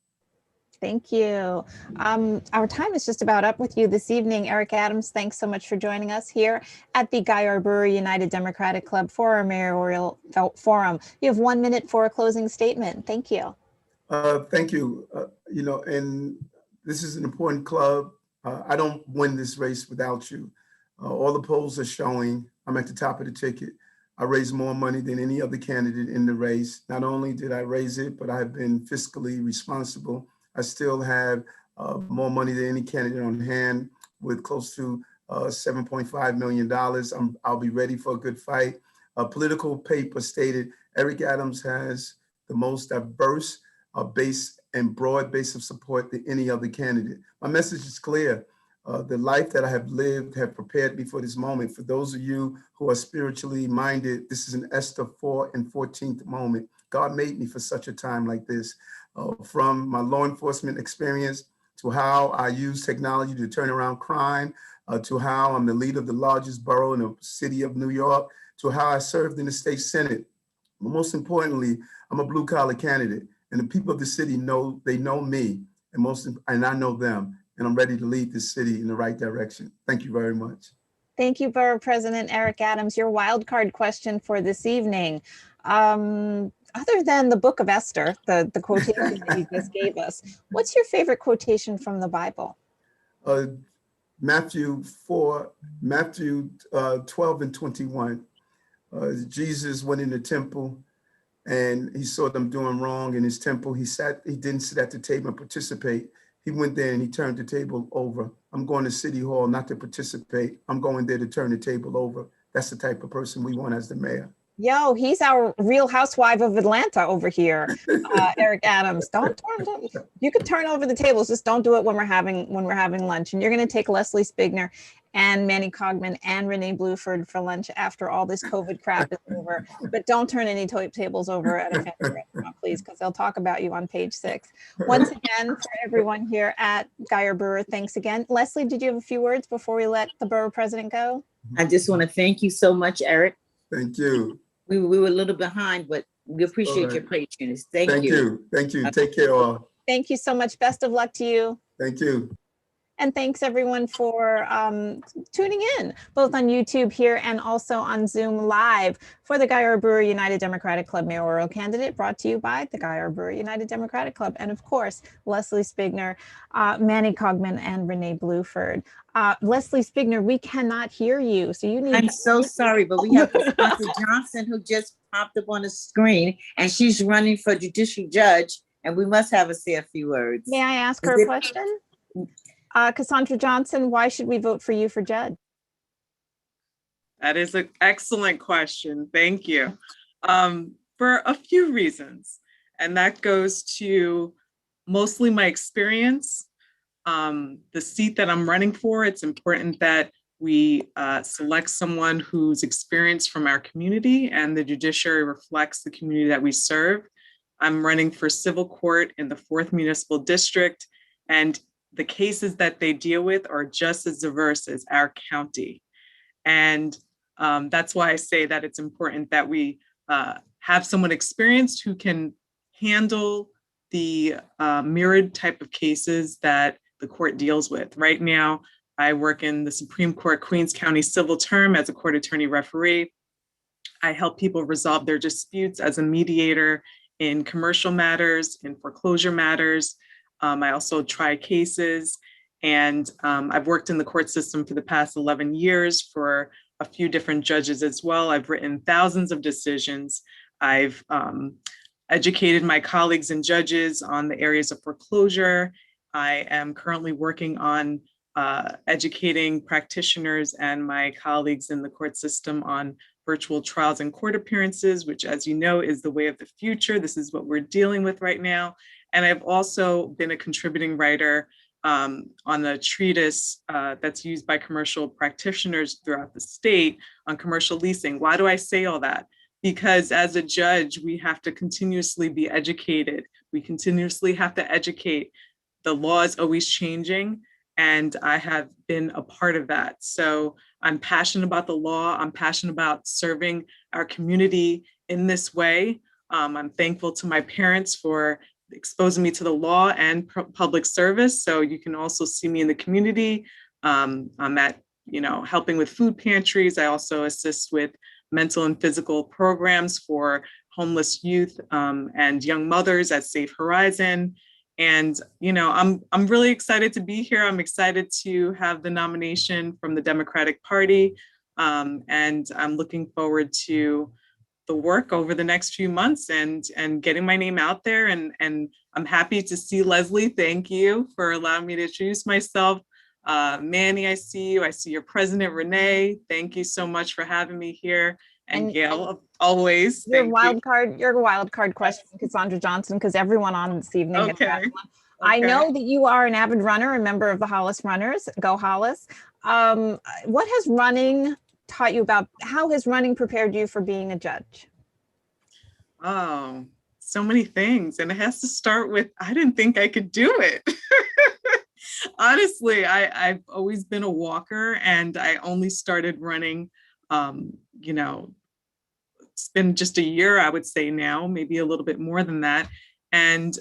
Thank you. Our time is just about up with you this evening. Eric Adams, thanks so much for joining us here at the Guy R. Brewer United Democratic Club for our Mayoral Forum. You have 1 minute for a closing statement. Thank you. Thank you. And this is an important club. I don't win this race without you. All the polls are showing I'm at the top of the ticket. I raised more money than any other candidate in the race. Not only did I raise it, but I have been fiscally responsible. I still have more money than any candidate on hand, with close to $7.5 million. I'll be ready for a good fight. A political paper stated Eric Adams has the most diverse base and broad base of support than any other candidate. My message is clear. The life that I have lived have prepared me for this moment. For those of you who are spiritually minded, this is an Esther 4 and 14th moment. God made me for such a time like this. From my law enforcement experience to how I use technology to turn around crime, to how I'm the leader of the largest borough in the city of New York, to how I served in the state Senate. But most importantly, I'm a blue collar candidate, and the people of the city know me, and I know them, and I'm ready to lead this city in the right direction. Thank you very much. Thank you, Borough President Eric Adams. Your wild card question for this evening. Other than the book of Esther, the quotation that you just gave us, what's your favorite quotation from the Bible? Matthew 12 and 21. Jesus went in the temple and he saw them doing wrong in his temple. He didn't sit at the table and participate. He went there and he turned the table over. I'm going to City Hall not to participate. I'm going there to turn the table over. That's the type of person we want as the mayor. Yo, he's our Real Housewife of Atlanta over here, Eric Adams. You could turn over the tables, just don't do it when we're having lunch. And you're going to take Leslie Spigner and Manny Cogman and Renee Bluford for lunch after all this COVID crap is over. But don't turn any tables over at a fancy restaurant, please, because they'll talk about you on page 6. Once again, for everyone here at Guy R. Brewer, thanks again. Leslie, did you have a few words before we let the borough president go? I just want to thank you so much, Eric. Thank you. We were a little behind, but we appreciate your patience. Thank you. Thank you. Take care all. Thank you so much. Best of luck to you. Thank you. And thanks everyone for tuning in, both on YouTube here and also on Zoom Live for the Guy R. Brewer United Democratic Club Mayoral Candidate, brought to you by the Guy R. Brewer United Democratic Club. And of course, Leslie Spigner, Manny Cogman, and Renee Bluford. Leslie Spigner, we cannot hear you. So you need— I'm so sorry, but we have Dr. Johnson who just popped up on the screen, and she's running for judicial judge. and we must have her say a few words. May I ask Is her a it- question? Cassandra Johnson, why should we vote for you for judge? That is an excellent question. Thank you. For a few reasons, and that goes to mostly my experience. The seat that I'm running for, it's important that we select someone who's experienced from our community, and the judiciary reflects the community that we serve. I'm running for civil court in the 4th Municipal District, and the cases that they deal with are just as diverse as our county. And that's why I say that it's important that we have someone experienced who can handle the mirrored type of cases that the court deals with. Right now, I work in the Supreme Court Queens County civil term as a court attorney referee. I help people resolve their disputes as a mediator in commercial matters, in foreclosure matters. I also try cases, and I've worked in the court system for the past 11 years for a few different judges as well. I've written thousands of decisions. I've educated my colleagues and judges on the areas of foreclosure. I am currently working on educating practitioners and my colleagues in the court system on virtual trials and court appearances, which, as you know, is the way of the future. This is what we're dealing with right now. And I've also been a contributing writer on a treatise that's used by commercial practitioners throughout the state on commercial leasing. Why do I say all that? Because as a judge, we have to continuously be educated. We continuously have to educate. The law is always changing, and I have been a part of that. So I'm passionate about the law. I'm passionate about serving our community in this way. I'm thankful to my parents for exposing me to the law and public service. So you can also see me in the community. I'm at, helping with food pantries. I also assist with mental and physical programs for homeless youth and young mothers at Safe Horizon. And, I'm really excited to be here. I'm excited to have the nomination from the Democratic Party. And I'm looking forward to the work over the next few months and getting my name out there. And I'm happy to see Leslie. Thank you for allowing me to introduce myself. Manny, I see you. I see your president, Renee. Thank you so much for having me here. And Gail, always. Your wild card question, Cassandra Johnson, because everyone on this evening has got one. I know that you are an avid runner, a member of the Hollis Runners. Go Hollis. What has running taught you about, how has running prepared you for being a judge? Oh, so many things. And it has to start with, I didn't think I could do it. Honestly, I've always been a walker, and I only started running, it's been just a year, I would say now, maybe a little bit more than that. And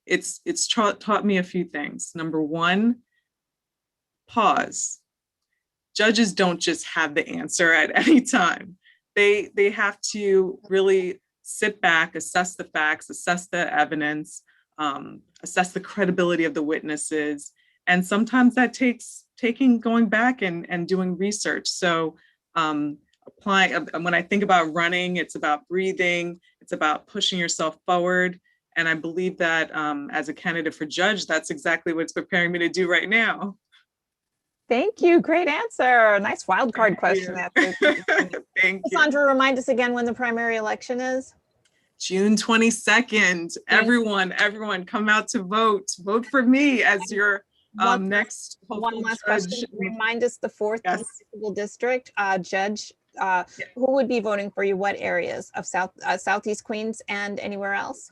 it's taught me a few things. Number one, pause. Judges don't just have the answer at any time. They have to really sit back, assess the facts, assess the evidence, assess the credibility of the witnesses. And sometimes that takes going back and doing research. So when I think about running, it's about breathing, it's about pushing yourself forward. And I believe that as a candidate for judge, that's exactly what's preparing me to do right now. Thank you. Great answer. Nice wild card question. Thank you. Cassandra, remind us again when the primary election is. June 22nd. Everyone come out to vote. Vote for me as your next one last question. Remind us the 4th Municipal District judge. Who would be voting for you? What areas of Southeast Queens and anywhere else?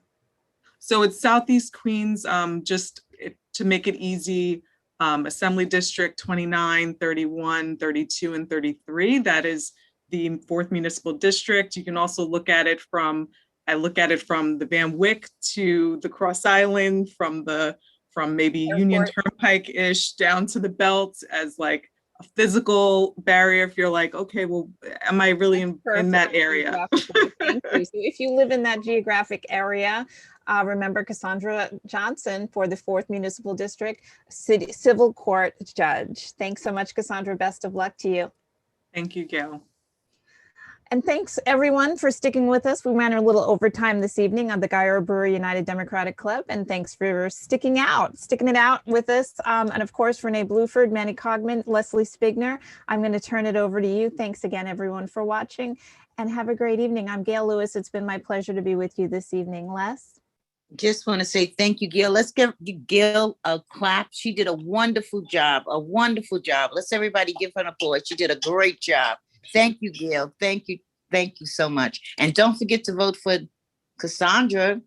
So it's Southeast Queens, to make it easy, Assembly District 29, 31, 32, and 33. That is the 4th Municipal District. You can also look at it from the Van Wyck to the Cross Island, from maybe Union Turnpike-ish down to the Belt as like a physical barrier. If you're like, okay, well, am I really in that area? Thank you. So if you live in that geographic area, remember Cassandra Johnson for the 4th Municipal District Civil Court Judge. Thanks so much, Cassandra. Best of luck to you. Thank you, Gail. And thanks everyone for sticking with us. We ran a little overtime this evening on the Guyer Brewer United Democratic Club. And thanks for sticking it out with us. And of course, Renee Bluford, Manny Cogman, Leslie Spigner. I'm going to turn it over to you. Thanks again, everyone, for watching, and have a great evening. I'm Gail Lewis. It's been my pleasure to be with you this evening. Les? Just want to say thank you, Gail. Let's give Gail a clap. She did a wonderful job, a wonderful job. Let's everybody give her an applause. She did a great job. Thank you, Gail. Thank you. Thank you so much. And don't forget to vote for Cassandra,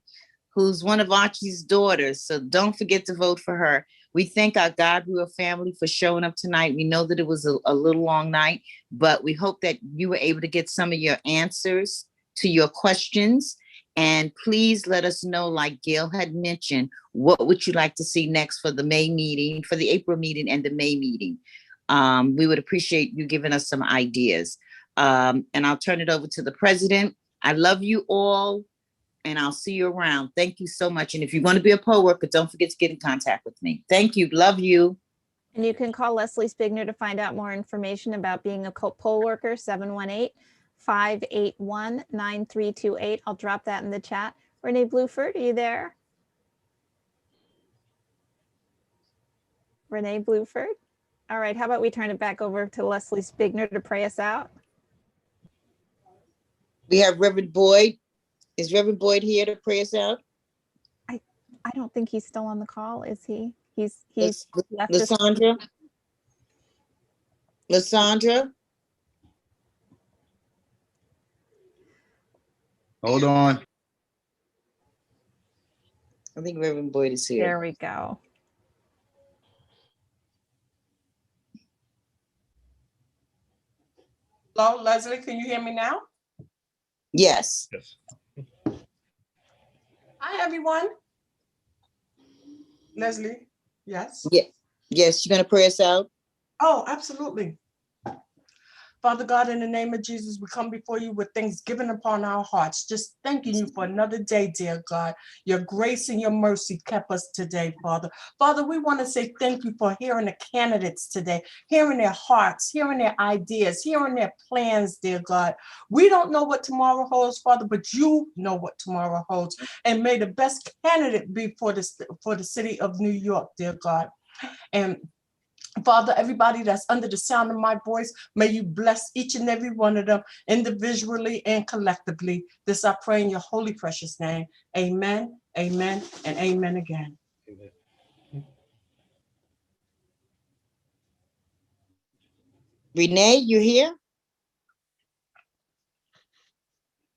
who's one of Archie's daughters. So don't forget to vote for her. We thank our God Brewer family for showing up tonight. We know that it was a little long night, but we hope that you were able to get some of your answers to your questions. And please let us know, like Gail had mentioned, what would you like to see next for the May meeting, for the April meeting and the May meeting? We would appreciate you giving us some ideas. And I'll turn it over to the president. I love you all, and I'll see you around. Thank you so much. And if you want to be a poll worker, don't forget to get in contact with me. Thank you. Love you. And you can call Leslie Spigner to find out more information about being a poll worker, 718-581-9328. I'll drop that in the chat. Renee Bluford, are you there? Renee Bluford? All right, how about we turn it back over to Leslie Spigner to pray us out? We have Reverend Boyd. Is Reverend Boyd here to pray us out? I don't think he's still on the call, is he? He's left us. Lysandra? Lysandra? Hold on. I think Reverend Boyd is here. There we go. Hello, Leslie, can you hear me now? Yes. Yes. Hi, everyone. Leslie, yes? Yeah. Yes, you're going to pray us out? Oh, absolutely. Father God, in the name of Jesus, we come before you with thanksgiving upon our hearts, just thanking you for another day, dear God. Your grace and your mercy kept us today, Father. Father, we want to say thank you for hearing the candidates today, hearing their hearts, hearing their ideas, hearing their plans, dear God. We don't know what tomorrow holds, Father, but you know what tomorrow holds. And may the best candidate be for the city of New York, dear God. And Father, everybody that's under the sound of my voice, may you bless each and every one of them individually and collectively. This I pray in your holy, precious name. Amen, amen, and amen again. Amen. Renee, you here?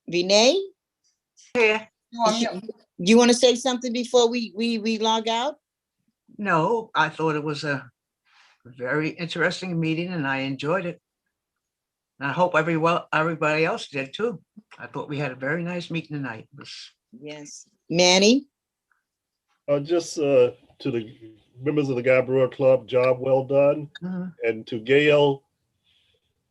Renee? Yeah. You want to say something before we log out? No, I thought it was a very interesting meeting and I enjoyed it. And I hope everybody else did too. I thought we had a very nice meeting tonight. Yes. Manny? Just to the members of the Guy Brewer Club, job well done. And to Gail,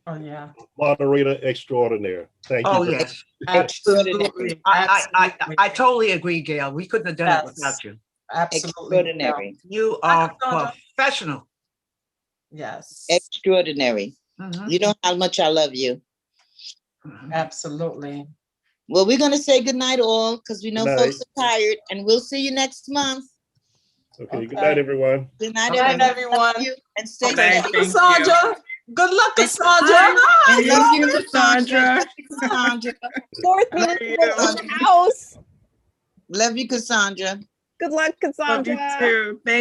oh yeah, moderator extraordinaire. Thank you. Oh yes, absolutely. I totally agree, Gail. We couldn't have done it without you. Absolutely. Extraordinary. You are professional. Yes. Extraordinary. You know how much I love you. Absolutely. Well, we're going to say goodnight all because we know Good folks night. are tired, and we'll see you next month. Okay, good night, everyone. Good night, Good night, everyone. everyone. And stay Okay, safe. Cassandra. Good luck, Cassandra. And love you, Cassandra. Cassandra. Fourth municipal in the house. Love you, Cassandra. Good luck, Cassandra. Love you too. Thank